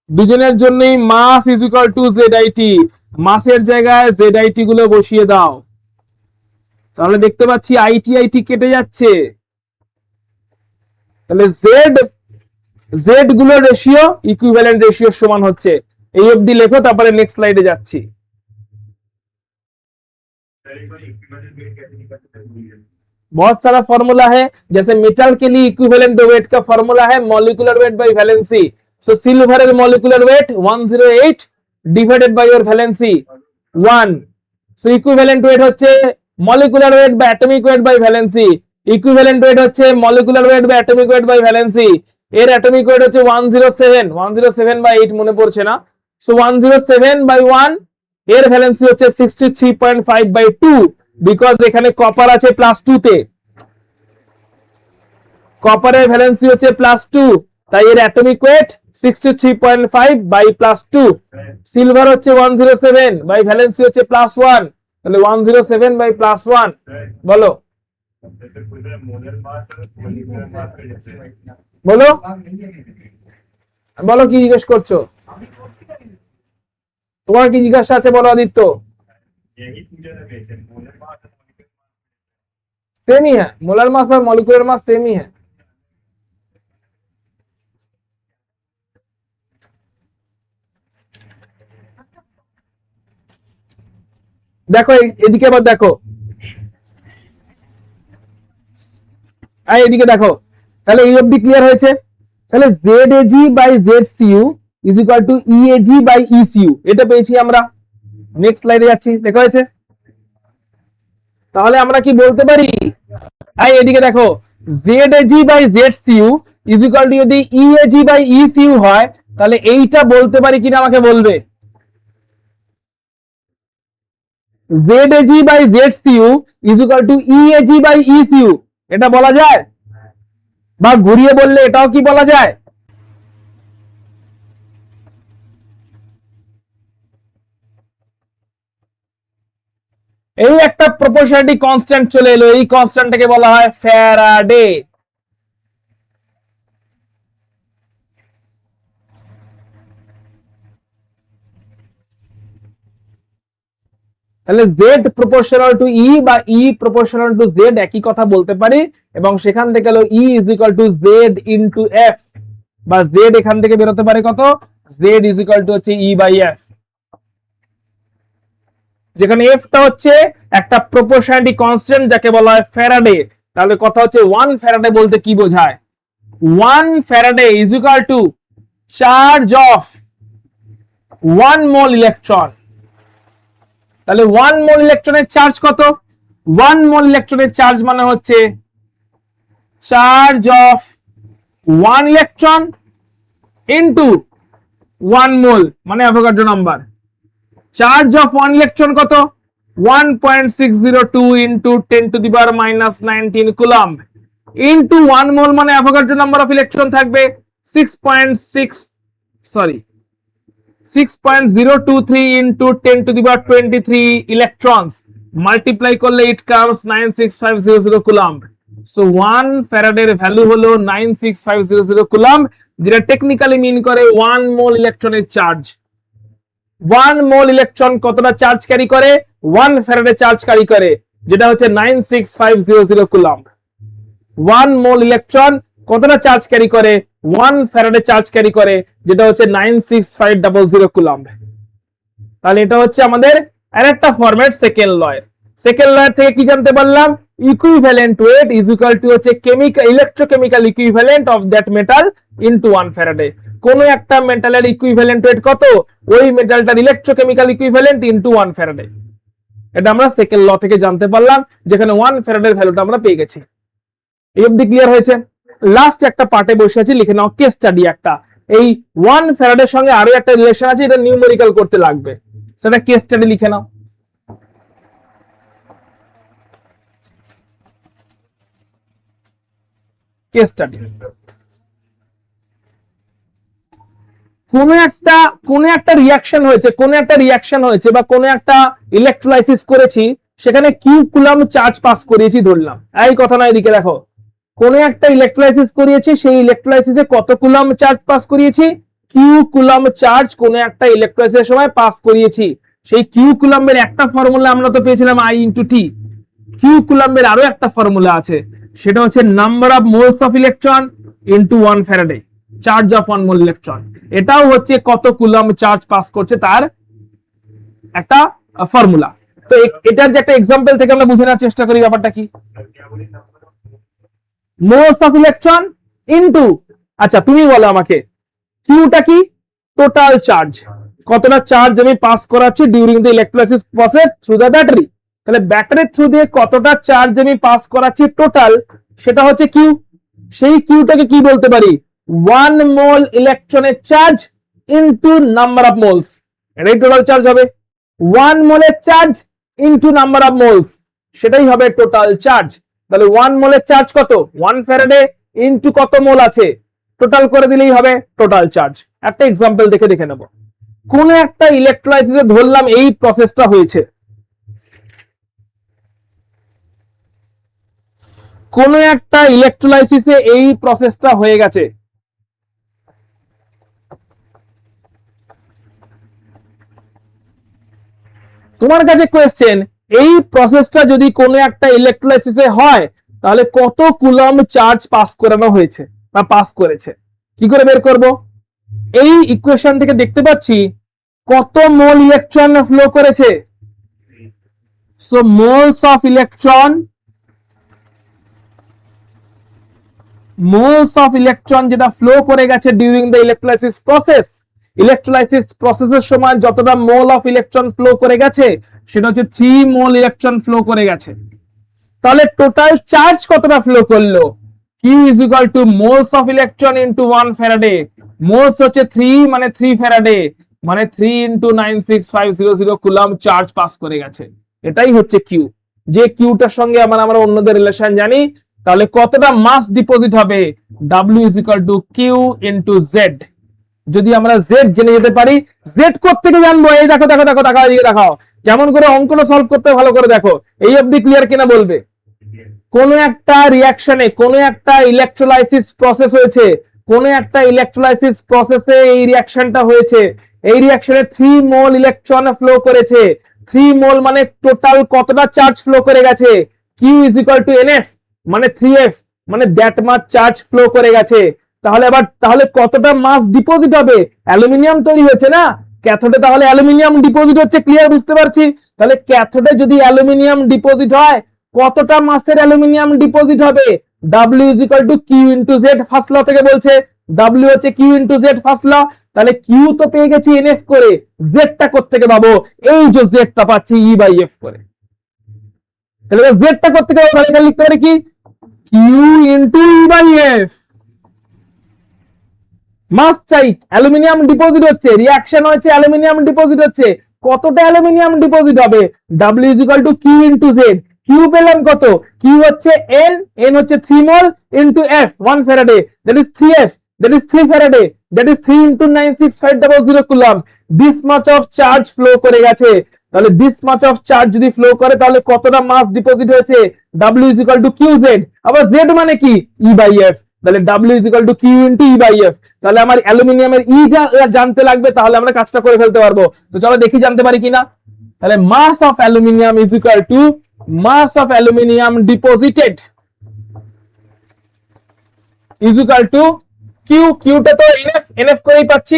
[SPEAKER 1] দুজনের জন্যই মাস ইজ ইকুয়াল টু ZIT, মাসের জায়গায় ZIT গুলো বসিয়ে দাও। তাহলে দেখতে পাচ্ছি আইটি কেটে যাচ্ছে, তাহলে জেড গুলোর রেশিও ইকুইভ্যালেন্ট রেশিওর সমান হচ্ছে। এই অবধি লেখো, তারপরে নেক্সট স্লাইডে যাচ্ছি। बहुत सारा फॉर्मूला है, जैसे मेटल के लिए इक्विवेलेंट वेट का फॉर्मूला है molecular weight by valency. So silver molecular weight 108 divided by your valency 1। So equivalent weight হচ্ছে molecular weight by atomic weight by valency. Equivalent weight হচ্ছে molecular weight by atomic weight by valency. এর atomic weight হচ্ছে 107 by 8 মনে পড়ছে না। So 107 by 1, এর valency হচ্ছে 63.5 by 2, because এখানে কপার আছে +2 তে, কপারের ভ্যালেন্সি হচ্ছে +2, তাই এর অ্যাটমিক ওয়েট 63.5 বাই +2। সিলভার হচ্ছে 107 বাই ভ্যালেন্সি হচ্ছে +1, তাহলে 107 বাই +1। বলো বলো বলো কি জিজ্ঞেস করছো? তোমার কি জিজ্ঞাসা আছে বলো आदित्य। सेम ही है, मोलर मास और मॉलिक्यूलर मास सेम ही है। দেখো এদিকে আবার দেখো, এদিকে দেখো, তাহলে এই অবধি ক্লিয়ার হয়েছে। তাহলে ZAG by ZCU is equal to EAG by ECU, এটা পেয়েছি আমরা। নেক্সট স্লাইডে যাচ্ছি, দেখা হয়েছে। তাহলে আমরা কি বলতে পারি, এদিকে দেখো, ZAG by ZCU is equal to যদি EAG বাই ECU হয়, তাহলে এইটা বলতে পারি কিনা আমাকে বলবে। ZAG by ZCU is equal to EAG by ECU, এটা বলা যায়? বা ঘুরিয়ে বললে এটাও কি বলা যায়? এই একটা প্রপোর্শনালিটি কনস্ট্যান্ট চলে এলো, এই কনস্ট্যান্টটাকে বলা হয় ফ্যারাডে। তাহলে Z প্রপোর্শনাল টু E বা E প্রপোর্শনাল টু Z একই কথা বলতে পারি, এবং সেখান থেকে হলো E is equal two Z into F, বা Z এখান থেকে বেরোতে পারে কত, Z ইজ ইকুয়াল টু হচ্ছে E বাই F, যেখানে F টা হচ্ছে একটা প্রপোর্শনালিটি কনস্ট্যান্ট যাকে বলা হয় ফ্যারাডে। তাহলে কথা হচ্ছে 1 ফ্যারাডে বলতে কি বোঝায়? 1 Faraday is equal two charge of 1 mole electron. তাহলে 1 মোল ইলেকট্রনের চার্জ কত? 1 মোল ইলেকট্রনের চার্জ মানে হচ্ছে charge of 1 electron into 1 mole, মানে Avogadro number. Charge of 1 electron কত? 1.602 into 10 to the power -19 coulomb into 1 mole, মানে অ্যাভোগাড্রো নাম্বার অফ ইলেকট্রন থাকবে 6.023 into 10 to the power 23 electrons, multiply করলে ইট কামস 96500 কুলম্ব। সো 1 ফ্যারাডের value হলো 96500 coulomb, যেটা technically মিন করে 1 mole ইলেকট্রনের চার্জ। 1 মোল electron কতটা চার্জ ক্যারি করে? 1 ফ্যারাডে চার্জ ক্যারি করে, যেটা হচ্ছে 96500 কুলম্ব। 1 মোল ইলেকট্রন কতটা চার্জ ক্যারি করে? 1 ফ্যারাডে চার্জ ক্যারি করে, যেটা হচ্ছে 96500 কুলম্ব। তাহলে এটা হচ্ছে আমাদের আরেকটা ফরম্যাট সেকেন্ড লয়ের। সেকেন্ড লয়ের থেকে কি জানতে পারলাম? Equivalent weight is equal to হচ্ছে chemical electrochemical equivalent of that metal into 1 faraday. কোন একটা মেটালের ইকুইভ্যালেন্ট ওয়েট কত? ওই মেটালটার ইলেকট্রোকেমিক্যাল ইকুইভ্যালেন্ট ইনটু 1 ফ্যারাডে। এটা আমরা সেকেন্ড ল থেকে জানতে পারলাম, যেখানে 1 ফ্যারাডের ভ্যালুটা আমরা পেয়ে গেছি। এই অবধি ক্লিয়ার হয়েছে? লাস্ট একটা পার্টে বসে আছি, লিখে নাও কেস স্টাডি একটা। এই 1 ফ্যারাডের সঙ্গে আরো একটা রিলেশন আছে, এটা নিউমেরিক্যাল করতে লাগবে, সেটা কেস স্টাডি লিখে নাও। কেস স্টাডি, কোন একটা রিঅ্যাকশন হয়েছে বা কোন একটা ইলেকট্রোলাইসিস করেছি, সেখানে কিউ কুলম্ব চার্জ পাস করিয়েছি ধরলাম। এই কথা না, এদিকে দেখো, কোন একটা ইলেকট্রোলাইসিস করিয়েছি, সেই ইলেকট্রোলাইসিসে কত কুলম্ব চার্জ পাস করিয়েছি? কিউ কুলম্ব চার্জ কোন একটা ইলেকট্রোলাইসিসের সময় পাস করিয়েছি। সেই কিউ কুলম্বের একটা ফর্মুলা আমরা তো পেয়েছিলাম I/T। কিউ কুলম্বের আরো একটা ফর্মুলা আছে, সেটা হচ্ছে number of moles of electron into 1 Faraday. Charge of 1 mole electron. এটাও হচ্ছে কত কুলম্ব চার্জ পাস করছে তার একটা ফর্মুলা। তো এটার যে একটা এক্সাম্পল থেকে আমরা বুঝে নেওয়ার চেষ্টা করি ব্যাপারটা কি। মোলস অফ ইলেকট্রন ইনটু, আচ্ছা তুমি বলো আমাকে কিউটা কি, টোটাল চার্জ, কতটা চার্জ আমি পাস করাচ্ছি during the electrolysis process through the battery. তাহলে ব্যাটারির থ্রু দিয়ে কতটা চার্জ আমি পাস করাচ্ছি টোটাল, সেটা হচ্ছে কিউ। সেই কিউটাকে কি বলতে পারি, 1 মোল ইলেকট্রনের charge into number of moles, এটাই টোটাল চার্জ হবে। 1 মোলের charge into number of moles, সেটাই হবে টোটাল চার্জ। তাহলে 1 মোলের চার্জ কত, 1 ফ্যারাডে ইনটু কত মোল আছে, টোটাল করে দিলেই হবে টোটাল চার্জ। একটা এক্সাম্পল দেখে নেব। কোন একটা ইলেকট্রোলাইসিসে ধরলাম এই প্রসেসটা হয়েছে, কোন একটা ইলেকট্রোলাইসিসে এই প্রসেসটা হয়ে গেছে। তোমার কাছে কোয়েশ্চেন, এই প্রসেসটা যদি কোনো একটা ইলেকট্রোলাইসিসে হয় তাহলে কত কুলম্ব চার্জ পাস করানো হয়েছে বা পাস করেছে, কি করে বের করব? এই ইকুয়েশন থেকে দেখতে পাচ্ছি কত মোল ইলেকট্রন ফ্লো করেছে। So moles of electron, moles of electron যেটা ফ্লো করে গেছে during the electrolysis process, electrolysis প্রসেসের সময় যতটা মোল অফ ইলেকট্রন ফ্লো করে গেছে সেটা হচ্ছে 3 মোল ইলেকট্রন ফ্লো করে গেছে। তাহলে টোটাল চার্জ কতটা ফ্লো করলো, Q is equal two moles of electron into 1 Faraday. Moles হচ্ছে 3 মানে 3 ফ্যারাডে, মানে 3 ইনটু 96500 কুলম্ব চার্জ পাস করে গেছে। এটাই হচ্ছে কিউ। যে কিউটার সঙ্গে আমরা অন্যদের রিলেশন জানি, তাহলে কতটা মাস ডিপোজিট হবে, W is equal to Q into Z. যদি আমরা জেড জেনে যেতে পারি, জেড কোথা থেকে জানবো, এই দেখো দেখো দেখো দেখো, এদিকে দেখাও কেমন করে অঙ্কটা সলভ করতে, ভালো করে দেখো। এই অবধি ক্লিয়ার কিনা বলবে। কোন একটা রিঅ্যাকশনে, কোন একটা ইলেকট্রোলাইসিস প্রসেস হয়েছে, কোন একটা ইলেকট্রোলাইসিস প্রসেসে এই রিঅ্যাকশনটা হয়েছে, এই রিঅ্যাকশনে 3 মোল ইলেকট্রন ফ্লো করেছে। 3 মোল মানে টোটাল কতটা চার্জ ফ্লো করে গেছে, Q is equal to NF মানে 3F, মানে দ্যাট মাচ চার্জ ফ্লো করে গেছে। তাহলে কতটা মাস ডিপোজিট হবে, অ্যালুমিনিয়াম তৈরি হয়েছে না ক্যাথোডে, তাহলে অ্যালুমিনিয়াম ডিপোজিট হচ্ছে, ক্লিয়ার বুঝতে পারছি। তাহলে ক্যাথোডে যদি অ্যালুমিনিয়াম ডিপোজিট হয়, কতটা মাসের অ্যালুমিনিয়াম ডিপোজিট হবে, W is equal to Q into Z, first law থেকে বলছে W হচ্ছে Q into Z first law. তাহলে কিউ তো পেয়ে গেছি NF করে, জেডটা কোত্থেকে পাবো, এই যে জেডটা পাচ্ছি E/F করে। তাহলে জেডটা কোত্থেকে পাবো, তাহলে এখানে লিখতে পারি কি কিউ ইনটু E/F। মাস চাই, অ্যালুমিনিয়াম ডিপোজিট হচ্ছে, রিঅ্যাকশন হচ্ছে, অ্যালুমিনিয়াম ডিপোজিট হচ্ছে, কতটা অ্যালুমিনিয়াম ডিপোজিট হবে, W is equal to Q into Z. Q পেলাম কত, কিউ হচ্ছে n হচ্ছে 3 mole into F 1 faraday, that is 3F, that is 3 faraday, that is 3 into 96500 coulomb. This much of charge flow করে গেছে। তাহলে this much of charge যদি flow করে তাহলে কতটা মাস ডিপোজিট হয়েছে, W is equal to Q Z. আবার Z মানে কি, E/F, তাহলে W is equal to Q into E/F। তাহলে আমার অ্যালুমিনিয়ামের ই জানতে লাগবে, তাহলে আমরা কাজটা করে ফেলতে পারবো। তো চলো দেখি জানতে পারি কিনা। তাহলে mass of aluminium is equal to mass of aluminium deposited is equal to Q, কিউটা তো NF করেই পাচ্ছি,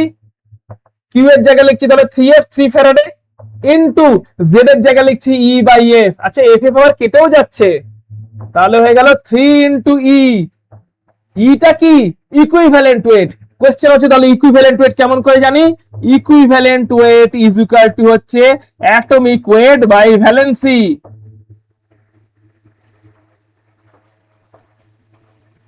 [SPEAKER 1] কিউ এর জায়গায় লিখছি তাহলে 3F 3 ফ্যারাডে ইনটু জেড এর জায়গায় লিখছি E/F। আচ্ছা FF আবার কেটেও যাচ্ছে, তাহলে হয়ে গেল 3 ইনটু ইটা কি, ইকুইভ্যালেন্ট ওয়েট। কোশ্চেন হচ্ছে তাহলে ইকুইভ্যালেন্ট ওয়েট কেমন করে জানি, equivalent weight is equal to হচ্ছে atomic weight by valency.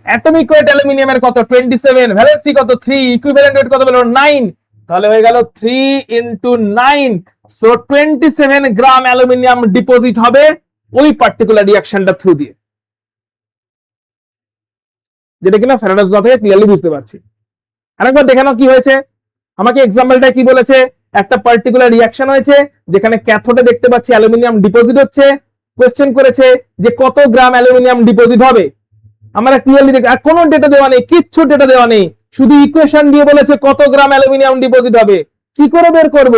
[SPEAKER 1] Atomic weight অ্যালুমিনিয়ামের কত 27, ভ্যালেন্সি কত 3, ইকুইভ্যালেন্ট ওয়েট কত হলো 9, তাহলে হয়ে গেল 3 ইনটু 9। সো 27 গ্রাম অ্যালুমিনিয়াম ডিপোজিট হবে ওই পার্টিকুলার রিঅ্যাকশনটা থ্রু দিয়ে, যেটা কিনা ফ্যারাডেস ল থেকে ক্লিয়ারলি বুঝতে পারছি। আরেকবার দেখে নাও কি হয়েছে। আমাকে এক্সাম্পলটা কি বলেছে, একটা পার্টিকুলার রিঅ্যাকশন হয়েছে যেখানে ক্যাথোডে দেখতে পাচ্ছি অ্যালুমিনিয়াম ডিপোজিট হচ্ছে। কোশ্চেন করেছে যে কত গ্রাম অ্যালুমিনিয়াম ডিপোজিট হবে। আমরা ক্লিয়ারলি দেখি, আর কোনো ডেটা দেওয়া নেই, কিচ্ছু ডেটা দেওয়া নেই, শুধু ইকুয়েশন দিয়ে বলেছে কত গ্রাম অ্যালুমিনিয়াম ডিপোজিট হবে। কি করে বের করব,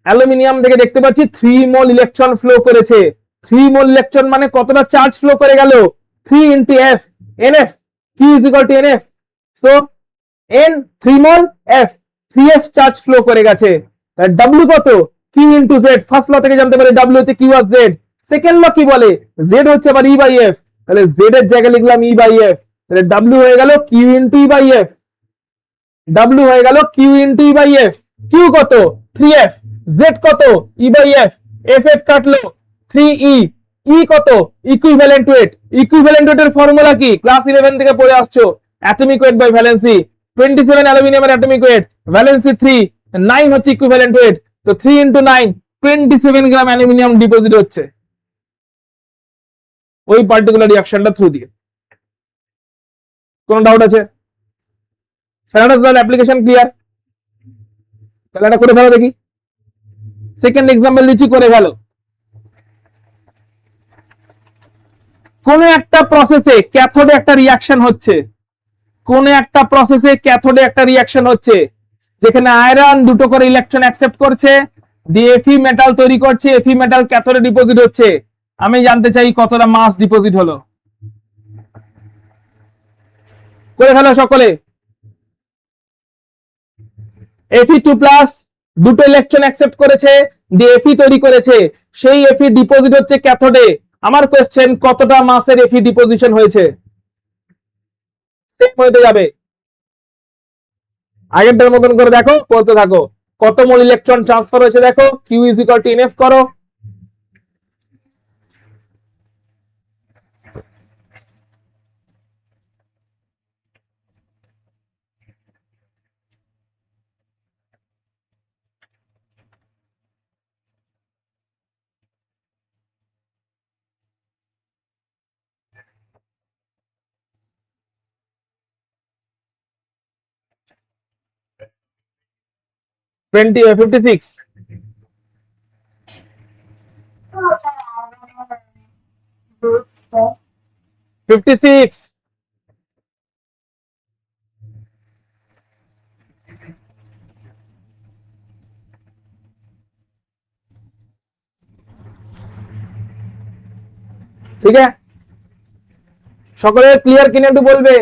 [SPEAKER 1] অ্যালুমিনিয়াম থেকে দেখতে পাচ্ছি 3 মোল ইলেকট্রন ফ্লো করেছে। 3 মোল ইলেকট্রন মানে কতটা চার্জ ফ্লো করে গেল, 3 into F, NF, Q is equal to NF। So N 3 mole, F 3f charge flow করে গেছে। ডাব্লিউ কত? Q into Z. First law থেকে জানতে পারি ডাব্লিউ হচ্ছে কিউ আর জেড। সেকেন্ড ল কি বলে? জেড হচ্ছে আবার ই বাই এফ, তাহলে জেড এর জায়গায় লিখলাম ই বাই এফ, তাহলে ডাব্লিউ হয়ে গেল Q into E by F. W হয়ে গেল Q into E by F. Q কত? 3f, জেড কত? E by F, F F কাটলো 3e, ই কত? Equivalent weight. ইকুইভ্যালেন্ট ওয়েটের ফর্মুলা কি? ক্লাস 11 থেকে পড়ে আসছো, অ্যাটমিক ওয়েট বাই ভ্যালেন্সি। 27 অ্যালুমিনিয়ামের অ্যাটমিক ওয়েট, ভ্যালেন্সি 3, 9 হচ্ছে ইকুইভ্যালেন্ট ওয়েট, তো 3 ইনটু 9 27 গ্রাম অ্যালুমিনিয়াম ডিপোজিট হচ্ছে ওই পার্টিকুলার রিঅ্যাকশনটা থ্রু দিয়ে। কোনো ডাউট আছে? Faraday's law application clear? তাহলে এটা করে ফেলো দেখি। সেকেন্ড এক্সাম্পল দিচ্ছি, করে ফেলো। কোন একটা প্রসেসে ক্যাথোডে একটা রিঅ্যাকশন হচ্ছে, কোন একটা প্রসেসে ক্যাথোডে একটা রিঅ্যাকশন হচ্ছে যেখানে আয়রন দুটো করে ইলেকট্রন অ্যাকসেপ্ট করছে, দিয়ে এফি মেটাল তৈরি করছে, এফি মেটাল ক্যাথোডে ডিপোজিট হচ্ছে। আমি জানতে চাই কতটা মাস ডিপোজিট হলো। করে ফেলো সকলে। Fe2+ দুটো ইলেকট্রন অ্যাকসেপ্ট করেছে, দিয়ে এফি তৈরি করেছে, সেই এফি ডিপোজিট হচ্ছে ক্যাথোডে। আমার কোশ্চেন, কতটা মাসের এফি ডিপোজিশন হয়েছে? সেম হতে যাবে, আগেরটার মতন করে দেখো, করতে থাকো। কত মোল ইলেকট্রন ট্রান্সফার হয়েছে দেখো, Q is equal to NF করো। টোয়েন্টি 56 56 ঠিক আছে? সকলে ক্লিয়ার কিনা একটু বলবে।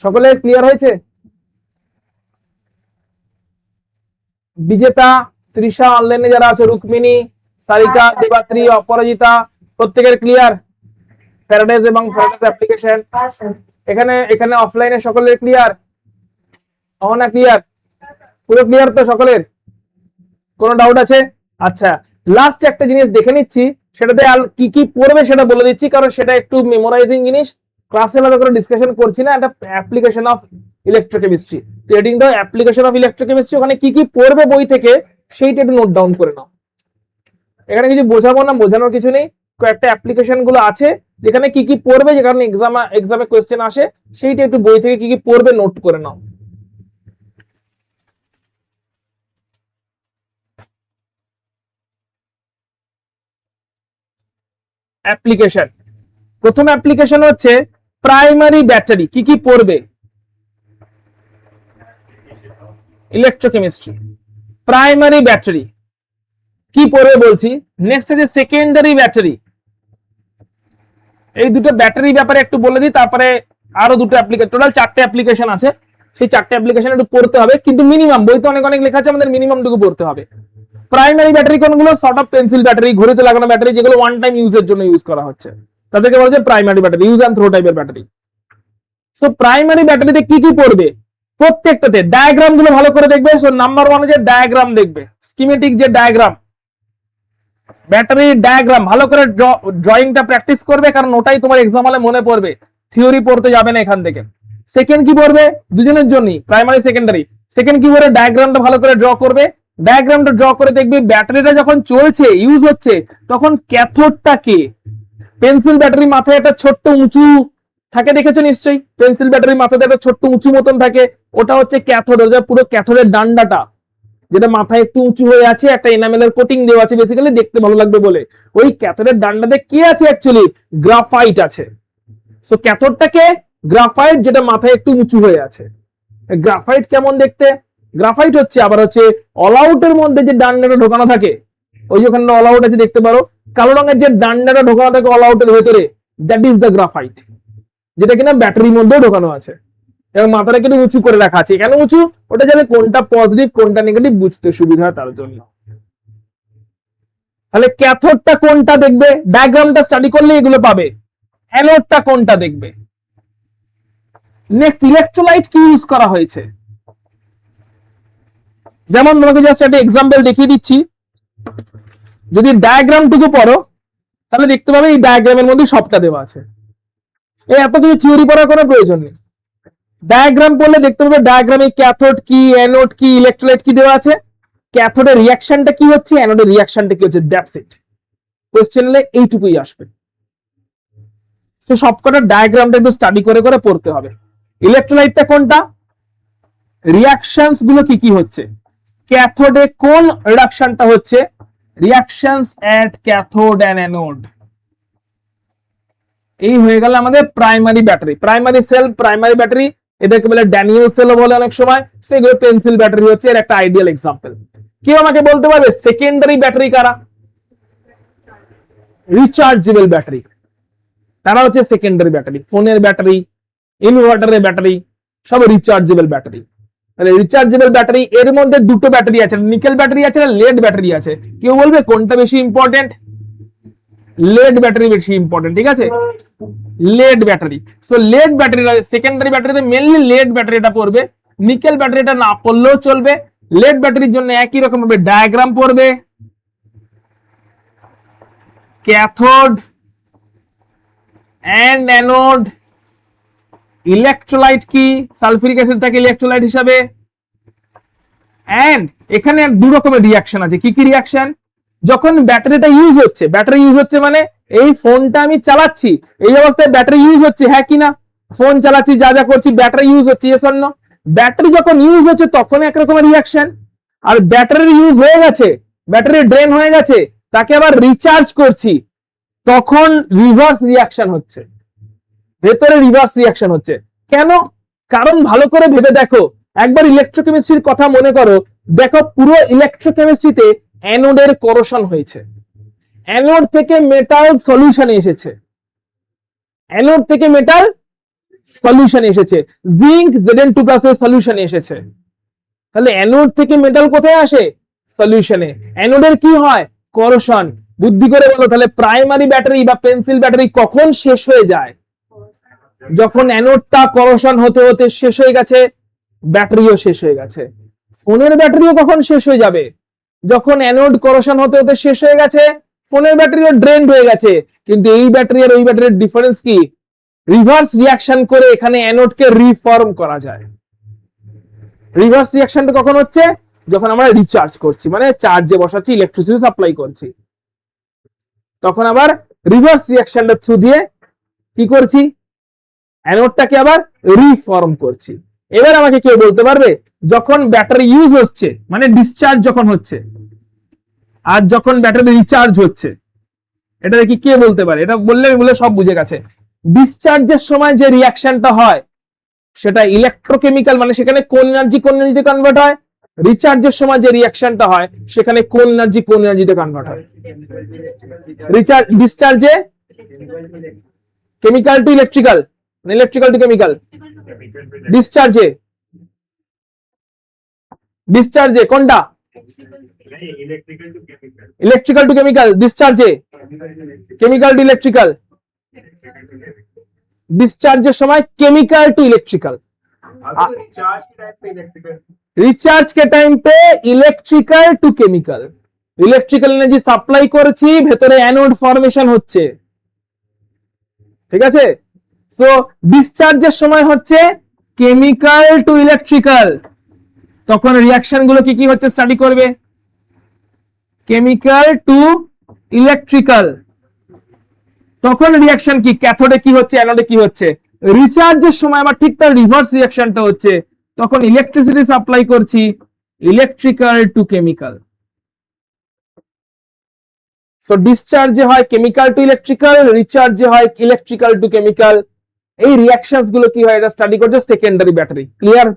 [SPEAKER 1] সকলে ক্লিয়ার হয়েছে? বিজেতা, তৃষা, অনলাইনে যারা আছে, রুক্মিণী, সারিকা, দেবাত্রী, অপরাজিতা, প্রত্যেকের ক্লিয়ার? ফ্যারাডেস এবং ফ্যারাডেস অ্যাপ্লিকেশন এখানে এখানে অফলাইনে সকলের ক্লিয়ার? অহনা ক্লিয়ার? পুরো ক্লিয়ার তো সকলের? কোনো ডাউট আছে? আচ্ছা, লাস্ট একটা জিনিস দেখে নিচ্ছি, সেটাতে কি কি পড়বে সেটা বলে দিচ্ছি, কারণ সেটা একটু মেমোরাইজিং জিনিস, ক্লাসে আলাদা করে ডিসকাশন করছি না। এটা application of electrochemistry, trading the application of electrochemistry, ওখানে কি কি পড়বে বই থেকে সেইটা একটু নোট ডাউন করে নাও। এখানে কিছু বোঝাবো না, বোঝানোর কিছু নেই, কয়েকটা অ্যাপ্লিকেশন গুলো আছে যেখানে কি কি পড়বে, যে কারণে এক্সামে কোয়েশ্চেন আসে, সেইটা একটু বই থেকে কি কি পড়বে নোট করে নাও। অ্যাপ্লিকেশন, প্রথম অ্যাপ্লিকেশন হচ্ছে প্রাইমারি ব্যাটারি। কি কি পড়বে? ইলেকট্রোকেমিস্ট্রি প্রাইমারি ব্যাটারি কি পড়বে বলছি। নেক্সট আছে সেকেন্ডারি ব্যাটারি। এই দুটো ব্যাটারি ব্যাপারে একটু বলে দিই, তারপরে আরো দুটো অ্যাপ্লিকেশন, টোটাল 4টে অ্যাপ্লিকেশন আছে, সেই 4টে অ্যাপ্লিকেশন একটু পড়তে হবে, কিন্তু মিনিমাম, বই তো অনেক অনেক লেখা আছে, আমাদের মিনিমাম টুকু পড়তে হবে। প্রাইমারি ব্যাটারি কোনগুলো? শর্ট অফ পেন্সিল ব্যাটারি, ঘড়িতে লাগানো ব্যাটারি, যেগুলো ওয়ান টাইম ইউজের জন্য ইউজ করা হচ্ছে, তাদেরকে বলা যায় primary battery, use and throw টাইপের ব্যাটারি। সো প্রাইমারি ব্যাটারিতে কি কি পড়বে? প্রত্যেকটাতে ডায়াগ্রাম গুলো ভালো করে দেখবে। সো নাম্বার 1 যে ডায়াগ্রাম দেখবে, স্কিমেটিক যে ডায়াগ্রাম, ব্যাটারি ডায়াগ্রাম ভালো করে ড্রয়িংটা প্র্যাকটিস করবে, কারণ ওটাই তোমার এক্সাম হলে মনে পড়বে, থিওরি পড়তে যাবে না এখান থেকে। সেকেন্ড কি পড়বে? দুজনের জন্যই, প্রাইমারি সেকেন্ডারি। সেকেন্ড কি পড়বে? ডায়াগ্রামটা ভালো করে ড্র করবে। ডায়াগ্রামটা ড্র করে দেখবে ব্যাটারিটা যখন চলছে, ইউজ হচ্ছে, তখন ক্যাথোডটা কে? পেন্সিল ব্যাটারি মাথায় একটা ছোট্ট উঁচু থাকে, দেখেছো নিশ্চয়ই, পেন্সিল ব্যাটারি মাথাতে একটা ছোট্ট উঁচু মতন থাকে, ওটা হচ্ছে ক্যাথোড। ওটা পুরো ক্যাথোডের ডান্ডাটা, যেটা মাথায় একটু উঁচু হয়ে আছে, একটা এনামেলের কোটিং দেওয়া আছে, বেসিক্যালি দেখতে ভালো লাগবে বলে। ওই ক্যাথোডের ডান্ডাতে কি আছে? অ্যাকচুয়ালি গ্রাফাইট আছে। সো ক্যাথোডটাকে গ্রাফাইট, যেটা মাথায় একটু উঁচু হয়ে আছে। গ্রাফাইট কেমন দেখতে? গ্রাফাইট হচ্ছে আবার হচ্ছে অল আউটের মধ্যে যে ডান্ডাটা ঢোকানো থাকে, ওই যে ওখানে অল আউট আছে দেখতে পারো, কালো রঙের যে ডান্ডাটা ঢোকানো থাকে অল আউটের ভেতরে, দ্যাট ইজ দ্য গ্রাফাইট, যেটা কিনা ব্যাটারির মধ্যেও ঢোকানো আছে এবং মাথাটা কিন্তু উঁচু করে রাখা আছে। কেন উঁচু? ওটা যাতে কোনটা পজিটিভ কোনটা নেগেটিভ বুঝতে সুবিধা হয় তার জন্য। তাহলে ক্যাথোডটা কোনটা দেখবে, ডায়াগ্রামটা স্টাডি করলে এগুলো পাবে। অ্যানোডটা কোনটা দেখবে। নেক্সট, ইলেকট্রোলাইট কি ইউজ করা হয়েছে, যেমন তোমাকে জাস্ট একটা এক্সাম্পল দেখিয়ে দিচ্ছি। যদি ডায়াগ্রামটুকু পড়ো তাহলে দেখতে পাবে এই ডায়াগ্রামের মধ্যে সবটা দেওয়া আছে। এই এত কিছু থিওরি পড়ার কোনো প্রয়োজন নেই। ডায়াগ্রাম পড়লে দেখতে পাবে ডায়াগ্রামে ক্যাথোড কি, অ্যানোড কি, ইলেকট্রোলাইট কি দেওয়া আছে, ক্যাথোডের রিঅ্যাকশনটা কি হচ্ছে, অ্যানোডের রিঅ্যাকশনটা কি হচ্ছে, দ্যাটস ইট। কোশ্চেনে এইটুকুই আসবে। তো সবকটা ডায়াগ্রামটা একটু স্টাডি করে করে পড়তে হবে। ইলেকট্রোলাইটটা কোনটা, রিঅ্যাকশনস গুলো কি কি হচ্ছে, ক্যাথোডে কোন রিডাকশনটা হচ্ছে, reactions at cathode and anode. এই হয়ে গেল আমাদের primary battery, primary cell, primary battery. এদেরকে বলে ড্যানিয়েল সেলও বলে অনেক সময়। সেগুলো পেন্সিল ব্যাটারি হচ্ছে এর একটা আইডিয়াল এক্সাম্পল। কেউ আমাকে বলতে পারবে সেকেন্ডারি ব্যাটারি কারা? রিচার্জেবল ব্যাটারি, তারা হচ্ছে সেকেন্ডারি ব্যাটারি। ফোনের ব্যাটারি, ইনভার্টারের ব্যাটারি সব রিচার্জেবল ব্যাটারি। তাহলে রিচার্জেবল ব্যাটারি এর মধ্যে দুটো ব্যাটারি আছে, নিকেল ব্যাটারি আছে আর লেড ব্যাটারি আছে। কেউ বলবে কোনটা বেশি ইম্পর্টেন্ট? লেড ব্যাটারি বেশি ইম্পর্টেন্ট, ঠিক আছে, lead battery. So lead battery, secondary ব্যাটারিতে মেনলি লেড ব্যাটারিটা পড়বে, নিকেল ব্যাটারিটা না পড়লেও চলবে। লেড ব্যাটারির জন্য একই রকম ভাবে ডায়াগ্রাম পড়বে, ক্যাথোড এন্ড অ্যানোড, ইলেকট্রোলাইট কি, সালফিউরিক অ্যাসিড থাকে ইলেকট্রোলাইট হিসাবে। এন্ড এখানে দু রকমের রিঅ্যাকশন আছে। কি কি রিঅ্যাকশন? যখন ব্যাটারিটা ইউজ হচ্ছে, ব্যাটারি ইউজ হচ্ছে মানে এই ফোনটা আমি চালাচ্ছি, এই অবস্থায় ব্যাটারি ইউজ হচ্ছে, হ্যাঁ কি না? ফোন চালাচ্ছি, যা যা করছি, ব্যাটারি ইউজ হচ্ছে, ইয়েস অর নো? ব্যাটারি যখন ইউজ হচ্ছে তখন একরকমের রিঅ্যাকশন, আর ব্যাটারি ইউজ হয়ে গেছে, ব্যাটারি ড্রেন হয়ে গেছে, তাকে আবার রিচার্জ করছি, তখন রিভার্স রিঅ্যাকশন হচ্ছে, ভেতরে রিভার্স রিঅ্যাকশন হচ্ছে। কেন? কারণ ভালো করে ভেবে দেখো, একবার ইলেকট্রোকেমিস্ট্রির কথা মনে করো, দেখো পুরো ইলেকট্রোকেমিস্ট্রিতে অ্যানোডের করোশন হয়েছে, অ্যানোড থেকে মেটাল সলিউশনে এসেছে, অ্যানোড থেকে মেটাল সলিউশনে এসেছে, জিঙ্ক Zn2+ এর সলিউশনে এসেছে। তাহলে অ্যানোড থেকে মেটাল কোথায় আসে? সলিউশনে। অ্যানোডের কি হয়? করোশন। বুদ্ধি করে বলো তাহলে প্রাইমারি ব্যাটারি বা পেন্সিল ব্যাটারি কখন শেষ হয়ে যায়? যখন অ্যানোডটা করোশন হতে হতে শেষ হয়ে গেছে, ব্যাটারিও শেষ হয়ে গেছে। ফোনের ব্যাটারিও কখন শেষ হয়ে যাবে? যখন অ্যানোড করোশন হতে হতে শেষ হয়ে গেছে, ফোনের ব্যাটারিও ড্রেনড হয়ে গেছে। কিন্তু এই ব্যাটারি আর ওই ব্যাটারির ডিফারেন্স কি? রিভার্স রিঅ্যাকশন করে এখানে অ্যানোডকে রিফর্ম করা যায়। রিভার্স রিঅ্যাকশনটা কখন হচ্ছে? যখন আমরা রিচার্জ করছি, মানে চার্জে বসাচ্ছি, ইলেকট্রিসিটি সাপ্লাই করছি, তখন আবার রিভার্স রিঅ্যাকশনটা থ্রু দিয়ে কি করছি? অ্যানোডটাকে আবার রিফর্ম করছি। এবার আমাকে কেউ বলতে পারবে যখন ব্যাটারি ইউজ হচ্ছে মানে ডিসচার্জ যখন হচ্ছে, আর যখন ব্যাটারি রিচার্জ হচ্ছে, এটা কি কে বলতে পারে? এটা বললে আমি বলে সব বুঝে গেছে। ডিসচার্জের সময় যে রিঅ্যাকশনটা হয় সেটা ইলেকট্রোকেমিক্যাল, মানে সেখানে কোন এনার্জি কোন এনার্জিতে কনভার্ট হয়। রিচার্জের সময় যে রিঅ্যাকশনটা হয় সেখানে কোন এনার্জি কোন এনার্জিতে কনভার্ট হয়। রিচার্জ, ডিসচার্জে chemical to electrical, electrical to chemical. ডিসচার্জে, ডিসচার্জে কোনটা? Electrical to chemical. ডিসচার্জে কেমিক্যাল টু ইলেকট্রিক্যাল। डिस्चार्ज समय केमिकल टू इलेक्ट्रिकल, रिचार्ज के टाइम पे electrical to chemical. Electrical energy supply করছি, ভেতরে অ্যানোড ফরমেশন হচ্ছে, ঠিক আছে। সো ডিসচার্জের সময় হচ্ছে কেমিক্যাল টু ইলেকট্রিক্যাল, তখন রিঅ্যাকশন গুলো কি কি হচ্ছে স্টাডি করবে। কেমিক্যাল টু ইলেকট্রিক্যাল, তখন রিঅ্যাকশন কি, ক্যাথোডে কি হচ্ছে, অ্যানোডে কি হচ্ছে। রিচার্জের সময় আবার ঠিক তার রিভার্স রিঅ্যাকশনটা হচ্ছে, তখন ইলেকট্রিসিটি সাপ্লাই করছি, ইলেকট্রিক্যাল টু কেমিক্যাল। সো ডিসচার্জে হয় কেমিক্যাল টু ইলেকট্রিক্যাল, রিচার্জে হয় ইলেকট্রিক্যাল টু কেমিক্যাল। এই রিঅ্যাকশনস গুলো কি হয় এটা স্টাডি করছে সেকেন্ডারি ব্যাটারি। ক্লিয়ার?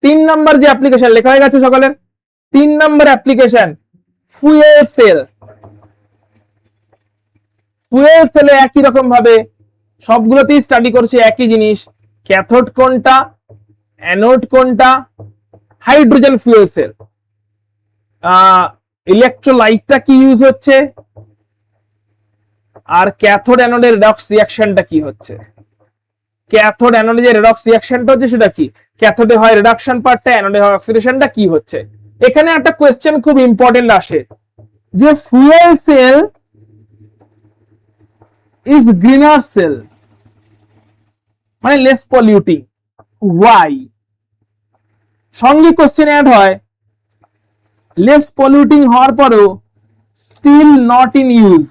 [SPEAKER 1] 3 নাম্বার যে অ্যাপ্লিকেশন লেখা হয়ে গেছে সকলের, 3 number application fuel cell. Fuel সেলে একই রকম ভাবে সবগুলোতেই স্টাডি করছি একই জিনিস, ক্যাথোড কোনটা, অ্যানোড কোনটা, হাইড্রোজেন ফুয়েল সেল, ইলেকট্রোলাইটটা কি ইউজ হচ্ছে, আর ক্যাথোড অ্যানোডের রেডক্স রিঅ্যাকশনটা কি হচ্ছে। ক্যাথোড অ্যানোডে যে রেডক্স রিঅ্যাকশনটা হচ্ছে সেটা কি, ক্যাথোডে হয় রিডাকশন পার্টটা, অ্যানোডে হয় অক্সিডেশনটা কি হচ্ছে। এখানে একটা কোশ্চেন খুব ইম্পর্টেন্ট আসে যে fuel cell is greener cell, মানে লেস পলিউটিং, ওয়াই। সঙ্গে কোশ্চেন অ্যাড হয় লেস পলিউটিং হওয়ার পরেও still not in use,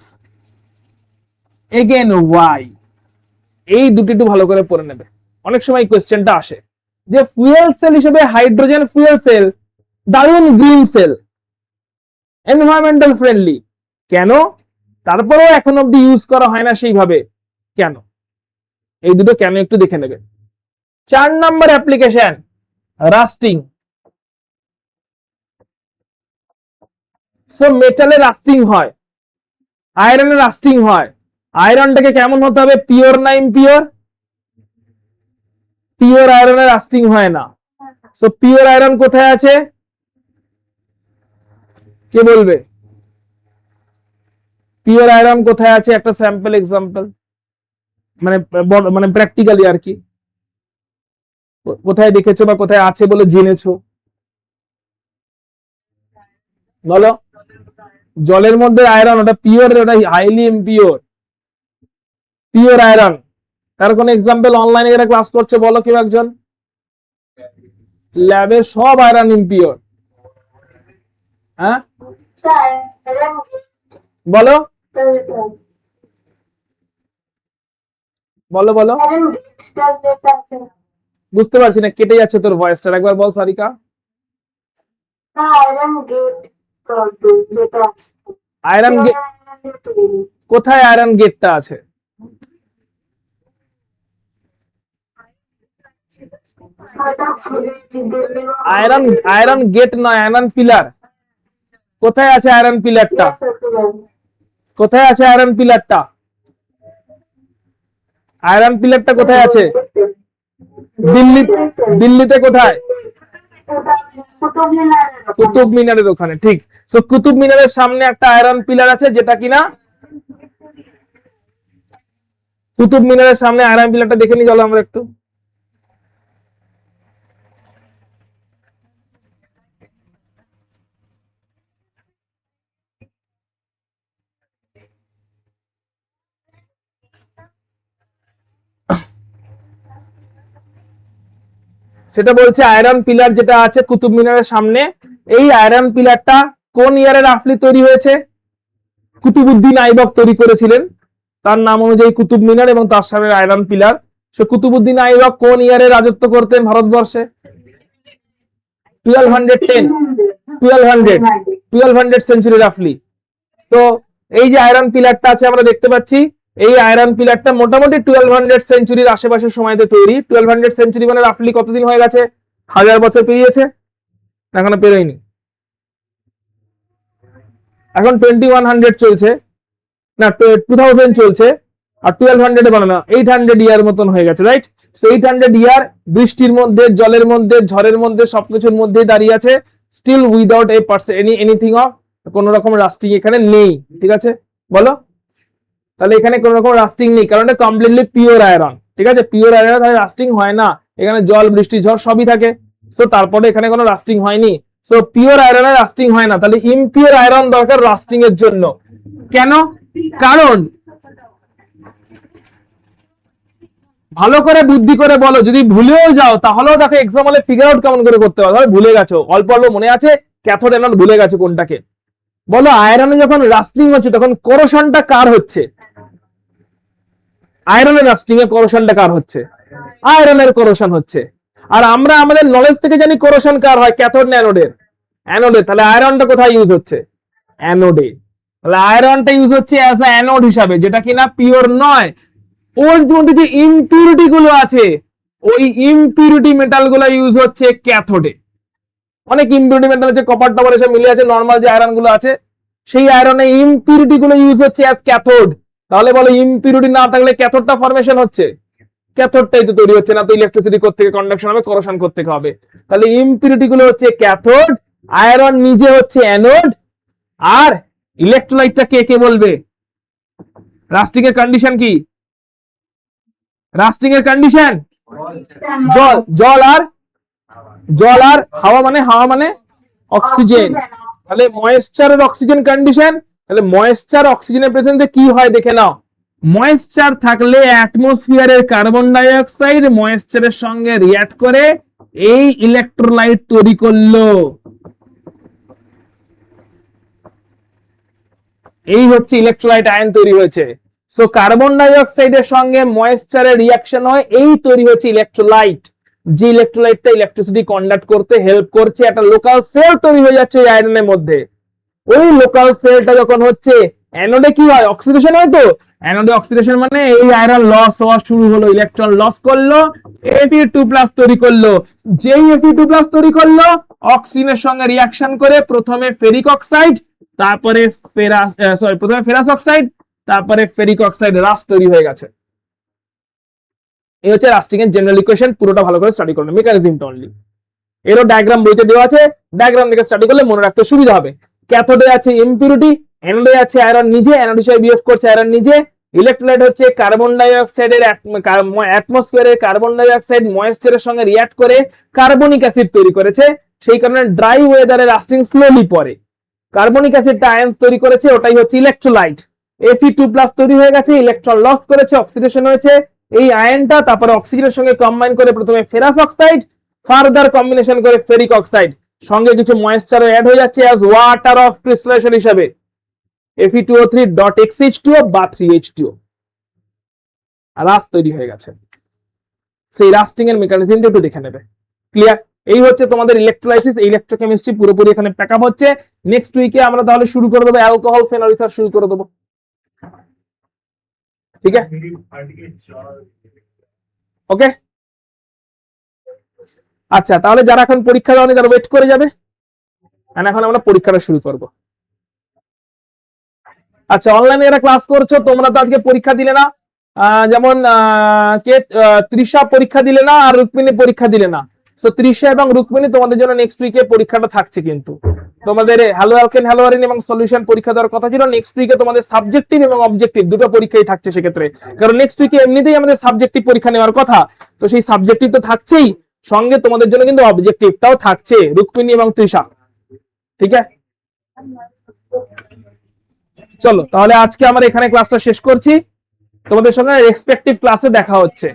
[SPEAKER 1] again why. এই দুটি একটু ভালো করে পড়ে নেবে, অনেক সময় কোশ্চেনটা আসে যে ফুয়েল সেল হিসেবে হাইড্রোজেন ফুয়েল সেল দারুণ গ্রিন সেল, এনভায়রনমেন্টাল ফ্রেন্ডলি, কেন তারপরেও এখন অব্দি ইউজ করা হয় না সেইভাবে, কেন? এই দুটো কেন একটু দেখে নেবে। 4 নম্বর অ্যাপ্লিকেশন, রাস্টিং। সো মেটালে রাস্টিং হয়, আয়রনে রাস্টিং হয়। আয়রনটাকে কেমন হতে হবে, পিওর না ইমপিওর? পিওর আয়রনে রাস্টিং হয় না। সো পিওর আয়রন কোথায় আছে, কে বলবে? পিওর আয়রন কোথায় আছে, একটা স্যাম্পল এক্সাম্পল, মানে প্র্যাকটিক্যালি আর কি, কোথায় দেখেছো বা কোথায় আছে বলে জেনেছো, বলো। জলের মধ্যে আয়রন, ওটা পিওর, ওটা হাইলি ইমপিওর। পিওর আয়রন, তার কোন এক্সাম্পল অনলাইনে যারা ক্লাস করছে বলো কেউ একজন। ল্যাবে সব আয়রন ইমপিওর। হ্যাঁ বলো বলো বলো, বুঝতে পারছি না, কেটে যাচ্ছে তোর ভয়েসটা, একবার বল সারিকা। আয়রন গেট কোথায়, আয়রন গেটটা আছে? আয়রন আয়রন গেট নয়, আয়রন পিলার। কোথায় আছে আয়রন পিলারটা, কোথায় আছে আয়রন পিলারটা? আয়রন পিলারটা কোথায় আছে? দিল্লিতে কোথায়? কুতুব মিনারের ওখানে, ঠিক। সো কুতুব মিনারের সামনে একটা আয়রন পিলার আছে, যেটা কিনা কুতুব মিনারের সামনে আয়রন পিলারটা দেখে নি, চলো আমরা একটু। সেটা বলছে আয়রন পিলার যেটা আছে কুতুব মিনারের সামনে, এই আয়রন পিলারটা কোন ইয়ারে রাফলি তৈরি হয়েছে? কুতুবউদ্দিন আইবক তৈরি করেছিলেন, তার নাম অনুযায়ী কুতুব মিনার এবং তার সামনে আয়রন পিলার। সে কুতুবউদ্দিন আইবক কোন ইয়ারে রাজত্ব করতেন ভারতবর্ষে? 1200 সেঞ্চুরি রাফলি। তো এই যে আয়রন পিলারটা আছে আমরা দেখতে পাচ্ছি, এই আয়রন পিলারটা মোটামুটি 1200 সেঞ্চুরির আশেপাশের সময়তে তৈরি। 1200 সেঞ্চুরি মানে রাফলি কতদিন হয়ে গেছে, 1000 বছর পেরিয়েছে, এখনো পেরোয়নি। এখন 2100 চলছে, না 2000 চলছে, আর 1200 বানানো 800 ইয়ার মতন হয়ে গেছে, রাইট? সো 800 ইয়ার বৃষ্টির মধ্যে, জলের মধ্যে, ঝড়ের মধ্যে, সবকিছুর মধ্যেই দাঁড়িয়ে আছে, স্টিল উইদাউট এনিথিং অফ, কোন রকম রাস্টিং এখানে নেই, ঠিক আছে? বলো, তাহলে এখানে কোন রকম রাস্টিং নেই, কারণ এটা কমপ্লিটলি পিওর আয়রন, ঠিক আছে? পিওর আয়রন তাহলে রাস্টিং হয় না, এখানে জল, বৃষ্টি, ঝড় সবই থাকে। সো তারপরে এখানে কোনো রাস্টিং হয়নি, সো পিওর আয়রনে রাস্টিং হয় না, তাহলে ইমপিওর আয়রন দরকার রাস্টিং এর জন্য। কেন? কারণ ভালো করে বুদ্ধি করে বলো, যদি ভুলেও যাও তাহলেও দেখো এক্সাম হলে ফিগার আউট কেমন করে করতে হবে। ভুলে গেছো, অল্প অল্প মনে আছে, ক্যাথোড অ্যানোড ভুলে গেছো কোনটাকে। বলো আয়রনে যখন রাস্টিং হচ্ছে তখন কোরোশনটা কার হচ্ছে? আয়রনের রাস্টিং এ কোরোশনটা কার হচ্ছে? আয়রনের কোরোশন হচ্ছে। আর আমরা আমাদের নলেজ থেকে জানি কোরোশন কার হয়, ক্যাথোড না অ্যানোডের? অ্যানোডের। তাহলে আয়রনটা কোথায় ইউজ হচ্ছে? অ্যানোডে। তাহলে আয়রনটা ইউজ হচ্ছে অ্যাজ আ অ্যানোড হিসাবে, যেটা কিনা পিওর নয়। ওর মধ্যে যে ইমপিউরিটি গুলো আছে, ওই ইমপিউরিটি মেটাল গুলো ইউজ হচ্ছে ক্যাথোডে। অনেক ইমপিউরিটি মেটাল আছে, কপার টপার এসব মিলে আছে, নর্মাল যে আয়রন গুলো আছে সেই আয়রনে ইমপিউরিটি গুলো ইউজ হচ্ছে অ্যাজ ক্যাথোড। তাহলে বলো ইমপিউরিটি না থাকলে ক্যাথোডটা ফরমেশন হচ্ছে, ক্যাথোডটাই তো তৈরি হচ্ছে না, তো ইলেকট্রিসিটি কোত্থেকে কন্ডাকশন হবে, করোশন কোত্থেকে হবে। তাহলে ইমপিউরিটি গুলো হচ্ছে ক্যাথোড, আয়রন নিজে হচ্ছে অ্যানোড, আর ইলেকট্রোলাইটটা কে কে বলবে? রাস্টিং এর কন্ডিশন কি? রাস্টিং এর কন্ডিশন জল, জল আর হাওয়া, মানে হাওয়া মানে অক্সিজেন। তাহলে ময়েশ্চার আর অক্সিজেন কন্ডিশন, তাহলে ময়েশ্চার অক্সিজেনের প্রেজেন্সে কি হয় দেখে নাও। ময়েশ্চার থাকলে অ্যাটমসফিয়ারের কার্বন ডাই অক্সাইড ময়েশ্চারের সঙ্গে রিঅ্যাক্ট করে এই ইলেকট্রোলাইট তৈরি করলো। এই হচ্ছে ইলেকট্রোলাইট আয়ন তৈরি হয়েছে। সো কার্বন ডাই অক্সাইডের সঙ্গে ময়েশ্চারের রিঅ্যাকশন হয়, এই তৈরি হচ্ছে ইলেকট্রোলাইট। যে ইলেকট্রোলাইটটা ইলেকট্রিসিটি কন্ডাক্ট করতে হেল্প করছে, একটা লোকাল সেল তৈরি হয়ে যাচ্ছে এই আয়রনের মধ্যে। ওই লোকাল সেলটা যখন হচ্ছে অ্যানোডে কি হয়? অক্সিডেশন হয়। তো অ্যানোডে অক্সিডেশন মানে এই আয়রন লস হওয়া শুরু হলো, ইলেকট্রন লস করলো, Fe2+ তৈরি করলো। যেই Fe2+ তৈরি করলো, অক্সিজেনের সঙ্গে রিঅ্যাকশন করে প্রথমে ফেরিক অক্সাইড, তারপরে প্রথমে ফেরাস অক্সাইড, তারপরে ফেরিক অক্সাইড, রাস তৈরি হয়ে গেছে। এই হচ্ছে রাস্টিং এর জেনারেল ইকুয়েশন। পুরোটা ভালো করে স্টাডি করুন, মেকানিজমটা অনলি। এরও ডায়াগ্রাম বইতে দেওয়া আছে, ডায়াগ্রাম দেখে স্টাডি করলে মনে রাখতে সুবিধা হবে। ক্যাথোডে আছে ইমপিউরিটি, অ্যানোডে আছে আয়রন নিজে, অ্যানোড হিসেবে বিহেভ করছে আয়রন নিজে। ইলেকট্রোলাইট হচ্ছে কার্বন ডাই অক্সাইডের অ্যাটমসফিয়ারে কার্বন ডাই অক্সাইড ময়েশ্চারের সঙ্গে রিঅ্যাক্ট করে কার্বনিক অ্যাসিড তৈরি করেছে, সেই কারণে ড্রাই ওয়েদারে রাস্টিং স্লোলি পড়ে। কার্বনিক অ্যাসিডটা আয়ন তৈরি করেছে, ওটাই হচ্ছে ইলেকট্রোলাইট। Fe2+ তৈরি হয়ে গেছে, ইলেকট্রন লস করেছে, অক্সিডেশন হয়েছে এই আয়নটা, তারপরে অক্সিজেনের সঙ্গে কম্বাইন করে প্রথমে ফেরাস অক্সাইড, ফার্দার কম্বিনেশন করে ফেরিক অক্সাইড, সঙ্গে কিছু ময়েশ্চারও অ্যাড হয়ে যাচ্ছে অ্যাজ ওয়াটার অফ ক্রিস্টালাইজেশন হিসেবে Fe2O3.XH2O বা 3H2O, রাস তৈরি হয়ে গেছে। সেই রাস্টিং এর মেকানিজমটা একটু দেখে নেবে। ক্লিয়ার? এই হচ্ছে তোমাদের ইলেকট্রোলাইসিস, ইলেকট্রোকেমিস্ট্রি পুরোপুরি এখানে প্যাকআপ হচ্ছে। নেক্সট উইকে আমরা তাহলে শুরু করে দেবো অ্যালকোহল ফেনল ইথার, শুরু করে দেবো। ঠিক আছে, ওকে। আচ্ছা, তাহলে যারা এখন পরীক্ষা দেওয়ানি তারা ওয়েট করে যাবে, আর এখন আমরা পরীক্ষাটা শুরু করব। আচ্ছা, অনলাইনে যারা ক্লাস করছো তোমরা তো আজকে পরীক্ষা দিলে না, যেমন কে তৃষা পরীক্ষা দিলে না, আর রুক্মিণী পরীক্ষা দিলে না। সো তৃষা এবং রুক্মিণী তোমাদের জন্য নেক্সট উইকে পরীক্ষাটা থাকছে, কিন্তু তোমাদের হ্যালো অ্যালকেন হ্যালো আরিন এবং সলিউশন পরীক্ষা দেওয়ার কথা ছিল। নেক্সট উইকে তোমাদের সাবজেক্টিভ এবং অবজেক্টিভ দুটো পরীক্ষাই থাকছে সেক্ষেত্রে, কারণ নেক্সট উইকে এমনিতেই আমাদের সাবজেক্টিভ পরীক্ষা নেওয়ার কথা, তো সেই সাবজেক্টিভ তো থাকছেই, সঙ্গে তোমাদের জন্য কিন্তু অবজেক্টিভটাও থাকছে রুক্মিণী এবং তৃষা। ঠিক আছে, চলো তাহলে আজকে আমরা এখানে ক্লাসটা শেষ করছি, তোমাদের সঙ্গে রেসপেক্টিভ ক্লাসে দেখা হচ্ছে।